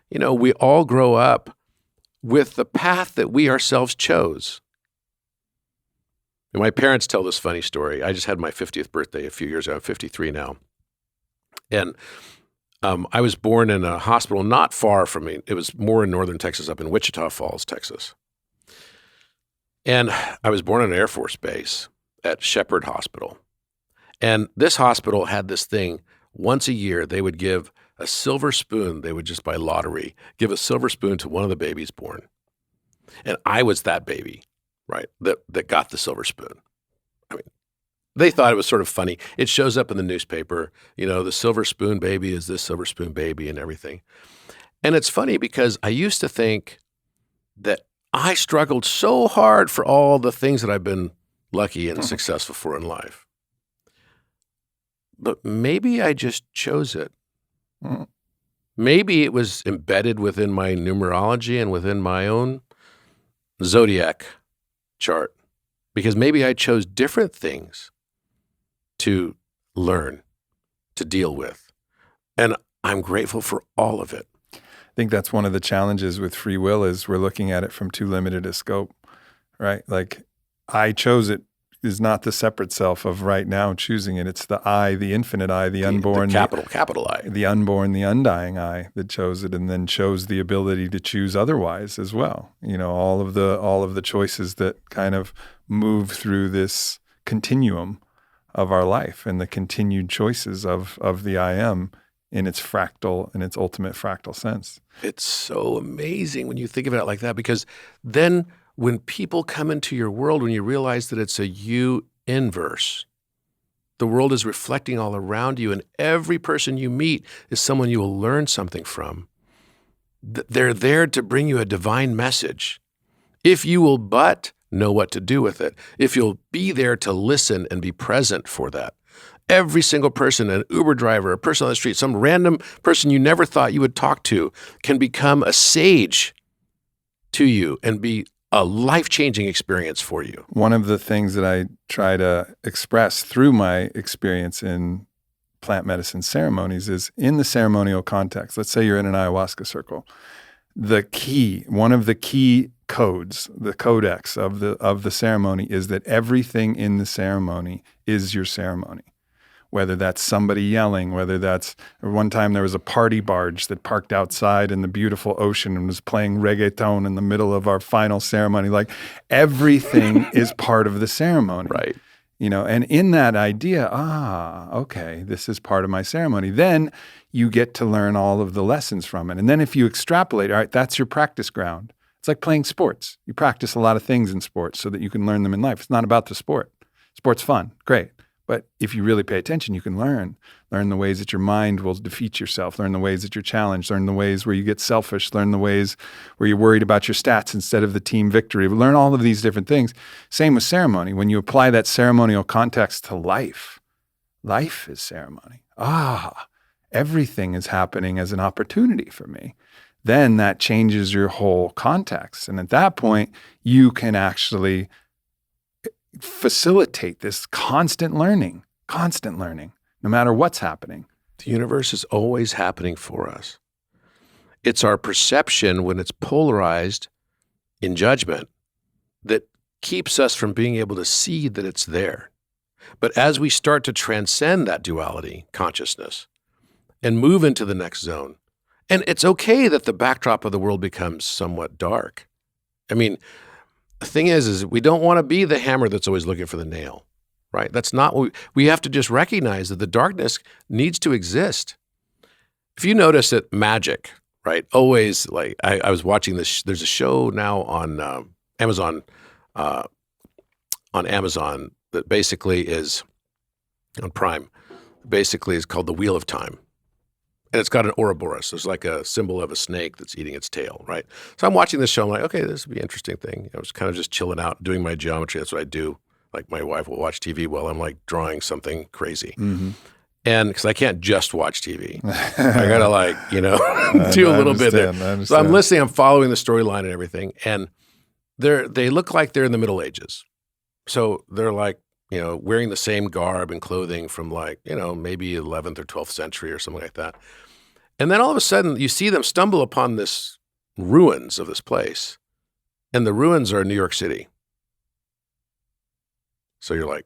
we all grow up with the path that we ourselves chose. And my parents tell this funny story. I just had my 50th birthday a few years ago. I'm 53 now. And I was born in a hospital not far from me. It was more in northern Texas, up in Wichita Falls, Texas. And I was born on an Air Force base at Shepherd Hospital. And this hospital had this thing, once a year, they would give a silver spoon. They would just by lottery give a silver spoon to one of the babies born. And I was that baby, right, that got the silver spoon. I mean, they thought it was sort of funny. It shows up in the newspaper, the silver spoon baby is this silver spoon baby and everything. And it's funny because I used to think that I struggled so hard for all the things that I've been lucky and successful for in life. But maybe I just chose it. Maybe it was embedded within my numerology and within my own zodiac chart. Because maybe I chose different things to learn, to deal with. And I'm grateful for all of it. I think that's one of the challenges with free will is we're looking at it from too limited a scope, right? Like I chose it is not the separate self of right now choosing it. It's the I, the infinite I, the unborn. The capital I. The unborn, the undying I that chose it and then chose the ability to choose otherwise as well. All of the choices that kind of move through this continuum of our life and the continued choices of the I am in its ultimate fractal sense. It's so amazing when you think of it like that, because then when people come into your world, when you realize that it's a you inverse, the world is reflecting all around you, and every person you meet is someone you will learn something from. They're there to bring you a divine message. If you will but know what to do with it, if you'll be there to listen and be present for that. Every single person, an Uber driver, a person on the street, some random person you never thought you would talk to can become a sage to you and be a life-changing experience for you. One of the things that I try to express through my experience in plant medicine ceremonies is in the ceremonial context. Let's say you're in an ayahuasca circle. One of the key codes, the codex of the ceremony is that everything in the ceremony is your ceremony. Whether that's somebody yelling, whether that's one time there was a party barge that parked outside in the beautiful ocean and was playing reggaeton in the middle of our final ceremony. Like everything is part of the ceremony. Right. And in that idea, okay, this is part of my ceremony. Then you get to learn all of the lessons from it. And then if you extrapolate, all right, that's your practice ground. It's like playing sports. You practice a lot of things in sports so that you can learn them in life. It's not about the sport. Sport's fun, great. But if you really pay attention, you can learn the ways that your mind will defeat yourself, learn the ways that you're challenged, learn the ways where you get selfish, learn the ways where you're worried about your stats instead of the team victory. Learn all of these different things. Same with ceremony. When you apply that ceremonial context to life is ceremony. Everything is happening as an opportunity for me. Then that changes your whole context. And at that point, you can actually facilitate this constant learning, no matter what's happening. The universe is always happening for us. It's our perception when it's polarized in judgment that keeps us from being able to see that it's there. But as we start to transcend that duality, consciousness, and move into the next zone, and it's okay that the backdrop of the world becomes somewhat dark. I mean, the thing is we don't want to be the hammer that's always looking for the nail, right? That's not what we have to just recognize that the darkness needs to exist. If you notice that magic, right? Always, like, I was watching this, there's a show now on Amazon that basically is on Prime, basically is called The Wheel of Time. And it's got an Ouroboros. There's like a symbol of a snake that's eating its tail, right? So I'm watching this show. I'm like, okay, this would be an interesting thing. I was kind of just chilling out, doing my geometry. That's what I do. Like, my wife will watch TV while I'm like drawing something crazy. Mm-hmm. And because I can't just watch TV. I got to, like, do a little bit there. So I'm listening. I'm following the storyline and everything. And they look like they're in the Middle Ages. So they're like, wearing the same garb and clothing from, like, maybe 11th or 12th century or something like that. And then all of a sudden you see them stumble upon this ruins of this place. And the ruins are New York City. So you're like,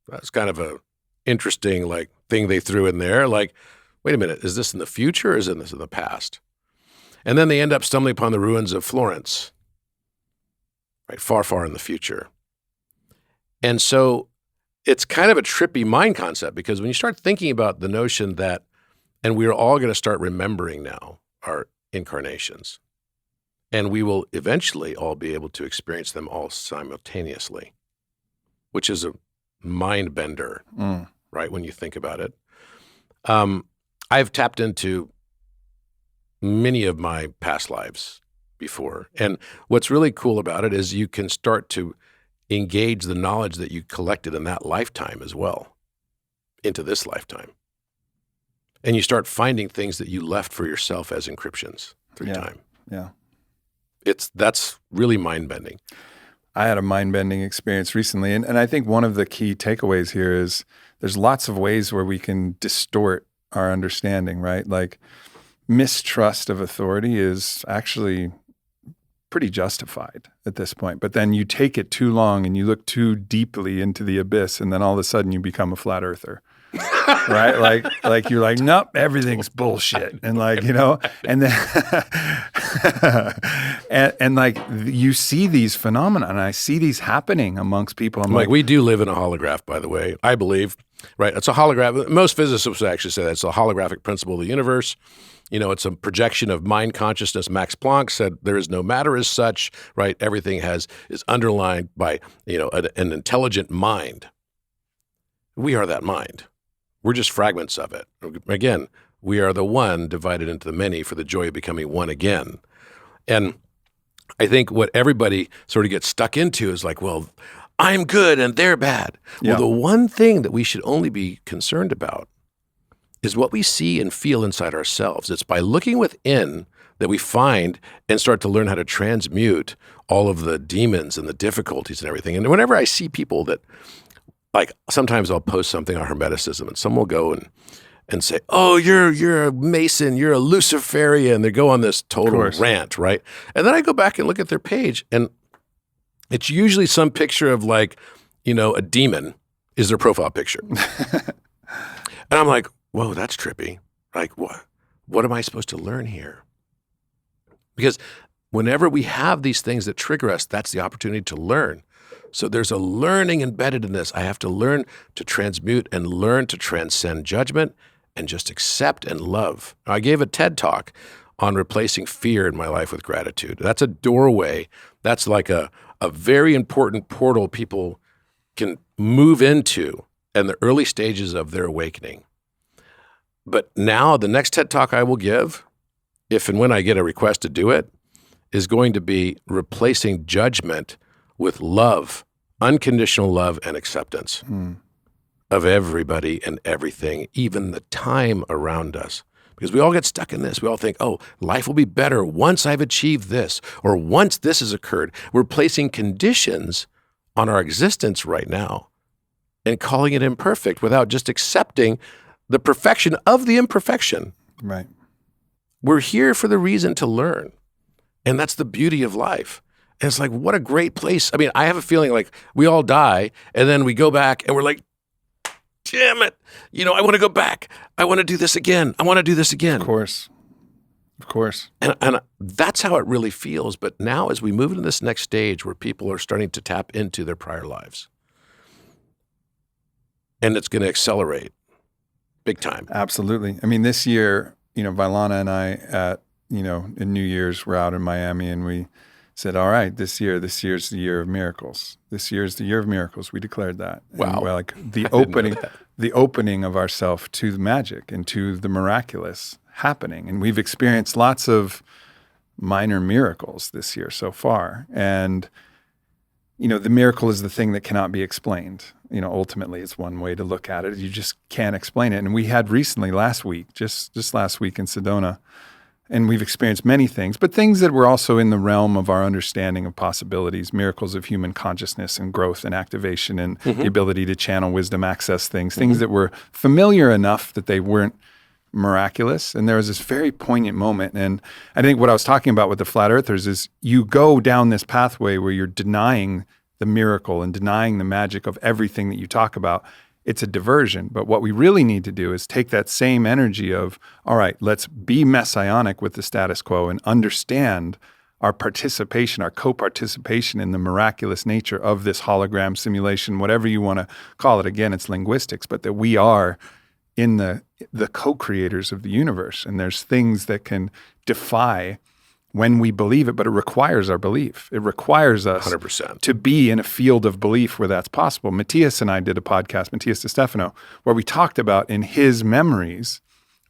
that's kind of a interesting, like, thing they threw in there. Like, wait a minute, is this in the future or is this in the past? And then they end up stumbling upon the ruins of Florence, right? Far, far in the future. And so it's kind of a trippy mind concept, because when you start thinking about the notion that, and we're all going to start remembering now our incarnations, and we will eventually all be able to experience them all simultaneously, which is a mind bender, right? When you think about it. I've tapped into many of my past lives before. And what's really cool about it is you can start to engage the knowledge that you collected in that lifetime as well into this lifetime. And you start finding things that you left for yourself as encryptions through time. Yeah. That's really mind-bending. I had a mind-bending experience recently, and I think one of the key takeaways here is there's lots of ways where we can distort our understanding, right? Like, mistrust of authority is actually pretty justified at this point. But then you take it too long and you look too deeply into the abyss, and then all of a sudden you become a flat earther. Right? Like you're like, nope, everything's bullshit. And, like, and then and like you see these phenomena, and I see these happening amongst people. I'm like, we do live in a holograph, by the way, I believe, right? It's a holograph. Most physicists would actually say that it's a holographic principle of the universe. It's a projection of mind consciousness. Max Planck said there is no matter as such, right? Everything is underlined by, an intelligent mind. We are that mind. We're just fragments of it. Again, we are the one divided into the many for the joy of becoming one again. And I think what everybody sort of gets stuck into is like, well, I'm good and they're bad. Yeah. Well, the one thing that we should only be concerned about is what we see and feel inside ourselves. It's by looking within that we find and start to learn how to transmute all of the demons and the difficulties and everything. And whenever I see people that, like, sometimes I'll post something on Hermeticism and someone will go and say, oh, you're a Mason, you're a Luciferian. They go on this total rant, right? And then I go back and look at their page, and it's usually some picture of, like, a demon is their profile picture. And I'm like, whoa, that's trippy. Like, what am I supposed to learn here? Because whenever we have these things that trigger us, that's the opportunity to learn. So there's a learning embedded in this. I have to learn to transmute and learn to transcend judgment and just accept and love. I gave a TED talk on replacing fear in my life with gratitude. That's a doorway. That's like a very important portal people can move into in the early stages of their awakening. But now the next TED Talk I will give, if and when I get a request to do it, is going to be replacing judgment with love, unconditional love and acceptance of everybody and everything, even the time around us. Because we all get stuck in this. We all think, oh, life will be better once I've achieved this, or once this has occurred. We're placing conditions on our existence right now and calling it imperfect without just accepting the perfection of the imperfection. Right. We're here for the reason to learn. And that's the beauty of life. And it's like, what a great place. I mean, I have a feeling like we all die and then we go back and we're like, damn it. I want to go back. I want to do this again. I want to do this again. Of course. And that's how it really feels. But now as we move into this next stage where people are starting to tap into their prior lives, and it's going to accelerate big time. Absolutely. I mean, this year, Vailana and I in New Year's, we're out in Miami and we said, all right, this year's the year of miracles. This year's the year of miracles. We declared that. Wow. And we're like the opening of ourselves to the magic and to the miraculous happening. And we've experienced lots of minor miracles this year so far. And, the miracle is the thing that cannot be explained. Ultimately it's one way to look at it. You just can't explain it. And we had recently last week, just last week in Sedona, and we've experienced many things, but things that were also in the realm of our understanding of possibilities, miracles of human consciousness and growth and activation and the ability to channel wisdom, access things that were familiar enough that they weren't miraculous. And there was this very poignant moment. And I think what I was talking about with the flat earthers is you go down this pathway where you're denying the miracle and denying the magic of everything that you talk about. It's a diversion. But what we really need to do is take that same energy of, all right, let's be messianic with the status quo and understand our participation, our co-participation in the miraculous nature of this hologram simulation, whatever you want to call it. Again, it's linguistics, but that we are in the co-creators of the universe. And there's things that can defy when we believe it, but it requires our belief. It requires us 100%. to be in a field of belief where that's possible. Matthias and I did a podcast, Matthias De Stefano, where we talked about in his memories,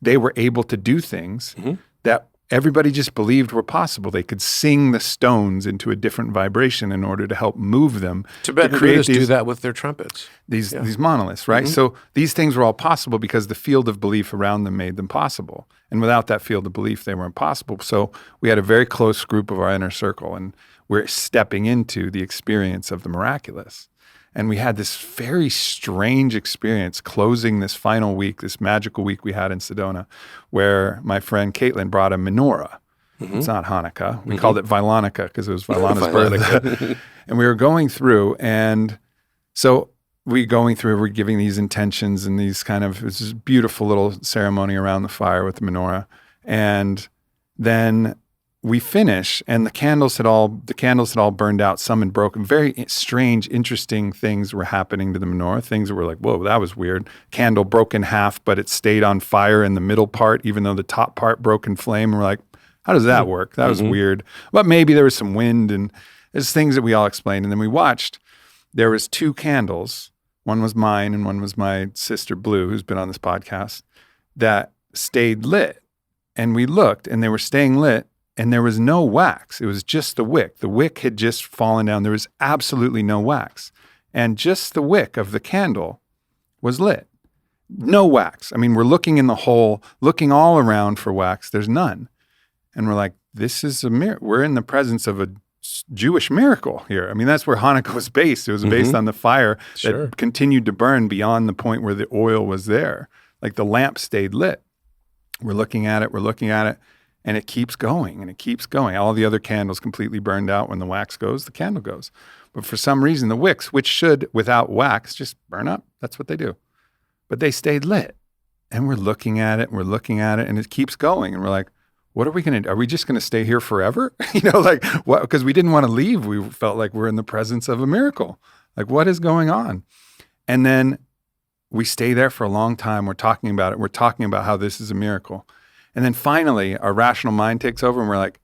they were able to do things that everybody just believed were possible. They could sing the stones into a different vibration in order to help move them. Tibetan Buddhists do that with their trumpets. These monoliths, right? So these things were all possible because the field of belief around them made them possible. And without that field of belief, they were impossible. So we had a very close group of our inner circle, and we're stepping into the experience of the miraculous. And we had this very strange experience closing this final week, this magical week we had in Sedona, where my friend Caitlin brought a menorah. It's not Hanukkah. We called it Vailanica because it was Vailana's birthday. And we were going through, and so we're giving these intentions and these it's this beautiful little ceremony around the fire with the menorah. And then we finish, and the candles had all burned out. Some had broken. Very strange, interesting things were happening to the menorah. Things that were like, whoa, that was weird. Candle broke in half, but it stayed on fire in the middle part, even though the top part broke in flame. And we're like, how does that work? That was weird. But maybe there was some wind, and there's things that we all explained. And then we watched. There was 2 candles. One was mine, and one was my sister Blue, who's been on this podcast, that stayed lit. And we looked, and they were staying lit. And there was no wax. It was just the wick. The wick had just fallen down. There was absolutely no wax. And just the wick of the candle was lit. No wax. I mean, we're looking in the hole, looking all around for wax. There's none. And we're like, this is a miracle. We're in the presence of a Jewish miracle here. I mean, that's where Hanukkah was based. It was based on the fire that continued to burn beyond the point where the oil was there. Like the lamp stayed lit. We're looking at it. And it keeps going, and it keeps going. All the other candles completely burned out. When the wax goes, the candle goes. But for some reason, the wicks, which should, without wax, just burn up. That's what they do. But they stayed lit. And we're looking at it, and it keeps going. And we're like, what are we going to do? Are we just going to stay here forever? What? Because we didn't want to leave. We felt like we're in the presence of a miracle. Like, what is going on? And then we stay there for a long time. We're talking about it. We're talking about how this is a miracle. And then finally, our rational mind takes over, and we're like,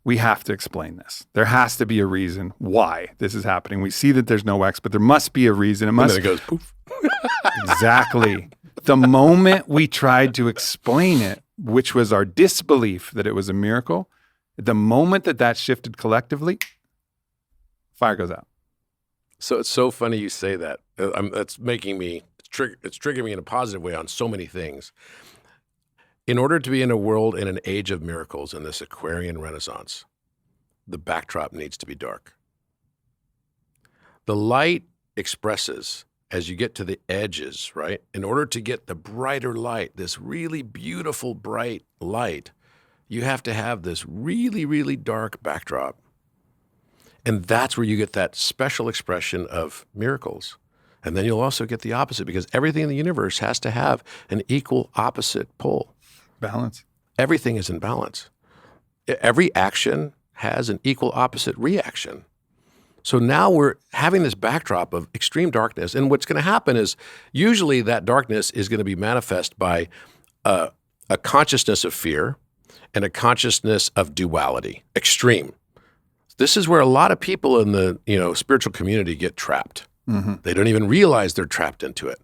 we have to explain this. There has to be a reason why this is happening. We see that there's no wax, but there must be a reason. And then it goes poof. Exactly. The moment we tried to explain it, which was our disbelief that it was a miracle, the moment that shifted collectively, fire goes out. So it's so funny you say that. It's making me, it's triggering me in a positive way on so many things. In order to be in a world in an age of miracles in this Aquarian Renaissance, the backdrop needs to be dark. The light expresses as you get to the edges, right? In order to get the brighter light, this really beautiful bright light, you have to have this really, really dark backdrop. And that's where you get that special expression of miracles. And then you'll also get the opposite, because everything in the universe has to have an equal opposite pole. Balance. Everything is in balance. Every action has an equal opposite reaction. So now we're having this backdrop of extreme darkness. And what's going to happen is usually that darkness is going to be manifest by a consciousness of fear and a consciousness of duality, extreme. This is where a lot of people in the spiritual community get trapped. Mm-hmm. They don't even realize they're trapped into it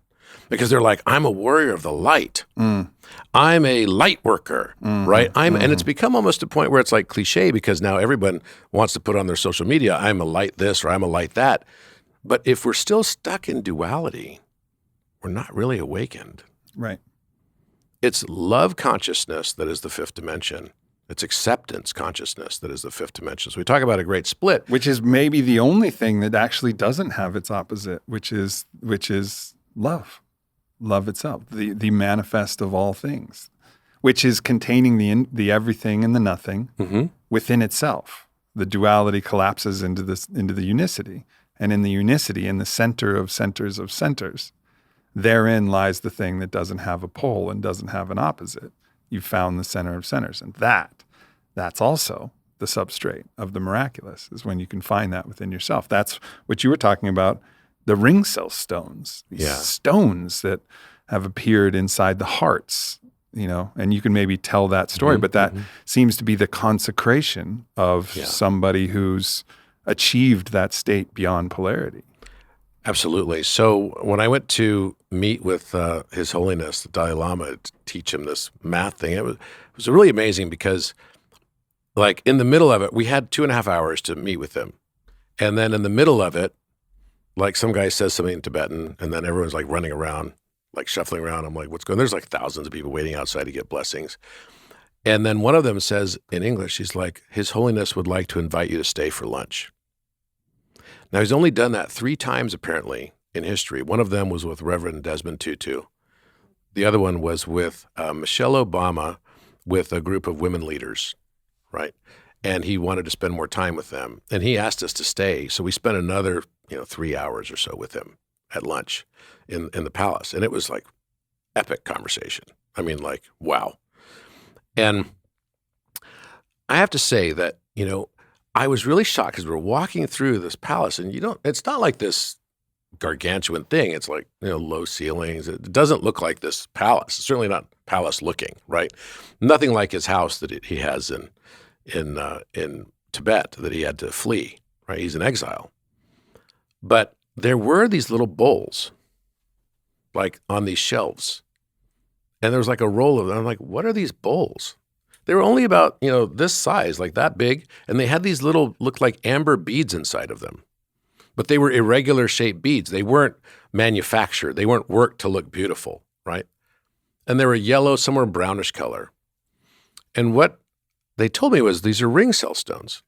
because they're like, I'm a warrior of the light. Mm. I'm a light worker, right? And it's become almost a point where it's like cliche because now everyone wants to put on their social media, I'm a light this or I'm a light that. But if we're still stuck in duality, we're not really awakened. Right. It's love consciousness that is the fifth dimension. It's acceptance consciousness that is the fifth dimension. So we talk about a great split. Which is maybe the only thing that actually doesn't have its opposite, which is love. Love itself, the manifest of all things, which is containing the everything and the nothing within itself. The duality collapses into the unicity. And in the unicity, in the center of centers of centers, therein lies the thing that doesn't have a pole and doesn't have an opposite. You've found the center of centers. And that's also the substrate of the miraculous, is when you can find that within yourself. That's what you were talking about, the ring cell stones, these stones that have appeared inside the hearts, and you can maybe tell that story, but that seems to be the consecration of somebody who's achieved that state beyond polarity. Absolutely. So when I went to meet with His Holiness, the Dalai Lama, to teach him this math thing, it was really amazing because, like, in the middle of it, we had 2.5 hours to meet with him. And then in the middle of it, like, some guy says something in Tibetan, and then everyone's, like, running around, like, shuffling around. I'm like, what's going on? There's, like, thousands of people waiting outside to get blessings. And then one of them says in English, he's like, His Holiness would like to invite you to stay for lunch. Now, he's only done that 3 times, apparently, in history. One of them was with Reverend Desmond Tutu. The other one was with Michelle Obama with a group of women leaders, right? And he wanted to spend more time with them. And he asked us to stay. So we spent another 3 hours or so with him at lunch in the palace. And it was like epic conversation. I mean, like, wow. And I have to say that, I was really shocked because we're walking through this palace and it's not like this gargantuan thing. It's like, low ceilings. It doesn't look like this palace. It's certainly not palace looking, right? Nothing like his house that he has in Tibet that he had to flee, right? He's in exile. But there were these little bowls, like on these shelves. And there was like a roll of them. I'm like, what are these bowls? They were only about, this size, like that big. And they had these little, looked like amber beads inside of them. But they were irregular shaped beads. They weren't manufactured. They weren't worked to look beautiful, right? And they were yellow, somewhere brownish color. And what they told me was, these are ring cell stones.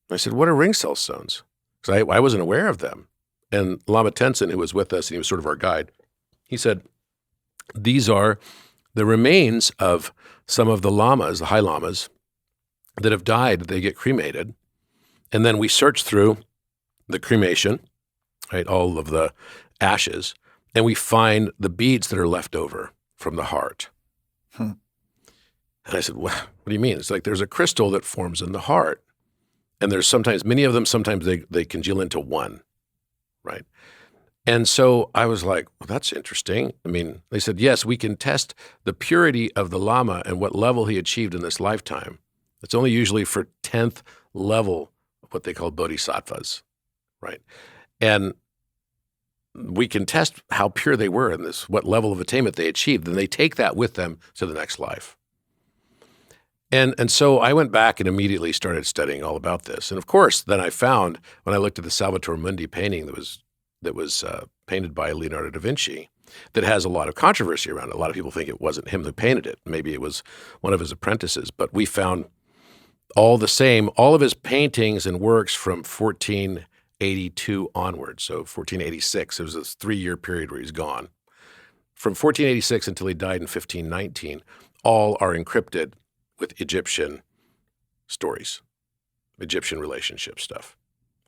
I said, what are ring cell stones? Because I wasn't aware of them. And Lama Tenzin, who was with us, and he was sort of our guide, he said, these are the remains of some of the lamas, the high lamas, that have died. They get cremated. And then we search through the cremation, right, all of the ashes, and we find the beads that are left over from the heart. And I said, what do you mean? It's like there's a crystal that forms in the heart. And there's sometimes, many of them, sometimes they congeal into one, right? And so I was like, well, that's interesting. I mean, they said, yes, we can test the purity of the Lama and what level he achieved in this lifetime. It's only usually for 10th level of what they call bodhisattvas, right? And we can test how pure they were in this, what level of attainment they achieved. And they take that with them to the next life. And so I went back and immediately started studying all about this. And of course, then I found, when I looked at the Salvator Mundi painting that was painted by Leonardo da Vinci, that has a lot of controversy around it. A lot of people think it wasn't him who painted it. Maybe it was one of his apprentices. But we found all of his paintings and works from 1482 onwards. So 1486, it was this 3-year period where he's gone. From 1486 until he died in 1519, all are encrypted with Egyptian stories, Egyptian relationship stuff.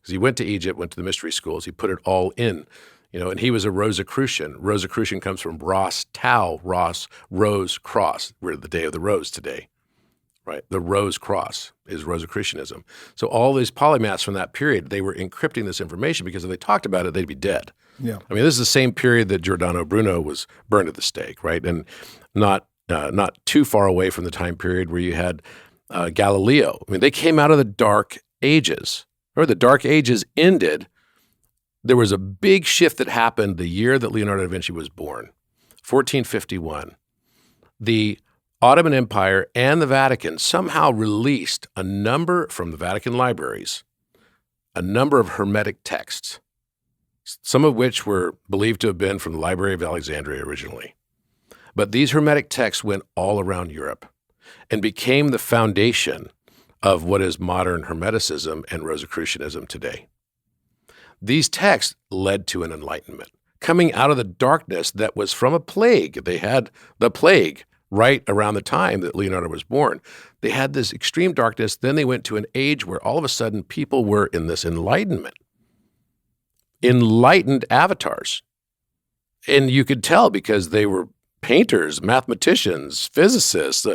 Because he went to Egypt, went to the mystery schools, he put it all in, and he was a Rosicrucian. Rosicrucian comes from Ros, Tau, Ros, Rose, Cross. We're the day of the rose today, right? The rose cross is Rosicrucianism. So all these polymaths from that period, they were encrypting this information because if they talked about it, they'd be dead. Yeah. I mean, this is the same period that Giordano Bruno was burned at the stake, right? And not too far away from the time period where you had Galileo. I mean, they came out of the Dark Ages. Or the Dark Ages ended. There was a big shift that happened the year that Leonardo da Vinci was born, 1451. The Ottoman Empire and the Vatican somehow released a number from the Vatican libraries, a number of Hermetic texts, some of which were believed to have been from the Library of Alexandria originally. But these Hermetic texts went all around Europe and became the foundation of what is modern Hermeticism and Rosicrucianism today. These texts led to an enlightenment, coming out of the darkness that was from a plague. They had the plague right around the time that Leonardo was born. They had this extreme darkness. Then they went to an age where all of a sudden people were in this enlightenment, enlightened avatars. And you could tell because they were painters, mathematicians, physicists,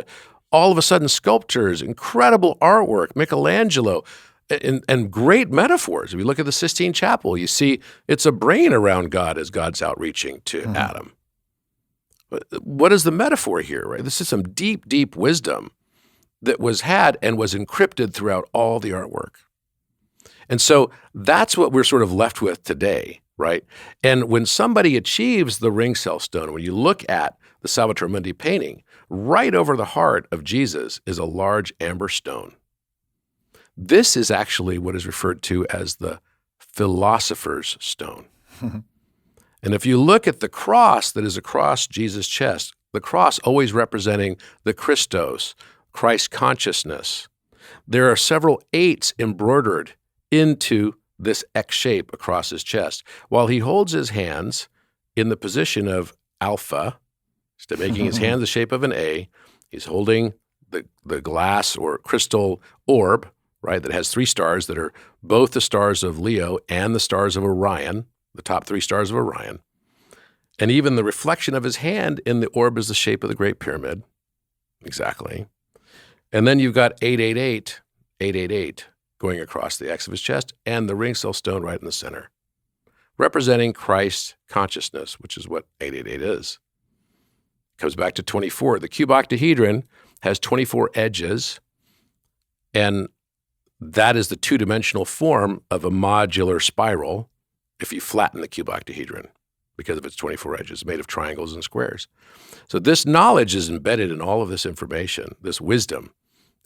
all of a sudden sculptors, incredible artwork, Michelangelo, and great metaphors. If you look at the Sistine Chapel, you see it's a brain around God as God's outreaching to Adam. What is the metaphor here, right? This is some deep, deep wisdom that was had and was encrypted throughout all the artwork. And so that's what we're sort of left with today, right? And when somebody achieves the ring cell stone, when you look at the Salvator Mundi painting, right over the heart of Jesus is a large amber stone. This is actually what is referred to as the Philosopher's Stone. And if you look at the cross that is across Jesus' chest, the cross always representing the Christos, Christ consciousness, there are several 8s embroidered into this X shape across his chest. While he holds his hands in the position of alpha, instead of making his hand the shape of an A, he's holding the glass or crystal orb, right, that has 3 stars that are both the stars of Leo and the stars of Orion, the top 3 stars of Orion. And even the reflection of his hand in the orb is the shape of the Great Pyramid. Exactly. And then you've got 888, 888 going across the X of his chest and the ring cell stone right in the center, representing Christ's consciousness, which is what 888 is. Comes back to 24. The cube octahedron has 24 edges, and that is the 2-dimensional form of a modular spiral if you flatten the cube octahedron because of its 24 edges, made of triangles and squares. So this knowledge is embedded in all of this information. This wisdom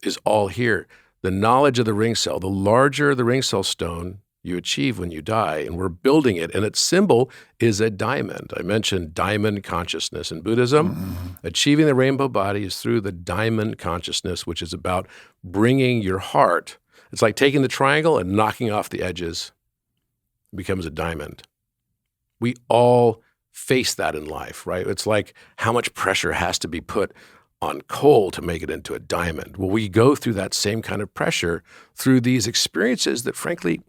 is all here. The knowledge of the ring cell, the larger the ring cell stone you achieve when you die, and we're building it, and its symbol is a diamond. I mentioned diamond consciousness in Buddhism. Achieving the rainbow body is through the diamond consciousness, which is about bringing your heart. It's like taking the triangle and knocking off the edges. It becomes a diamond. We all face that in life, right? It's like how much pressure has to be put on coal to make it into a diamond. Well, we go through that same kind of pressure through these experiences that, frankly,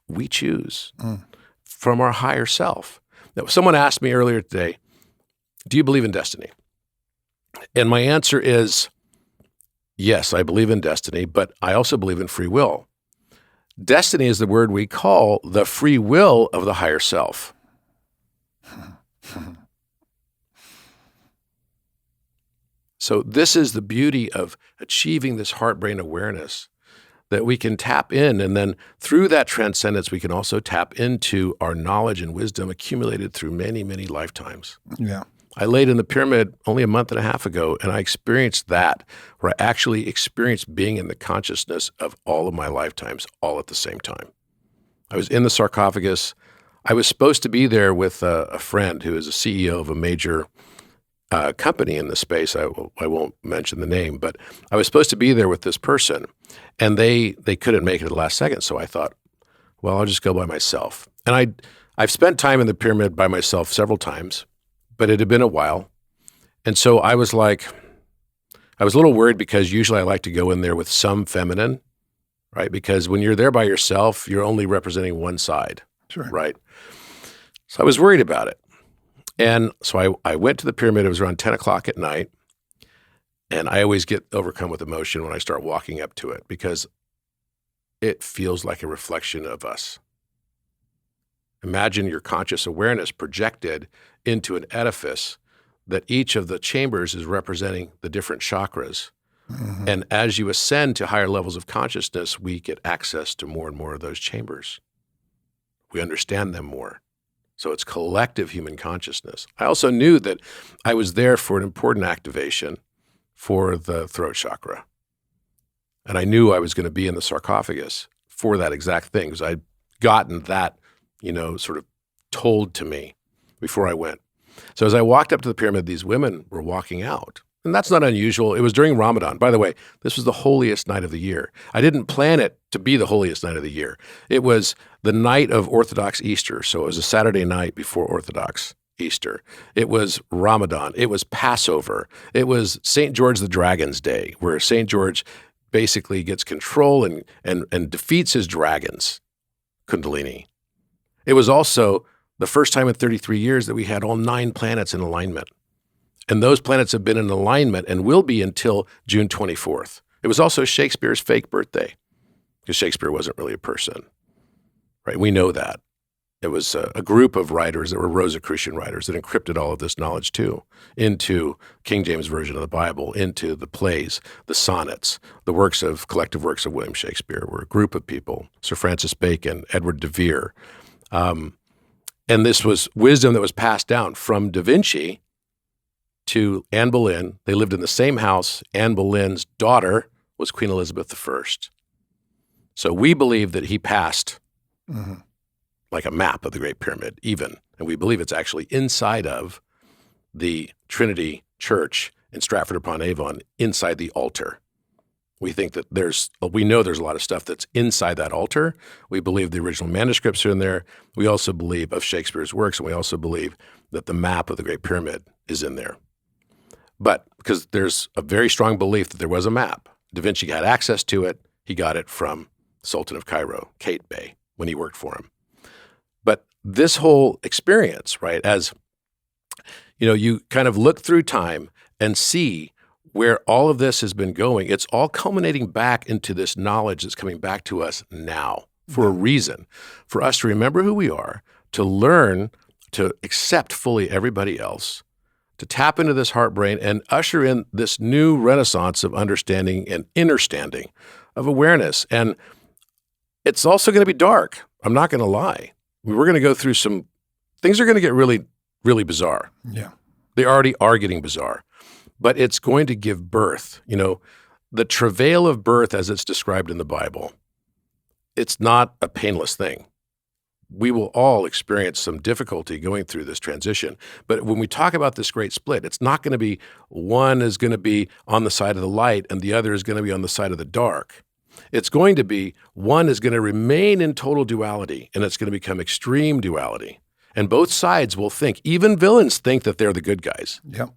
we choose from our higher self. Now, someone asked me earlier today, do you believe in destiny? And my answer is, yes, I believe in destiny, but I also believe in free will. Destiny is the word we call the free will of the higher self. So this is the beauty of achieving this heart-brain awareness, that we can tap in, and then through that transcendence, we can also tap into our knowledge and wisdom accumulated through many, many lifetimes. Yeah. I laid in the pyramid only a month and a half ago, and I experienced that, where I actually experienced being in the consciousness of all of my lifetimes, all at the same time. I was in the sarcophagus. I was supposed to be there with a friend who is a CEO of a major company in the space. I won't mention the name, but I was supposed to be there with this person, and they couldn't make it at the last second. So I thought, well, I'll just go by myself. And I've spent time in the pyramid by myself several times, but it had been a while. And so I was a little worried because usually I like to go in there with some feminine, right? Because when you're there by yourself, you're only representing one side, Sure. right? So I was worried about it. And so I went to the pyramid. It was around 10 o'clock at night. And I always get overcome with emotion when I start walking up to it because it feels like a reflection of us. Imagine your conscious awareness projected into an edifice that each of the chambers is representing the different chakras. Mm-hmm. And as you ascend to higher levels of consciousness, we get access to more and more of those chambers. We understand them more. So it's collective human consciousness. I also knew that I was there for an important activation for the throat chakra. And I knew I was going to be in the sarcophagus for that exact thing because I'd gotten that, sort of told to me before I went. So as I walked up to the pyramid, these women were walking out. And that's not unusual. It was during Ramadan. By the way, this was the holiest night of the year. I didn't plan it to be the holiest night of the year. It was the night of Orthodox Easter. So it was a Saturday night before Orthodox Easter. It was Ramadan. It was Passover. It was St. George the Dragon's Day, where St. George basically gets control and defeats his dragons, Kundalini. It was also the first time in 33 years that we had all 9 planets in alignment. And those planets have been in alignment and will be until June 24th. It was also Shakespeare's fake birthday because Shakespeare wasn't really a person, right? We know that. It was a group of writers that were Rosicrucian writers that encrypted all of this knowledge too into King James Version of the Bible, into the plays, the sonnets, the collective works of William Shakespeare were a group of people, Sir Francis Bacon, Edward de Vere. And this was wisdom that was passed down from Da Vinci to Anne Boleyn. They lived in the same house. Anne Boleyn's daughter was Queen Elizabeth I. So we believe that he passed like a map of the Great Pyramid even. And we believe it's actually inside of the Trinity Church in Stratford-upon-Avon, inside the altar. We think that we know there's a lot of stuff that's inside that altar. We believe the original manuscripts are in there. We also believe of Shakespeare's works, and we also believe that the map of the Great Pyramid is in there. But because there's a very strong belief that there was a map, Da Vinci had access to it. He got it from Sultan of Cairo, Kate Bey, when he worked for him. But this whole experience, right, as you kind of look through time and see where all of this has been going, it's all culminating back into this knowledge that's coming back to us now for a reason, for us to remember who we are, to learn to accept fully everybody else, to tap into this heart brain and usher in this new renaissance of understanding and understanding of awareness. And it's also going to be dark. I'm not going to lie. We're going to go through things are going to get really, really bizarre. Yeah. They already are getting bizarre. But it's going to give birth. The travail of birth as it's described in the Bible, it's not a painless thing. We will all experience some difficulty going through this transition. But when we talk about this great split, it's not going to be one is going to be on the side of the light and the other is going to be on the side of the dark. It's going to be one is going to remain in total duality and it's going to become extreme duality. And both sides will think, even villains think that they're the good guys. Yep.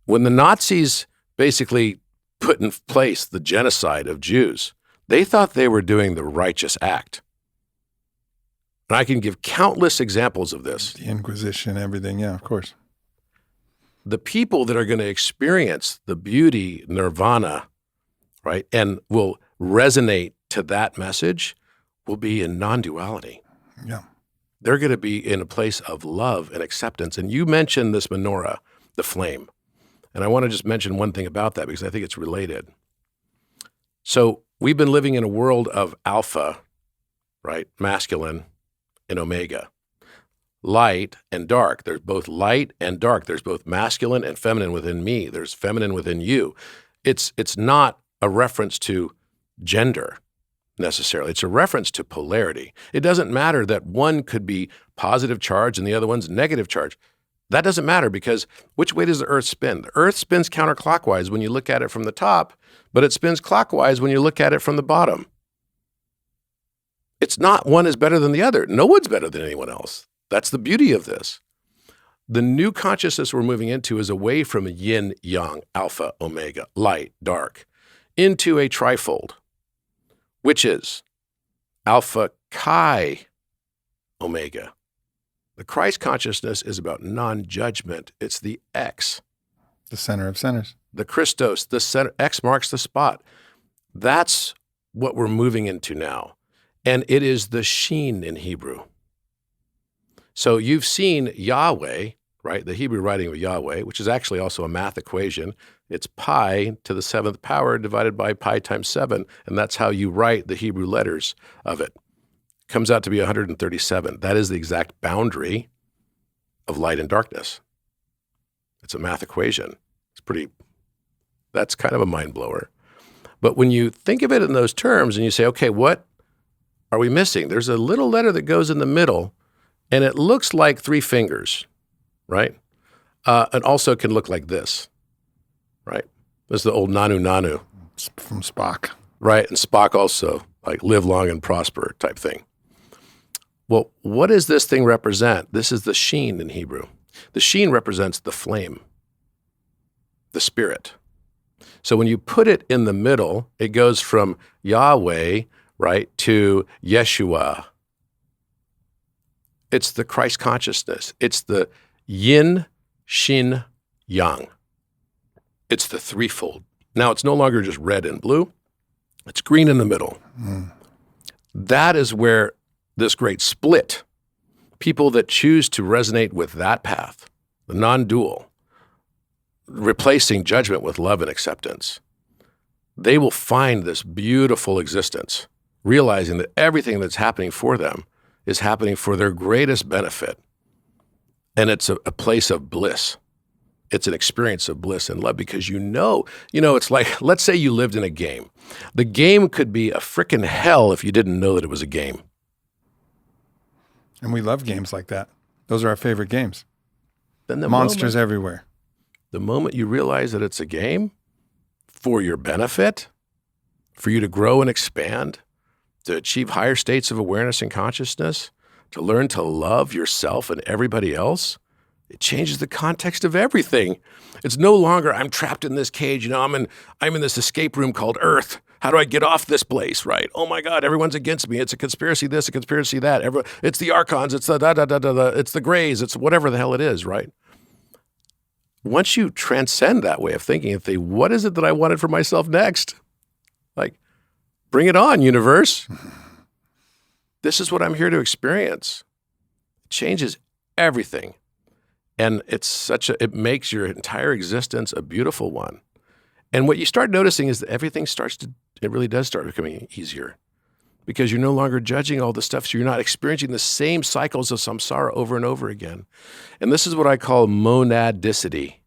When the Nazis basically put in place the genocide of Jews, they thought they were doing the righteous act. And I can give countless examples of this. The Inquisition, everything. Yeah, of course. The people that are going to experience the beauty, nirvana, right, and will resonate to that message will be in non-duality. Yeah. They're going to be in a place of love and acceptance. And you mentioned this menorah, the flame. And I want to just mention one thing about that because I think it's related. So we've been living in a world of alpha, right, masculine, and omega, light and dark. There's both light and dark. There's both masculine and feminine within me. There's feminine within you. It's not a reference to gender necessarily. It's a reference to polarity. It doesn't matter that one could be positive charge and the other one's negative charge. That doesn't matter because which way does the Earth spin? The Earth spins counterclockwise when you look at it from the top, but it spins clockwise when you look at it from the bottom. It's not one is better than the other. No one's better than anyone else. That's the beauty of this. The new consciousness we're moving into is away from yin, yang, alpha, omega, light, dark, into a trifold. which is Alpha Chi Omega. The Christ consciousness is about non-judgment. It's the X. The center of centers. The Christos, the center. X marks the spot. That's what we're moving into now. And it is the Sheen in Hebrew. So you've seen Yahweh, right? The Hebrew writing of Yahweh, which is actually also a math equation. It's pi to the 7th power divided by pi times 7. And that's how you write the Hebrew letters of it. Comes out to be 137. That is the exact boundary of light and darkness. It's a math equation. That's kind of a mind blower. But when you think of it in those terms and you say, okay, what are we missing? There's a little letter that goes in the middle and it looks like 3 fingers, right? And also can look like this, right? This is the old Nanu Nanu. From Spock. Right, and Spock also, like live long and prosper type thing. Well, what does this thing represent? This is the Sheen in Hebrew. The Sheen represents the flame, the spirit. So when you put it in the middle, it goes from Yahweh, right, to Yeshua. It's the Christ consciousness. It's the yin, shin, yang. It's the threefold. Now, it's no longer just red and blue. It's green in the middle. That is where this great split, people that choose to resonate with that path, the non-dual, replacing judgment with love and acceptance, they will find this beautiful existence, realizing that everything that's happening for them is happening for their greatest benefit. And it's a place of bliss. It's an experience of bliss and love because you know, it's like, let's say you lived in a game. The game could be a frickin' hell if you didn't know that it was a game. And we love games like that. Those are our favorite games. Then Monsters everywhere. The moment you realize that it's a game for your benefit, for you to grow and expand, to achieve higher states of awareness and consciousness, to learn to love yourself and everybody else, it changes the context of everything. It's no longer, I'm trapped in this cage, I'm in this escape room called Earth. How do I get off this place, right? Oh my God, everyone's against me. It's a conspiracy this, a conspiracy that. It's the Archons, it's the it's the Greys, it's whatever the hell it is, right? Once you transcend that way of thinking and think, what is it that I wanted for myself next? Like, bring it on, universe. This is what I'm here to experience. It changes everything. And it makes your entire existence a beautiful one. And what you start noticing is that everything it really does start becoming easier because you're no longer judging all the stuff. So you're not experiencing the same cycles of samsara over and over again. And this is what I call monadicity.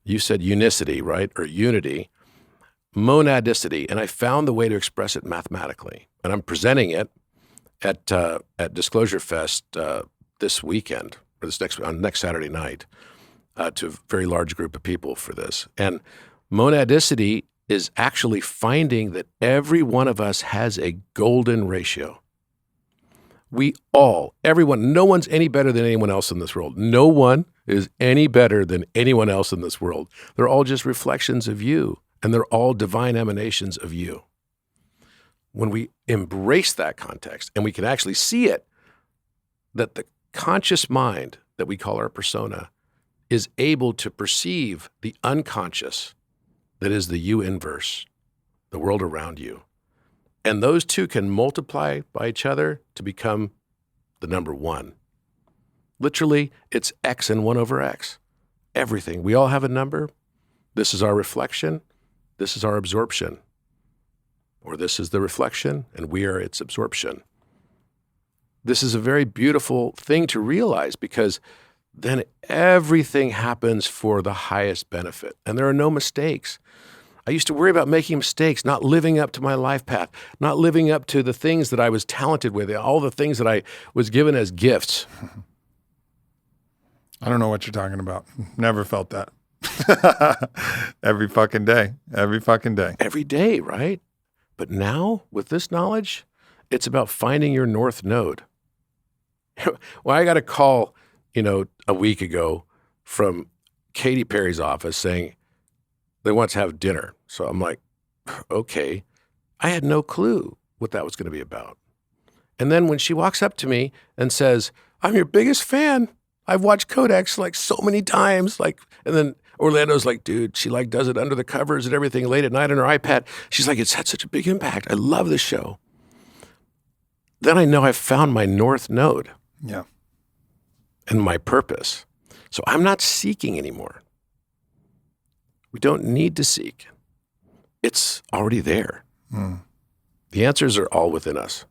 You said unicity, right? Or unity. Monadicity. And I found the way to express it mathematically. And I'm presenting it at Disclosure Fest this weekend, or next Saturday night, to a very large group of people for this. And monadicity is actually finding that every one of us has a golden ratio. Everyone, no one's any better than anyone else in this world. No one is any better than anyone else in this world. They're all just reflections of you, and they're all divine emanations of you. When we embrace that context, and we can actually see it, that the conscious mind that we call our persona is able to perceive the unconscious that is the you inverse, the world around you. And those two can multiply by each other to become the number one. Literally, it's X and 1 over X. Everything. We all have a number. This is our reflection. This is our absorption. Or this is the reflection, and we are its absorption. This is a very beautiful thing to realize because then everything happens for the highest benefit. And there are no mistakes. I used to worry about making mistakes, not living up to my life path, not living up to the things that I was talented with, all the things that I was given as gifts. I don't know what you're talking about. Never felt that. Every fucking day. Every fucking day. Every day, right? But now, with this knowledge, it's about finding your north node. Well, I got a call, a week ago from Katy Perry's office saying they want to have dinner. So I'm like, okay. I had no clue what that was going to be about. And then when she walks up to me and says, I'm your biggest fan. I've watched Codex like so many times. And then Orlando's like, dude, she like does it under the covers and everything late at night on her iPad. She's like, it's had such a big impact. I love this show. Then I know I've found my North Node. Yeah. And my purpose. So I'm not seeking anymore. We don't need to seek. It's already there. The answers are all within us.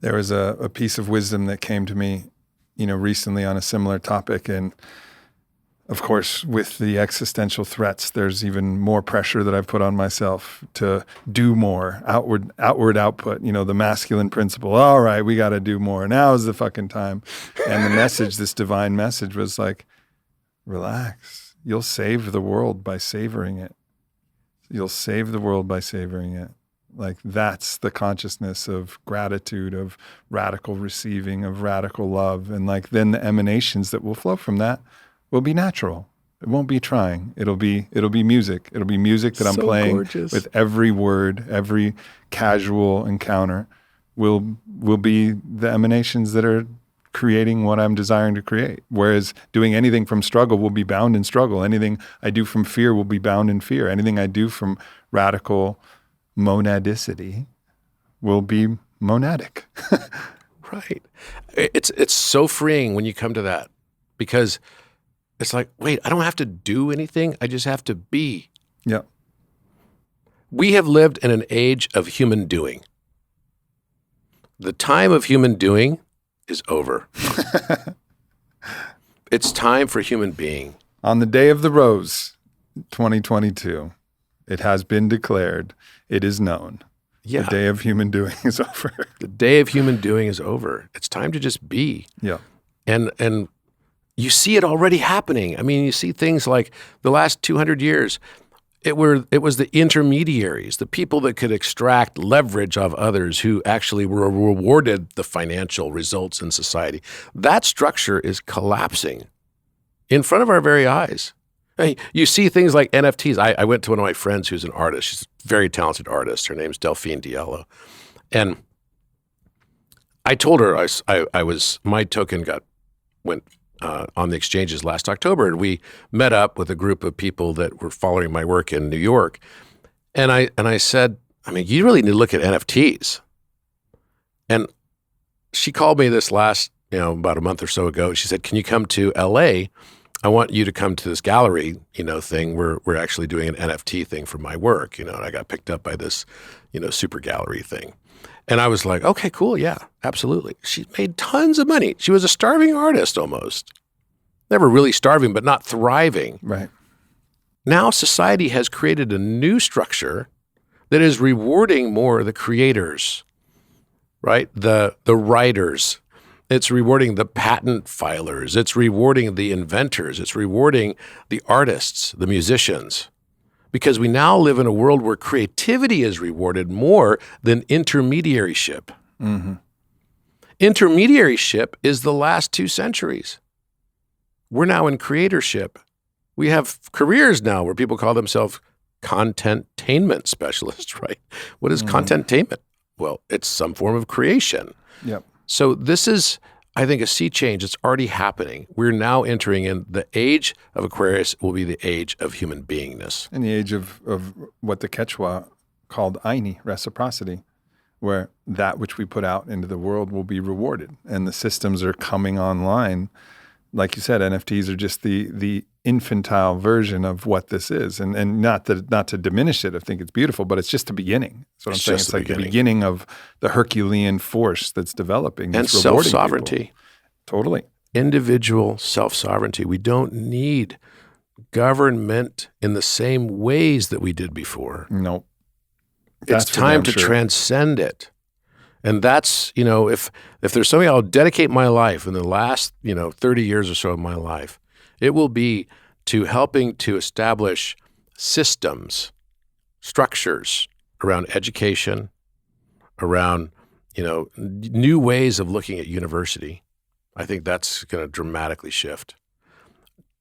There was a piece of wisdom that came to me, recently on a similar topic. And of course, with the existential threats, there's even more pressure that I've put on myself to do more, outward output, the masculine principle. All right, we got to do more. Now is the fucking time. And the message, this divine message was like, relax. You'll save the world by savoring it. You'll save the world by savoring it. Like that's the consciousness of gratitude, of radical receiving, of radical love. And like then the emanations that will flow from that will be natural. It won't be trying. It'll be music. It'll be music that I'm playing gorgeous. With every word, every casual encounter will be the emanations that are creating what I'm desiring to create. Whereas doing anything from struggle will be bound in struggle. Anything I do from fear will be bound in fear. Anything I do from radical monadicity will be monadic. Right. It's so freeing when you come to that, because it's like, wait, I don't have to do anything. I just have to be. Yeah. We have lived in an age of human doing. The time of human doing is over. It's time for human being. On the day of the rose, 2022, it has been declared, it is known. Yeah. The day of human doing is over. The day of human doing is over. It's time to just be. Yeah. And you see it already happening. I mean, you see things like the last 200 years, it was the intermediaries, the people that could extract leverage of others who actually were rewarded the financial results in society. That structure is collapsing in front of our very eyes. You see things like NFTs. I went to one of my friends who's an artist. She's a very talented artist. Her name's Delphine Diallo. And I told her my token went on the exchanges last October, and we met up with a group of people that were following my work in New York. And I said, I mean, you really need to look at NFTs. And she called me this last, about a month or so ago. She said, can you come to LA? I want you to come to this gallery, thing. We're actually doing an NFT thing for my work, and I got picked up by this, super gallery thing. And I was like, okay, cool. Yeah, absolutely. She made tons of money. She was a starving artist almost. Never really starving, but not thriving. Right. Now society has created a new structure that is rewarding more the creators, right? The writers. It's rewarding the patent filers. It's rewarding the inventors. It's rewarding the artists, the musicians. Because we now live in a world where creativity is rewarded more than intermediaryship. Mm-hmm. Intermediaryship is the last 2 centuries. We're now in creatorship. We have careers now where people call themselves content-tainment specialists, right? What is content-tainment? Well, it's some form of creation. Yep. So this is, I think, a sea change. It's already happening. We're now entering in the age of Aquarius will be the age of human beingness. In the age of what the Quechua called Aini, reciprocity, where that which we put out into the world will be rewarded. And the systems are coming online. Like you said, NFTs are just the infantile version of what this is. And not to diminish it, I think it's beautiful, but it's just the beginning. That's what I'm saying. It's like the beginning of the Herculean force that's developing. And that's rewarding self-sovereignty. people. Totally. Individual self-sovereignty. We don't need government in the same ways that we did before. Nope. It's time to transcend it. And that's, if there's something I'll dedicate my life in the last, 30 years or so of my life, it will be to helping to establish systems, structures around education, around, new ways of looking at university. I think that's going to dramatically shift.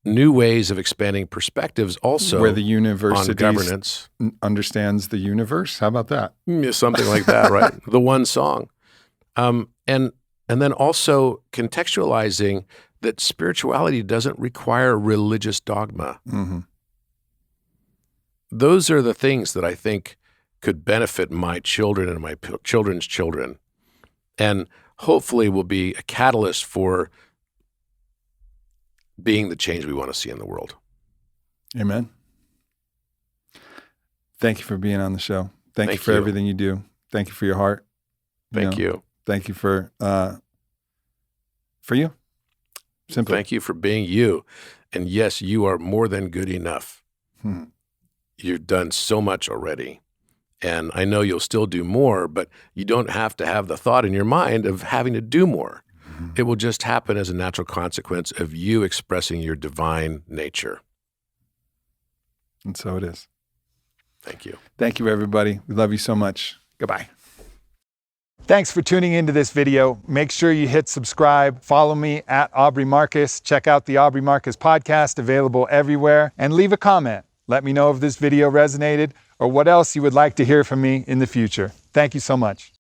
new ways of expanding perspectives also Where the university on governance. understands the universe. How about that? Something like that, right? The one song. And then also contextualizing that spirituality doesn't require religious dogma. Mm-hmm. Those are the things that I think could benefit my children and my children's children, and hopefully will be a catalyst for being the change we want to see in the world. Amen. Thank you for being on the show. Thank you for everything you do. Thank you for your heart. Thank you. Thank you for you. Simply. Thank you for being you. And yes, you are more than good enough. You've done so much already. And I know you'll still do more, but you don't have to have the thought in your mind of having to do more. It will just happen as a natural consequence of you expressing your divine nature. And so it is. Thank you. Thank you, everybody. We love you so much. Goodbye. Thanks for tuning into this video. Make sure you hit subscribe, follow me at Aubrey Marcus, check out the Aubrey Marcus podcast, available everywhere, and leave a comment. Let me know if this video resonated or what else you would like to hear from me in the future. Thank you so much.